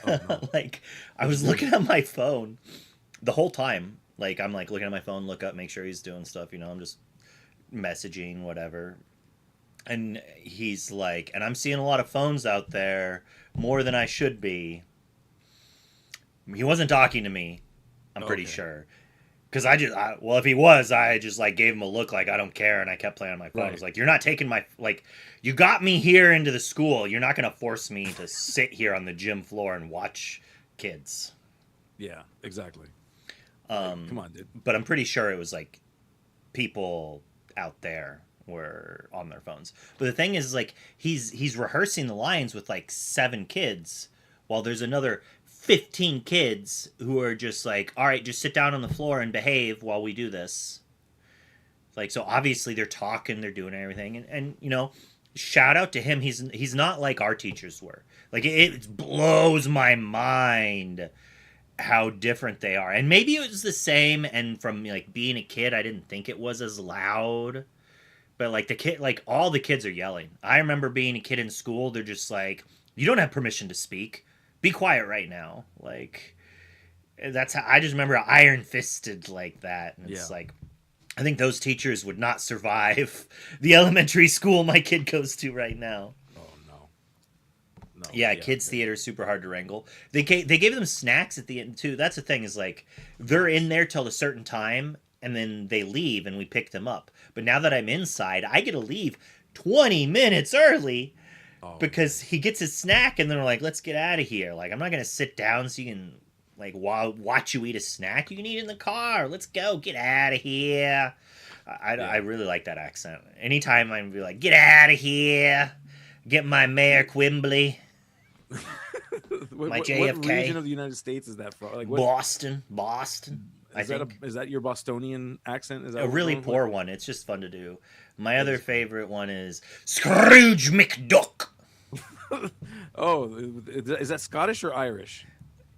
Oh no, Like, I what'd you was do? looking at my phone the whole time. Like, I'm like looking at my phone, look up, make sure he's doing stuff, I'm just messaging, whatever. And he's like, and I'm seeing a lot of phones out there, more than I should be. He wasn't talking to me, I'm pretty Okay, sure. Because well, if he was, I just like gave him a look like I don't care, and I kept playing on my phone. I right. was like, "You're not taking my like, you got me here into the school. You're not gonna force me to sit here on the gym floor and watch kids." Yeah, exactly. Like, come on, dude. But I'm pretty sure it was like people out there were on their phones. But the thing is, like, he's rehearsing the lines with like 7 kids, while there's another 15 kids who are just like, all right, just sit down on the floor and behave while we do this. Like, so obviously they're talking, they're doing everything, and shout out to him. He's not like our teachers were. Like, it blows my mind how different they are. And maybe it was the same, and from like being a kid, I didn't think it was as loud. But like all the kids are yelling. I remember being a kid in school, they're just like, you don't have permission to speak. Be quiet right now. Like, that's how I just remember iron fisted like that. And Yeah. it's like, I think those teachers would not survive the elementary school my kid goes to right now. Oh no, no. Yeah, Yeah. kids theater is super hard to wrangle. They gave them snacks at the end too. That's the thing, is like, they're in there till a certain time and then they leave and we pick them up. But now that I'm inside, I get to leave 20 minutes early Oh because man. he gets his snack and then we're like, let's get out of here. Like, I'm not gonna sit down so you can like watch you eat a snack. You can eat in the car. Let's go. Get out of here. I Yeah. really like that accent. Anytime I'm be like, get out of here. Get my Mayor Quimbley. My What region JFK. of the United States is that from? Like, what Boston. I is that? think Is that your Bostonian accent? Is that a what we're really going with? poor one. It's just fun to do. My That other is funny. favorite one is Scrooge McDuck. Oh, is that Scottish or Irish?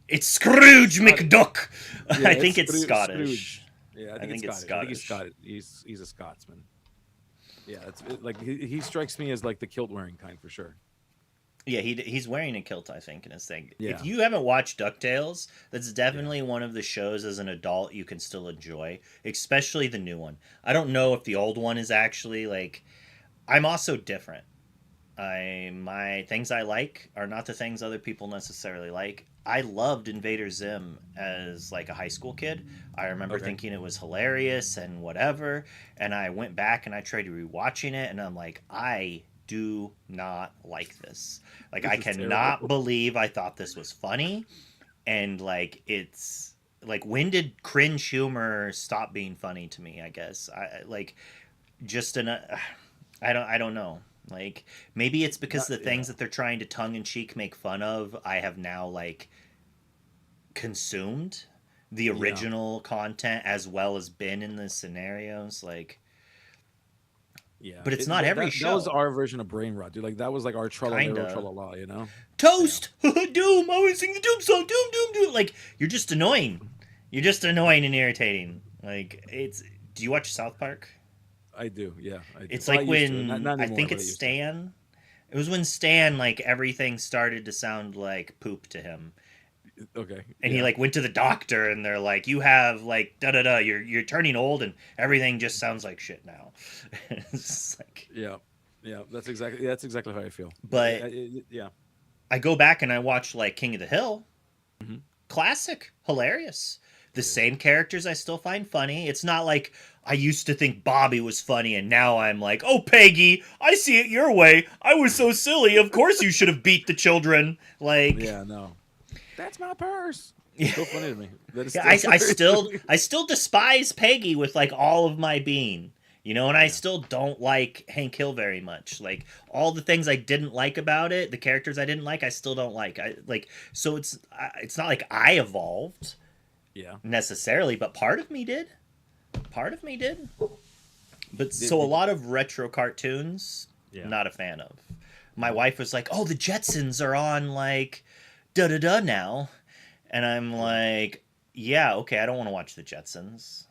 It's Scrooge Scott. McDuck. Yeah, I it's think it's Scottish. Scrooge. Yeah, I I think it's think it's Scottish. I think he's Scottish. Scottish. He's a Scotsman. Yeah, like he strikes me as like the kilt wearing kind for sure. Yeah, he's wearing a kilt, I think, in his thing. If Yeah, you haven't watched DuckTales, that's yeah. definitely one of the shows as an adult you can still enjoy, especially the new one. I don't know if the old one is actually like. I'm also different. My things I like are not the things other people necessarily like. I loved Invader Zim as like a high school kid. I remember Okay. thinking it was hilarious and whatever, and I went back and I tried rewatching it and I'm like, I do not like this. Like, I This is terrible. cannot believe I thought this was funny, and like, it's like, when did cringe humor stop being funny to me, I guess. I like just an I don't know. Like, maybe it's because Not, the yeah, things that they're trying to tongue in cheek make fun of, I have now like consumed the yeah. original content as well as been in the scenarios. Like, Yeah, but it's not every that was show. our version of brain rot, dude. Like that was like our trollalero Kinda. trolala, you know? Yeah, Toast! Doom! I always sing the Doom song! Doom, doom, doom! Like, you're just annoying. You're just annoying and irritating. Like, it's. Do you watch South Park? I do. Yeah, I do. It's Well, I like used to. Not when. not I anymore, think but I it's used to. Stan. It was when Stan, like, everything started to sound like poop to him. Okay. And he Yeah. like went to the doctor and they're like, you have like da da da, you're turning old and everything just sounds like shit now. It's like, Yeah. Yeah. That's exactly how I feel. but Yeah. I go back and I watch like King of the Hill. Hmm. Classic, hilarious. The It is. same characters I still find funny. It's not like I used to think Bobby was funny and now I'm like, oh Peggy, I see it your way. I was so silly. Of course you should have beat the children. Like, Yeah. No. That's my purse. It's yeah, still funny to me. That is I, still I hilarious to still me. I still despise Peggy with like all of my being. And I Yeah. still don't like Hank Hill very much. Like, all the things I didn't like about it, the characters I didn't like, I still don't like. I like, so it's not like I evolved Yeah. necessarily, but part of me did. Part of me did. But Did, so a did, lot of retro cartoons, yeah. not a fan of. my wife was like, "Oh, the Jetsons are on like da da da now," and I'm Yeah. like, "Yeah, okay, I don't want to watch the Jetsons,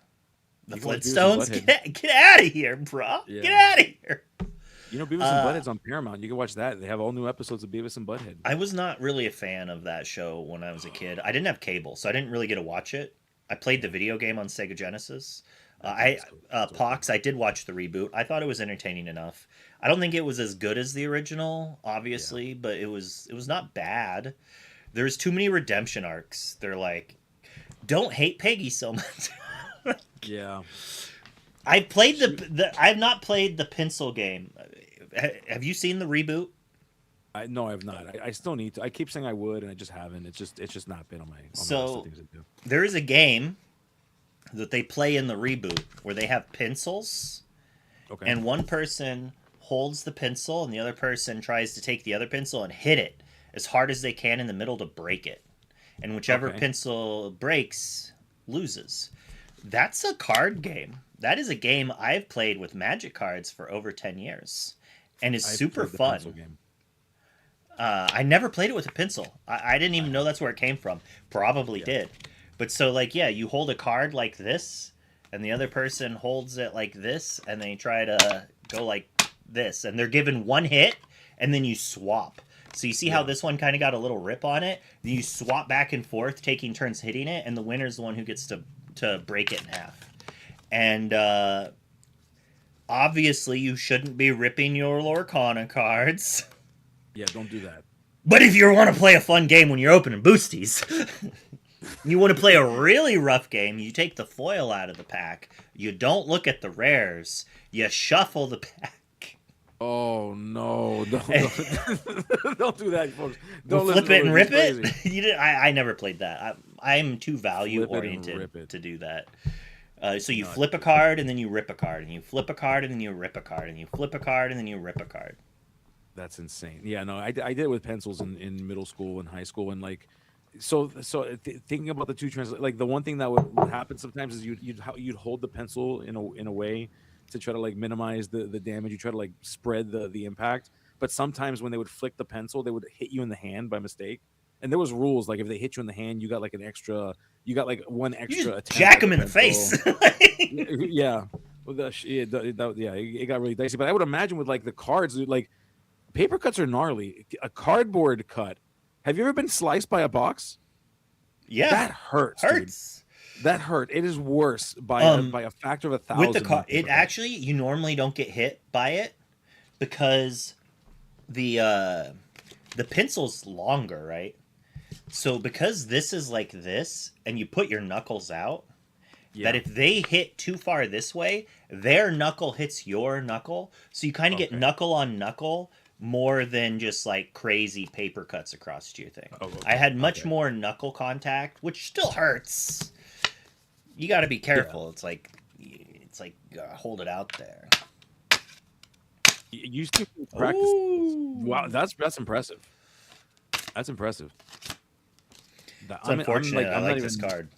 the You can watch Beavis and Flintstones. Butthead. Get out of here, bro. Get Yeah. out of here." You know, Beavis and Uh, Butthead's on Paramount. You can watch that. They have all new episodes of Beavis and Butthead. I was not really a fan of that show when I was a kid. I didn't have cable, so I didn't really get to watch it. I played the video game on Sega Genesis. I That's cool. That's okay. Pox. I did watch the reboot. I thought it was entertaining enough. I don't think it was as good as the original, Yeah. obviously, but it was not bad. There's too many redemption arcs. They're like, don't hate Peggy so much. Yeah. I played She, I've not played the pencil game. Have you seen the reboot? I no, I have not. I still need to. I keep saying I would, and I just haven't. It's just not been on my list of So things to do. there is a game that they play in the reboot where they have pencils Okay. and one person holds the pencil and the other person tries to take the other pencil and hit it as hard as they can in the middle to break it. And whichever Okay. pencil breaks loses. That's a card game. That is a game I've played with Magic cards for over 10 years and is I've super played the pencil fun. game. I never played it with a pencil. I didn't I even know have. that's where it came from. Probably Yeah. did. But so, like, yeah, you hold a card like this, and the other person holds it like this, and they try to go like this. And they're given one hit, and then you swap. So you see how Yeah. this one kind of got a little rip on it? Then you swap back and forth, taking turns hitting it, and the winner's the one who gets to break it in half. And obviously, you shouldn't be ripping your Lorcana cards. Yeah. Don't do that. But if you want to play a fun game when you're opening boosties, you want to play a really rough game, you take the foil out of the pack. You don't look at the rares. You shuffle the pack. Oh no! Don't And don't do that, folks. we'll Don't listen flip to it and Luke. He's rip it. crazy. You did. I never played that. I'm too value Flip it and oriented rip it. to do that. So you No, flip a card and then you rip a card and you flip a card and then you rip a card and you flip a card and then you rip a card. that's insane. Yeah, no, I did it with pencils in middle school and high school, and like, thinking about the two trends, like the one thing that would happen sometimes is you'd hold the pencil in a way to try to like minimize the damage. You try to like spread the impact, but sometimes when they would flick the pencil, they would hit you in the hand by mistake. And there was rules like if they hit you in the hand, you got like you got like one You extra just attempt jack at the them in the pencil. face. Yeah. Well, yeah, it got really dicey. But I would imagine with like the cards, like paper cuts are gnarly. A cardboard cut. Have you ever been sliced by a box? Yeah, That hurts, dude. hurts. That hurt. It is worse Um, by a factor of a with the thousand than a card, it paper cut. actually you normally don't get hit by it because the uh the pencil's longer, right? So because this is like this and you put your knuckles out, that Yeah. if they hit too far this way, their knuckle hits your knuckle. So you kind of get Okay. knuckle on knuckle more than just like crazy paper cuts across your thing. Oh, I okay. had much Okay. more knuckle contact, which still hurts. You got to be Yeah. careful. It's like you gotta hold it out there. You still practice. Wow, Ooh. that's impressive. That's impressive. It's unfortunate. I I'm not like this even. card.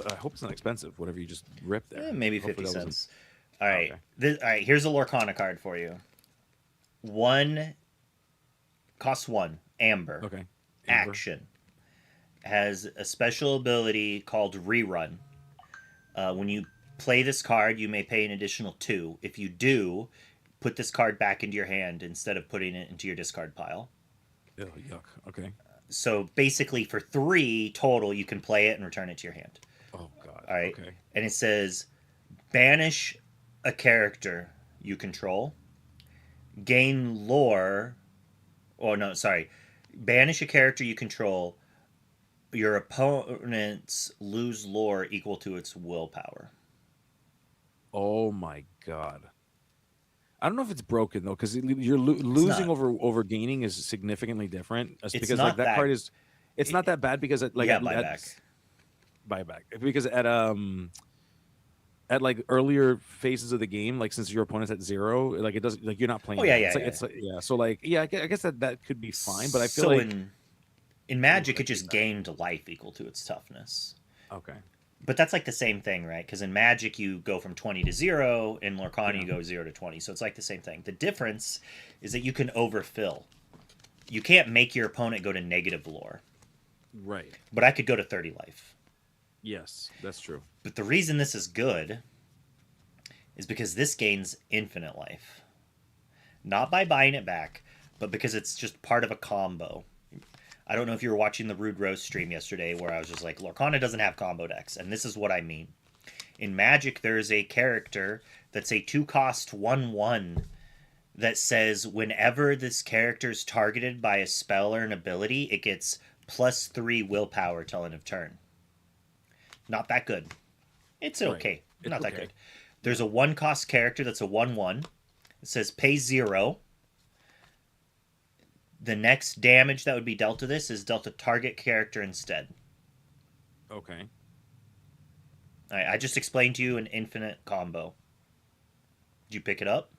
I hope it's not expensive. Whatever you just ripped there. Maybe Hopefully 50 that wasn't. cents. All Oh, right. okay. All right, here's a Lorcana card for you. One costs one. Amber. Okay. Amber. Action. Has a special ability called Rerun. When you play this card, you may pay an additional 2. If you do, put this card back into your hand instead of putting it into your discard pile. Ew, yuck. Okay. So basically, for 3 total, you can play it and return it to your hand. Oh God. All right. Okay. And it says banish a character you control, gain lore. Oh, no, sorry. Banish a character you control. Your opponents lose lore equal to its willpower. Oh my God. I don't know if it's broken though, because you're It's losing not. over gaining is significantly different. That's It's because like not that that. card is, it's not that bad because like Yeah, buyback. buyback because at like earlier phases of the game, like since your opponent's at 0, like it doesn't like you're not Oh playing yeah, that. yeah, It's yeah. like yeah. So like yeah, I guess that could be fine, but I feel So like in ooh, Magic, I it hate just that. gained life equal to its toughness. Okay. But that's like the same thing, right? Because in Magic you go from 20 to 0, in Lorcana Yeah. you go 0 to 20. So it's like the same thing. The difference is that you can overfill. You can't make your opponent go to negative lore, Right. but I could go to 30 life. Yes, that's true. But the reason this is good is because this gains infinite life. Not by buying it back, but because it's just part of a combo. I don't know if you were watching the Rude Rose stream yesterday where I was just like, Lorcana doesn't have combo decks, and this is what I mean. In Magic, there's a character that's a 2-cost 1/1 that says whenever this character is targeted by a spell or an ability, it gets +3 willpower till end of turn. Not that good. It's Right. okay. It's Not that okay. good. There's a 1-cost character that's a 1/1. It says pay 0. The next damage that would be dealt to this is dealt to target character instead. Okay. I just explained to you an infinite combo. Did you pick it up?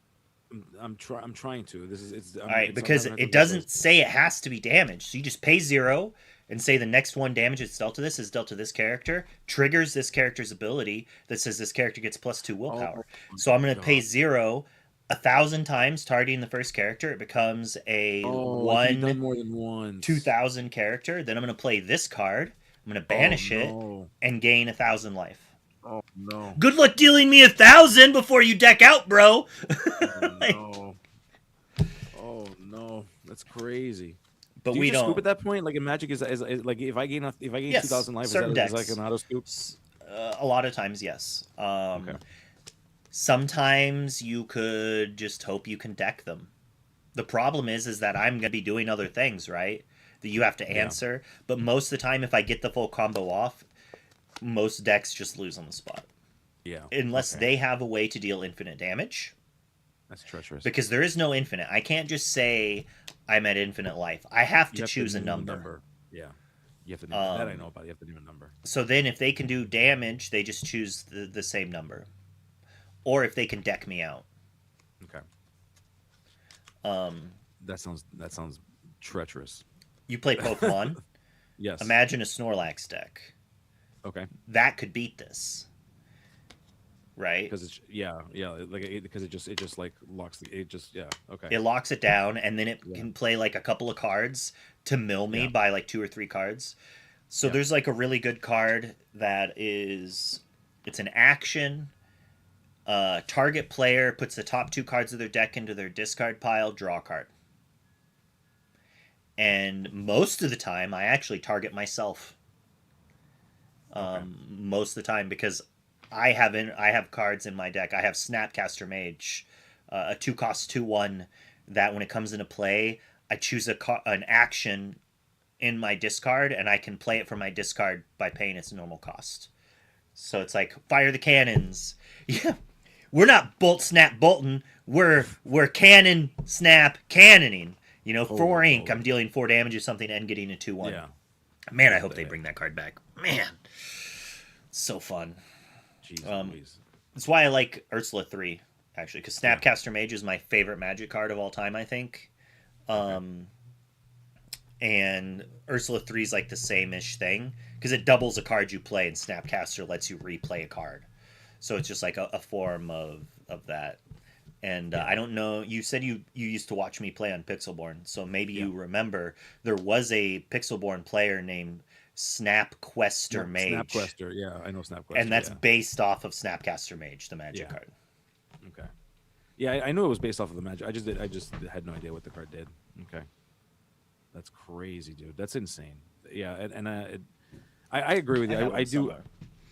I'm trying to. This is it's. All right, I'm because having a it difficult place. doesn't say it has to be damaged. So you just pay 0 and say the next one damage that's dealt to this is dealt to this character, triggers this character's ability that says this character gets +2 willpower. Oh So I'm going to pay God. 0 1,000 times targeting the first character. It becomes a Oh, it can be done 1 more than once. 2,000 character. Then I'm going to play this card. I'm going to Oh banish it no. and gain 1,000 life. Oh no. Good luck dealing me 1,000 before you deck out, bro. Oh Like, no. Oh no. That's crazy. but Do you we just scoop don't. at that point? Like in Magic, is like if I gain Yes, 2,000 life, certain is like decks. an auto scoop? A lot of times, yes. Okay. Sometimes you could just hope you can deck them. The problem is that I'm gonna be doing other things, right? That you have to Yeah. answer. But most of the time, if I get the full combo off, most decks just lose on the spot, Yeah. unless Okay. they have a way to deal infinite damage. That's treacherous. Because there is no infinite. I can't just say I'm at infinite life. I have to You have choose a name the number. Yeah. You have to name that. I know about. You have to name a number. So then, if they can do damage, they just choose the same number. Or if they can deck me out. Okay. Um, That sounds treacherous. you play Pokemon. Yes. Imagine a Snorlax deck. Okay. That could beat this, right? Because it's because it just like locks it just yeah okay It locks it down, and then it yeah can play like a couple of cards to mill me yeah by like 2 or 3 cards. So yeah there's like a really good card that is, it's an action. Target player puts the top 2 cards of their deck into their discard pile, draw a card. And most of the time, I actually target myself. okay Most of the time, because I have cards in my deck. I have Snapcaster Mage, a 2-cost 2/1 that when it comes into play, I choose an action in my discard, and I can play it from my discard by paying its normal cost. So it's like fire the cannons. Yeah, we're not bolt snap bolting. We're cannon snap cannoning. You know, holy 4 ink. moly. I'm dealing 4 damage or something and getting a 2/1. yeah Man, I what hope the they heck bring that card back. Man, so fun. jeez Um, Louise. That's why I like Ursula 3, actually, because Yeah. Snapcaster Mage is my favorite Magic card of all time, I think. Okay. And Ursula 3 is like the same-ish thing, because it doubles a card you play, and Snapcaster lets you replay a card. So it's just like a form of that. And Yeah. I don't know, you said you used to watch me play on Pixelborn, so maybe Yeah. you remember there was a Pixelborn player named Snapquester Mage. Snapquester, yeah, I know Snapquester, And that's yeah. based off of Snapcaster Mage, the Magic Yeah. card. Okay. Yeah, I knew it was based off of the Magic. I just had no idea what the card did. Okay. That's crazy, dude. That's insane. Yeah, and I agree with you. have I them do. somewhere.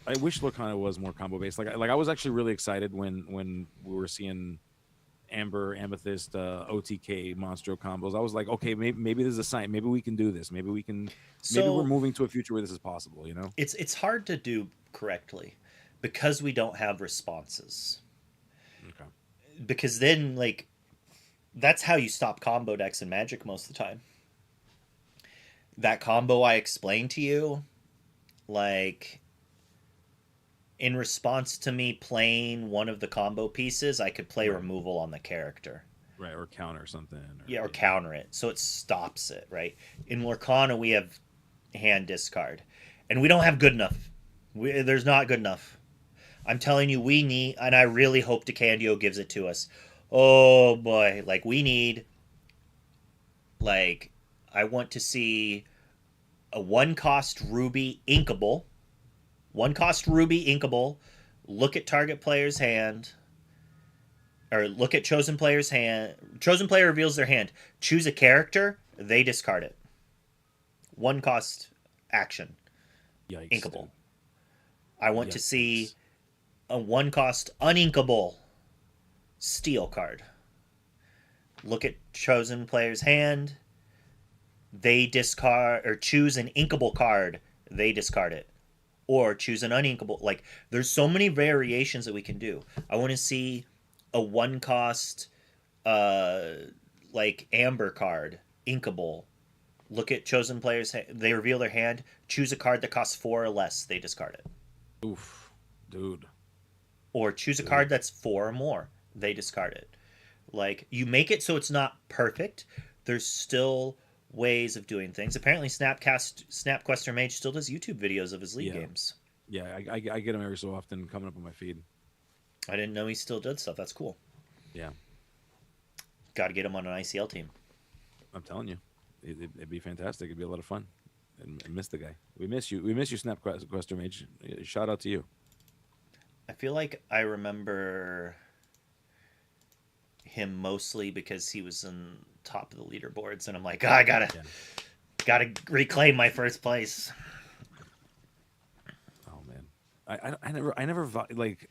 I wish Lorcana was more combo based. Like I was actually really excited when we were seeing Amber, Amethyst, OTK, Monstro combos. I was like, okay, maybe this is a sign. Maybe we can do this. Maybe we can. Maybe we're So moving to a future where this is possible. You know? it's hard to do correctly because we don't have responses. Okay. Because then like that's how you stop combo decks in Magic most of the time. That combo I explained to you, like in response to me playing one of the combo pieces, I could play Right. removal on the character. Right, or counter something. Yeah, or counter it. So it stops it, right? In Lorcana, we have hand discard. And we don't have good enough There's not good enough. I'm telling you, we need, and I really hope DeCandio gives it to us. Oh boy, like we need, like, I want to see a one cost Ruby inkable, one cost Ruby inkable. Look at target player's hand, or look at chosen player's hand. Chosen player reveals their hand. Choose a character, they discard it. One cost action, Yikes, inkable. dude. I want to see Yikes. a one cost uninkable steel card. Look at chosen player's hand. They discard or choose an inkable card. They discard it. Or choose an uninkable. Like, there's so many variations that we can do. I want to see a one cost, uh, like, amber card, inkable. Look at chosen players. They reveal their hand. Choose a card that costs 4 or less. They discard it. Oof, dude, Or choose a dude. card that's 4 or more. They discard it. Like, you make it so it's not perfect. There's still ways of doing things. Apparently, Snapquester Mage still does YouTube videos of his League Yeah, games. yeah. I get them every so often coming up on my feed. I didn't know he still did stuff. That's cool. Yeah, Got to get him on an ICL team. I'm telling you, it'd be fantastic. It'd be a lot of fun. And miss the guy. We miss you. We miss you, Snapquester Mage. Shout out to you. I feel like I remember him mostly because he was in top of the leaderboards, and I'm like, oh, I Yeah. gotta reclaim my first place. Oh man, like,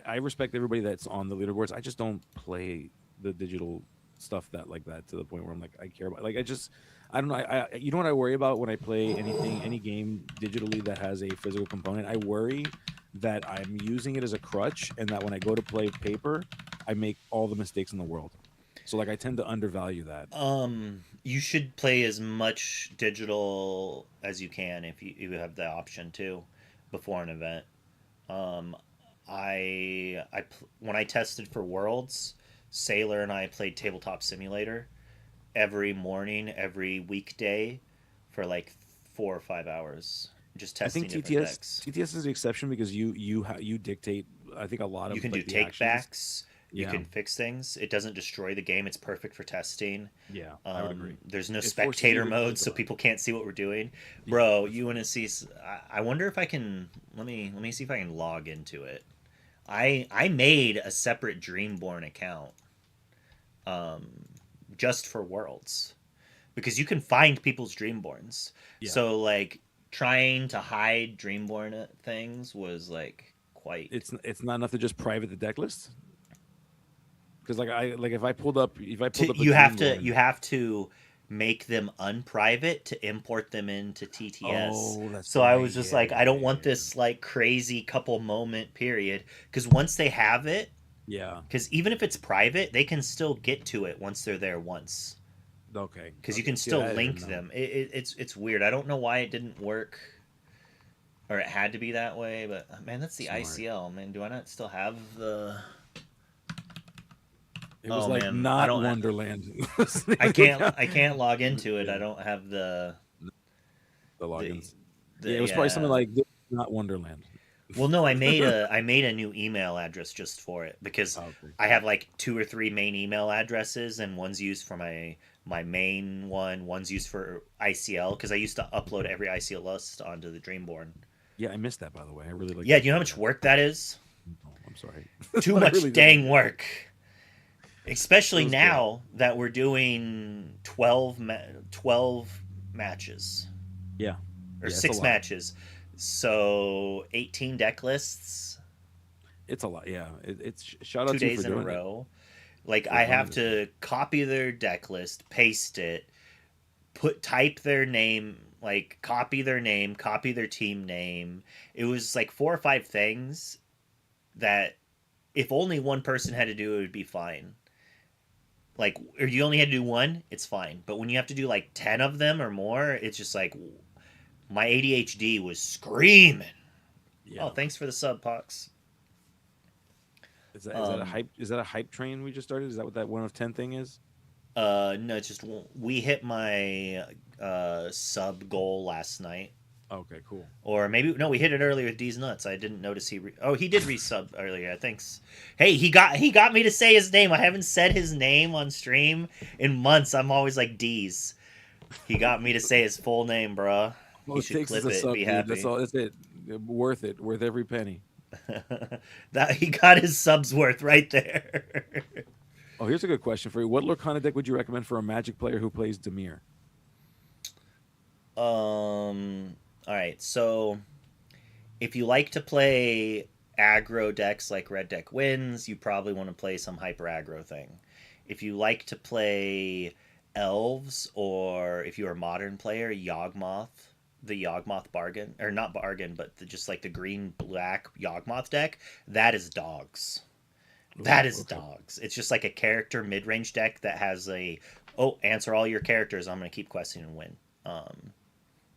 I respect everybody that's on the leaderboards. I just don't play the digital stuff that like that to the point where I'm like I care about. Like I don't know. You know what I worry about when I play any game digitally that has a physical component. I worry that I'm using it as a crutch, and that when I go to play paper, I make all the mistakes in the world. So like I tend to undervalue that. You should play as much digital as you can if you have the option to before an event. Um, when I tested for Worlds, Sailor and I played Tabletop Simulator every morning, every weekday for like 4 or 5 hours, just I think testing different TTS decks. TTS is the exception because you dictate. I think a lot You of can do like the take actions. backs. You Yeah, can fix things. It doesn't destroy the game. It's perfect for testing. yeah, I would agree. There's no It forces you spectator to mode, think so about it. people can't see what we're doing. Yeah, Bro, that's you want to see? I wonder if I can. Let me see if I can log into it. I made a separate Dreamborn account just for Worlds because you can find people's Dreamborns. yeah. So like trying to hide Dreamborn things was like quite. It's not enough to just private the deck list because like if I pulled up a You Dreamborn. have to make them unprivate to import them into TTS. Oh, that's So I right. was just Yeah, like, yeah, I don't yeah, want yeah. this like crazy couple moment period because once they have it, Yeah. because even if it's private, they can still get to it once they're there once. Okay. Because you Okay. can See, still I didn't link know. them. It's weird. I don't know why it didn't work or it had to be that way, but man, that's the Smart. ICL. Man, do I not still have the? It was Oh like man, I not don't. Wonderland. Was the name of the account. I can't log into it. I Yeah. don't have The the logins. Yeah, the it was probably something yeah. like this is not Wonderland. Well, no, I made a new email address just for it because Oh, okay. I have like 2 or 3 main email addresses, and one's used for my main one, one's used for ICL because I used to upload every ICL list onto the Dreamborn. Yeah, I missed that by the way. I really like Yeah, that do you know how feature. much work that is? Oh, I'm sorry, Too but I much really did like dang it. work. It Especially was cool. now that we're doing 12 matches Yeah, or yeah, it's a 6 lot. matches. So 18 deck lists, It's a lot. Yeah, it's shout out two to you for days in a doing it. row. Like For I running have the thing. to copy their deck list, paste it, type their name, like copy their team name. It was like 4 or 5 things that if only one person had to do it, it would be fine. Like, or you only had to do one, it's fine. But when you have to do like 10 of them or more, it's just like my ADHD was screaming. Oh, Yeah. thanks for the sub, Pox. Is that a Um, hype? Is that a hype train we just started? Is that what that 1 of 10 thing is? no, it's just we hit my sub goal last night. Okay, cool. Or maybe no, we hit it earlier with D's nuts. I didn't notice oh, he did resub earlier. I think. Hey, he got me to say his name. I haven't said his name on stream in months. I'm always like D's. He got me to say his full name, bruh. All He it should takes is clip a it. sub, Be dude. That's happy. all. That's it. Worth it. Worth every penny. That he got his subs worth right there. Oh, here's a good question for you. What Lorcana deck would you recommend for a Magic player who plays Demir? All right. So if you like to play aggro decks like Red Deck Wins, you probably want to play some hyper aggro thing. If you like to play elves, or if you're a modern player, Yawgmoth, the Yawgmoth bargain, or not bargain, but just like the green black Yawgmoth deck, that is dogs. Ooh, That is okay. dogs. It's just like a character mid range deck that has a, oh, answer all your characters. I'm going to keep questing and win.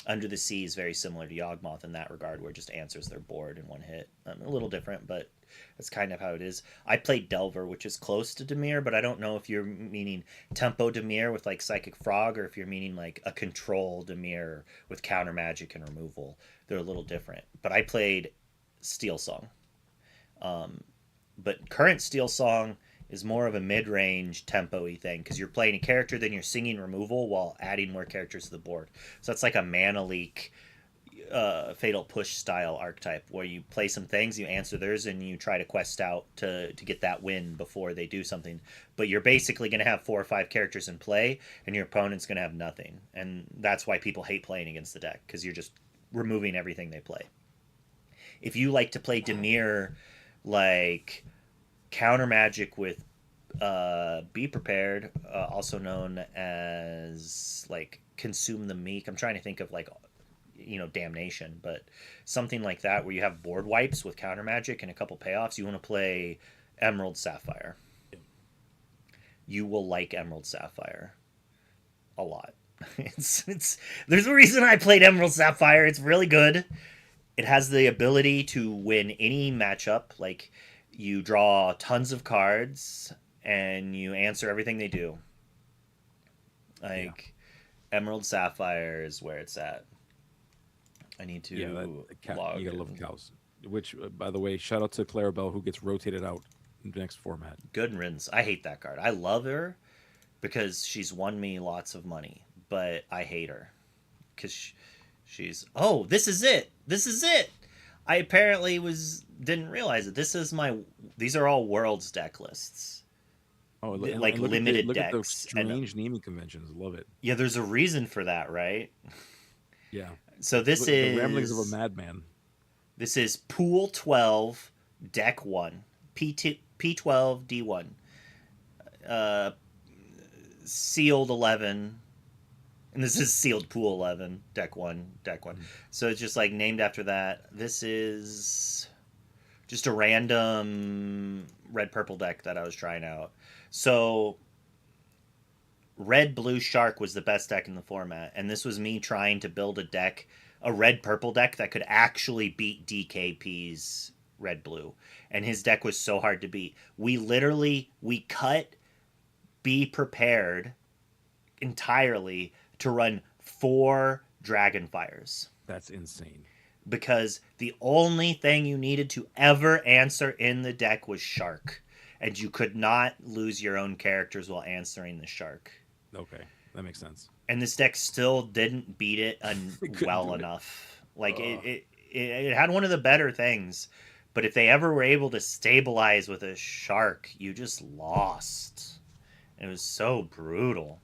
Under the Sea is very similar to Yawgmoth in that regard, where it just answers their board in one hit. A little different, but that's kind of how it is. I played Delver, which is close to Demir, but I don't know if you're meaning Tempo Demir with like Psychic Frog, or if you're meaning like a Control Demir with Counter Magic and Removal. They're a little different. But I played Steel Song. But current Steel Song is more of a mid-range tempo-y thing, because you're playing a character, then you're singing removal while adding more characters to the board. So that's like a mana leak, fatal push style archetype, where you play some things, you answer theirs, and you try to quest out to get that win before they do something. But you're basically going to have 4 or 5 characters in play, and your opponent's going to have nothing, and that's why people hate playing against the deck, because you're just removing everything they play. If you like to play Demir, like counter magic with be prepared, also known as like consume the meek. I'm trying to think of like, damnation, but something like that, where you have board wipes with counter magic and a couple payoffs. You want to play Emerald Sapphire. You will like Emerald Sapphire a lot. It's there's a reason I played Emerald Sapphire. It's really good. It has the ability to win any matchup. Like, you draw tons of cards and you answer everything they do. Yeah. Like, Emerald Sapphire is where it's at. I need Yeah, to that cow, log you gotta love in. cows. Which, by the way, shout out to Clarabelle who gets rotated out in the next format. Good riddance. I hate that card. I love her because she's won me lots of money, but I hate her because she's. Oh, this is it. This is it. I apparently didn't realize it. This is my. These are all worlds deck lists, Oh, like and limited look at the decks, and strange naming conventions. Love it. yeah, there's a reason for that, right? Yeah, So this look, the ramblings of a is madman. this is Pool 12, Deck 1, P12 D1, uh, Sealed 11, and this is Sealed Pool 11, Deck 1, Deck 1. Mhm. So it's just like named after that. This is just a random red purple deck that I was trying out. So red blue shark was the best deck in the format, and this was me trying to build a deck, a red purple deck that could actually beat DKP's red blue. And his deck was so hard to beat. We cut Be Prepared entirely to run 4 Dragonfires, That's insane. because the only thing you needed to ever answer in the deck was shark, and you could not lose your own characters while answering the shark. Okay, that makes sense. And this deck still didn't beat it They couldn't well do it. enough. Like, Uh, it had one of the better things, but if they ever were able to stabilize with a shark, you just lost. It was so brutal.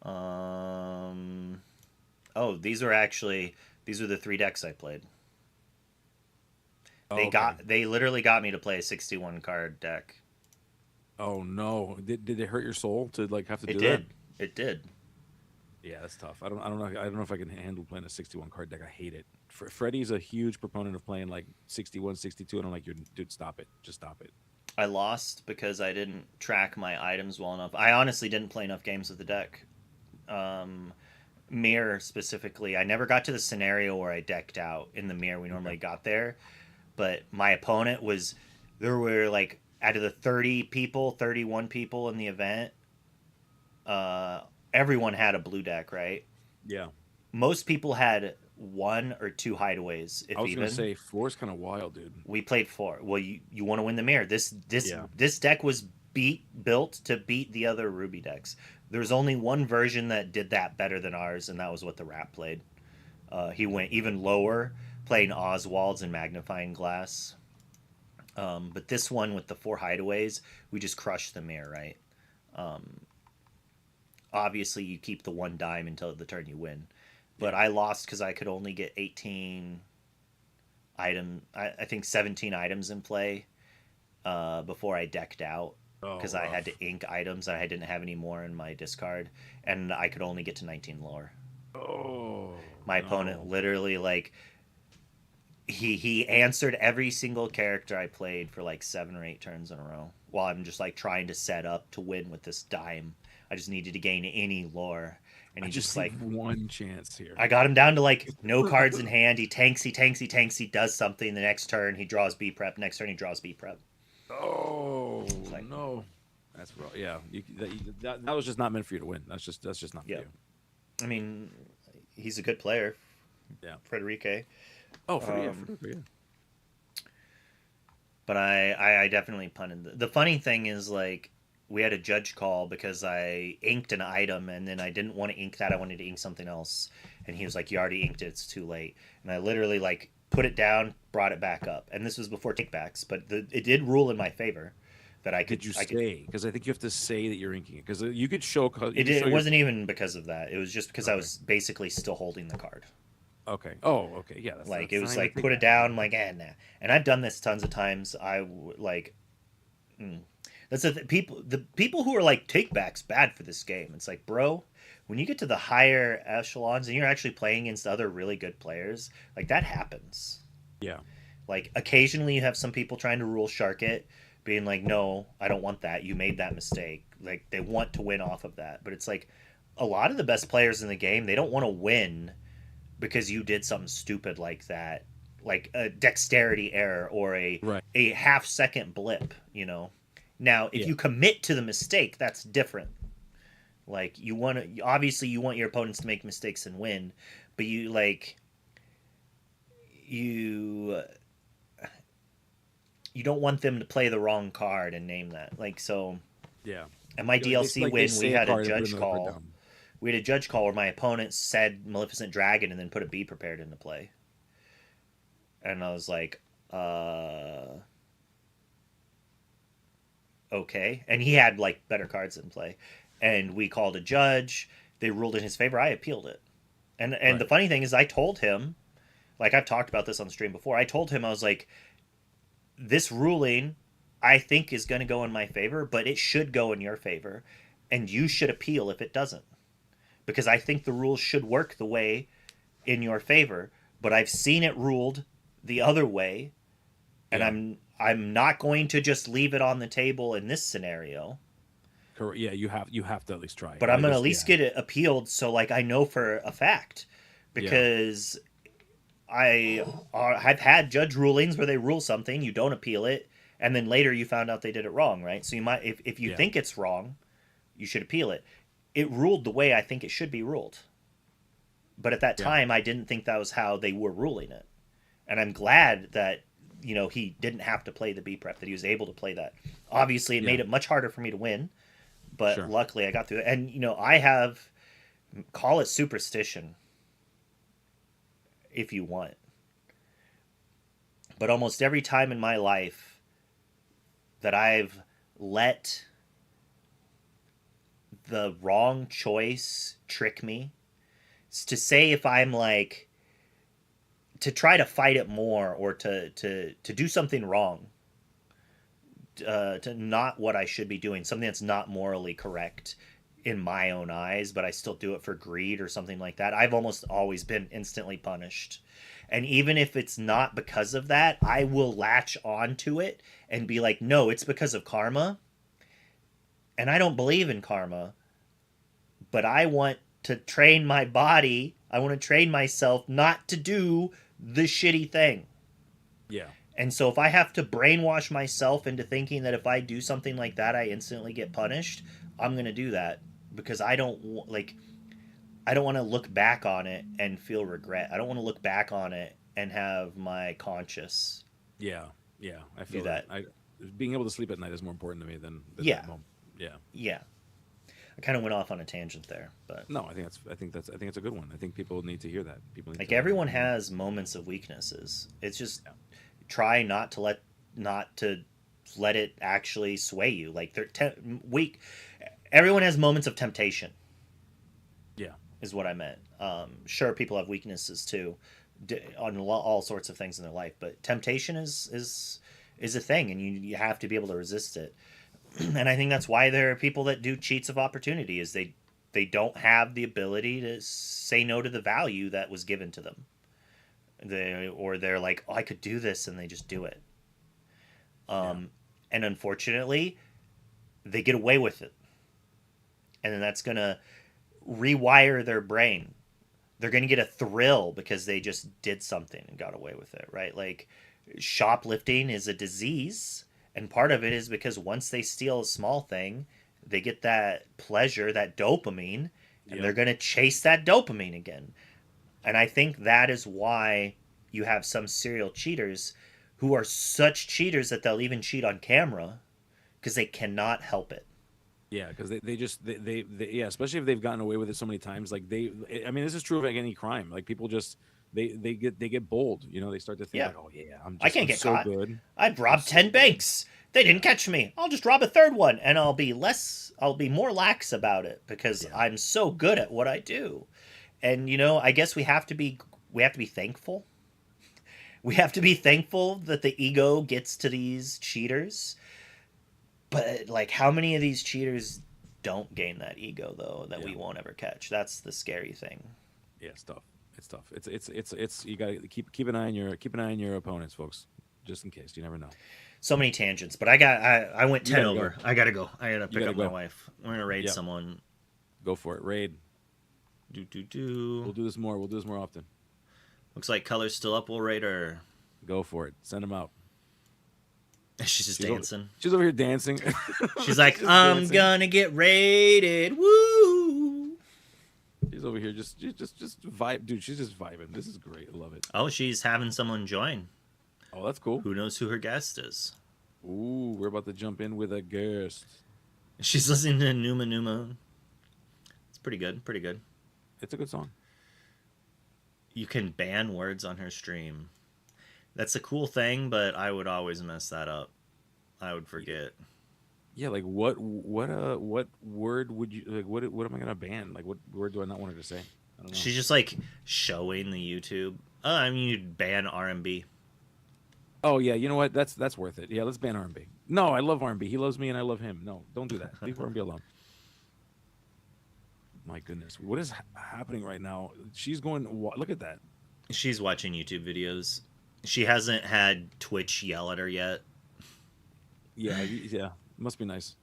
Um, oh, these are the 3 decks I played. oh, okay. They literally got me to play a 61 card deck. Oh no, did it hurt your soul to like have to It do that? did. It did. Yeah, that's tough. I don't know if I can handle playing a 61 card deck. I hate it. Freddie's a huge proponent of playing like 61, 62, and I'm like, dude, stop it. Just stop it. I lost because I didn't track my items well enough. I honestly didn't play enough games with the deck. Um, Mirror specifically, I never got to the scenario where I decked out in the mirror. We Okay. normally got there, but my opponent was. There were like, out of the 30 people, 31 people in the event, uh, everyone had a blue deck, right? Yeah. Most people had one or two hideaways, I if was gonna even. say four is kind of wild, dude. We played four. Well, you want to win the mirror. Yeah. This deck was built to beat the other Ruby decks. There's only one version that did that better than ours, and that was what the Rat played. He went even lower, playing Oswald's and Magnifying Glass. But this one with the four hideaways, we just crushed the mirror, right? Obviously, you keep the one dime until the turn you win. But Yeah. I lost because I could only get 18 I think 17 items in play before I decked out Oh, because I had rough. to ink items. I didn't have any more in my discard, and I could only get to 19 lore. Oh My opponent no. literally like he answered every single character I played for like 7 or 8 turns in a row while I'm just like trying to set up to win with this dime. I just needed to gain any lore, and I he just just need like one chance here. I got him down to like no cards in hand. He tanks, he tanks, he tanks. He does something. The next turn he draws B prep. Next turn he draws B prep. It's Oh like, no. That's rough. Yeah. That was just not meant for you to win. That's just not for yeah. you. I mean, he's a good player, Yeah. Frederique. Oh, Um, yeah. but I definitely punted. The funny thing is, like, we had a judge call because I inked an item and then I didn't want to ink that. I wanted to ink something else. And he was like, "You already inked it. It's too late." And I literally, like, put it down, brought it back up. And this was before takebacks, but it did rule in my favor that Did you I could. say? Because I think you have to say that you're inking it. Because you could show. You could show It your. wasn't even because of that. It was just because I Okay. was basically still holding the card. Okay. Oh, okay. Yeah. Like it That's not was even a like take put it back. down, like nah. And I've done this tons of times. Like that's the people who are like takebacks bad for this game. It's like, bro, when you get to the higher echelons and you're actually playing against other really good players, like that happens. Yeah. Like occasionally you have some people trying to rule shark it, being like, no, I don't want that. You made that mistake. Like they want to win off of that, but it's like a lot of the best players in the game they don't want to win because you did something stupid like that, like a dexterity error or Right. a half-second blip. Now if Yeah. you commit to the mistake, that's different. Like you want to obviously you want your opponents to make mistakes and win, but you you don't want them to play the wrong card and name that. Like so Yeah. at my DLC Like they win we say a had a card and put judge another card call. down. We had a judge call where my opponent said Maleficent Dragon and then put a Be Prepared into play. And I was like, okay. And he had like better cards in play. And we called a judge. They ruled in his favor. I appealed it. And the Right. funny thing is I told him, like I've talked about this on the stream before, I told him I was like, this ruling I think is going to go in my favor, but it should go in your favor. And you should appeal if it doesn't. Because I think the rules should work the way in your favor, but I've seen it ruled the other way, and Yeah. I'm not going to just leave it on the table in this scenario. Correct. Yeah. You have to at least try. But I'm I gonna at just least yeah. get it appealed, so like I know for a fact, Yeah. because I've had judge rulings where they rule something, you don't appeal it, and then later you found out they did it wrong, right? So you might, if you Yeah. think it's wrong, you should appeal it. It ruled the way I think it should be ruled, but at that Yeah. time I didn't think that was how they were ruling it, and I'm glad that he didn't have to play the B prep, that he was able to play that. Obviously, it Yeah. made it much harder for me to win, but Sure. luckily I got through it. And I have, call it superstition if you want, but almost every time in my life that I've let the wrong choice trick me, it's to say if I'm like to try to fight it more or to do something wrong, to not what I should be doing, something that's not morally correct in my own eyes, but I still do it for greed or something like that. I've almost always been instantly punished. And even if it's not because of that, I will latch on to it and be like, no, it's because of karma. And I don't believe in karma, but I want to train my body. I want to train myself not to do the shitty thing. Yeah. And so if I have to brainwash myself into thinking that if I do something like that, I instantly get punished, I'm going to do that because I don't like I don't want to look back on it and feel regret. I don't want to look back on it and have my conscience Yeah, yeah, I do feel that. that. I being able to sleep at night is more important to me than Yeah, that moment. Yeah. yeah. I kind of went off on a tangent there, but No, I think it's a good one. I think people need to hear that. People need like to, everyone you know. has moments of weaknesses. It's just Yeah. try not to let it actually sway you. Like weak. Everyone has moments of temptation, Yeah. is what I meant. Sure, people have weaknesses too, on all sorts of things in their life, but temptation is a thing, and you have to be able to resist it. And I think that's why there are people that do cheats of opportunity is they don't have the ability to say no to the value that was given to them. They're like, oh, I could do this, and they just do it. Yeah. And unfortunately, they get away with it, and then that's gonna rewire their brain. They're gonna get a thrill because they just did something and got away with it, right? Like shoplifting is a disease, and part of it is because once they steal a small thing, they get that pleasure, that dopamine, and they're Yep. gonna chase that dopamine again. And I think that is why you have some serial cheaters who are such cheaters that they'll even cheat on camera because they cannot help it. Yeah, because they just yeah, especially if they've gotten away with it so many times. Like I mean, this is true of like any crime. Like people just they get bold. You know, they start to think Yeah, like, oh yeah, I can't I'm get so caught. good. I've I'm robbed so 10 good. banks. They didn't Yeah, catch me. I'll just rob a third one and I'll be more lax about it because yeah, I'm so good at what I do. And I guess we have to be thankful. We have to be thankful that the ego gets to these cheaters. But like how many of these cheaters don't gain that ego though that yeah, we won't ever catch? That's the scary thing. yeah. It's tough. It's tough. It's you gotta keep an eye on your opponents, folks, just in case. You never know. So many tangents, but I went You 10 gotta go. over. I got to go. I got to You pick gotta up my go. wife. We're going to raid Yep. someone. Go for it. Raid. Do do do. We'll do this more. We'll do this more often. Looks like color's still up. We'll raid her. Go for it. Send them out. She's just She's over. dancing. She's over here dancing. She's like, Just I'm dancing. gonna get raided. Woo! She's over here just vibe, dude. She's just vibing. This is great. I love it. Oh, she's having someone join. Oh, that's cool. Who knows who her guest is? Ooh, we're about to jump in with a guest. She's listening to Numa Numa. It's pretty good. Pretty good. It's a good song. You can ban words on her stream. That's a cool thing, but I would always mess that up. I would forget. Yeah, like what word would you like? What am I gonna ban? Like what word do I not want her to say? I don't know. She's just like showing the YouTube. I mean, you'd ban R&B. Oh yeah, you know what? That's worth it. Yeah, let's ban R&B. No, I love R&B. He loves me and I love him. No, don't do that. Leave R&B alone. My goodness, what is happening right now? She's going. Look at that. She's watching YouTube videos. She hasn't had Twitch yell at her yet. Yeah, yeah. Must be nice.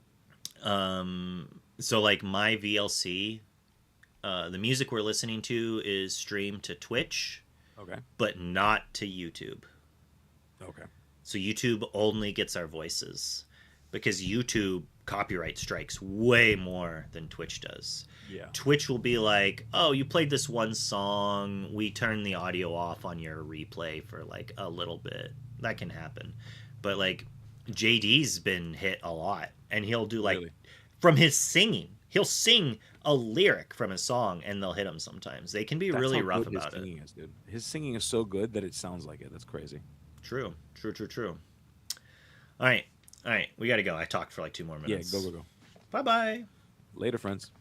So like my VLC, the music we're listening to is streamed to Twitch, Okay. but not to YouTube. Okay. So YouTube only gets our voices because YouTube copyright strikes way more than Twitch does. Yeah. Twitch will be like, oh, you played this one song. We turn the audio off on your replay for like a little bit. That can happen. But like JD's been hit a lot. And he'll do like Really? from his singing. He'll sing a lyric from a song and they'll hit him sometimes. They can be That's really how rough good his about it. singing is, dude. His singing is so good that it sounds like it. That's crazy. True. True, true, true. All right. All right. We got to go. I talked for like 2 more Yeah, minutes. go. Bye bye. Later, friends.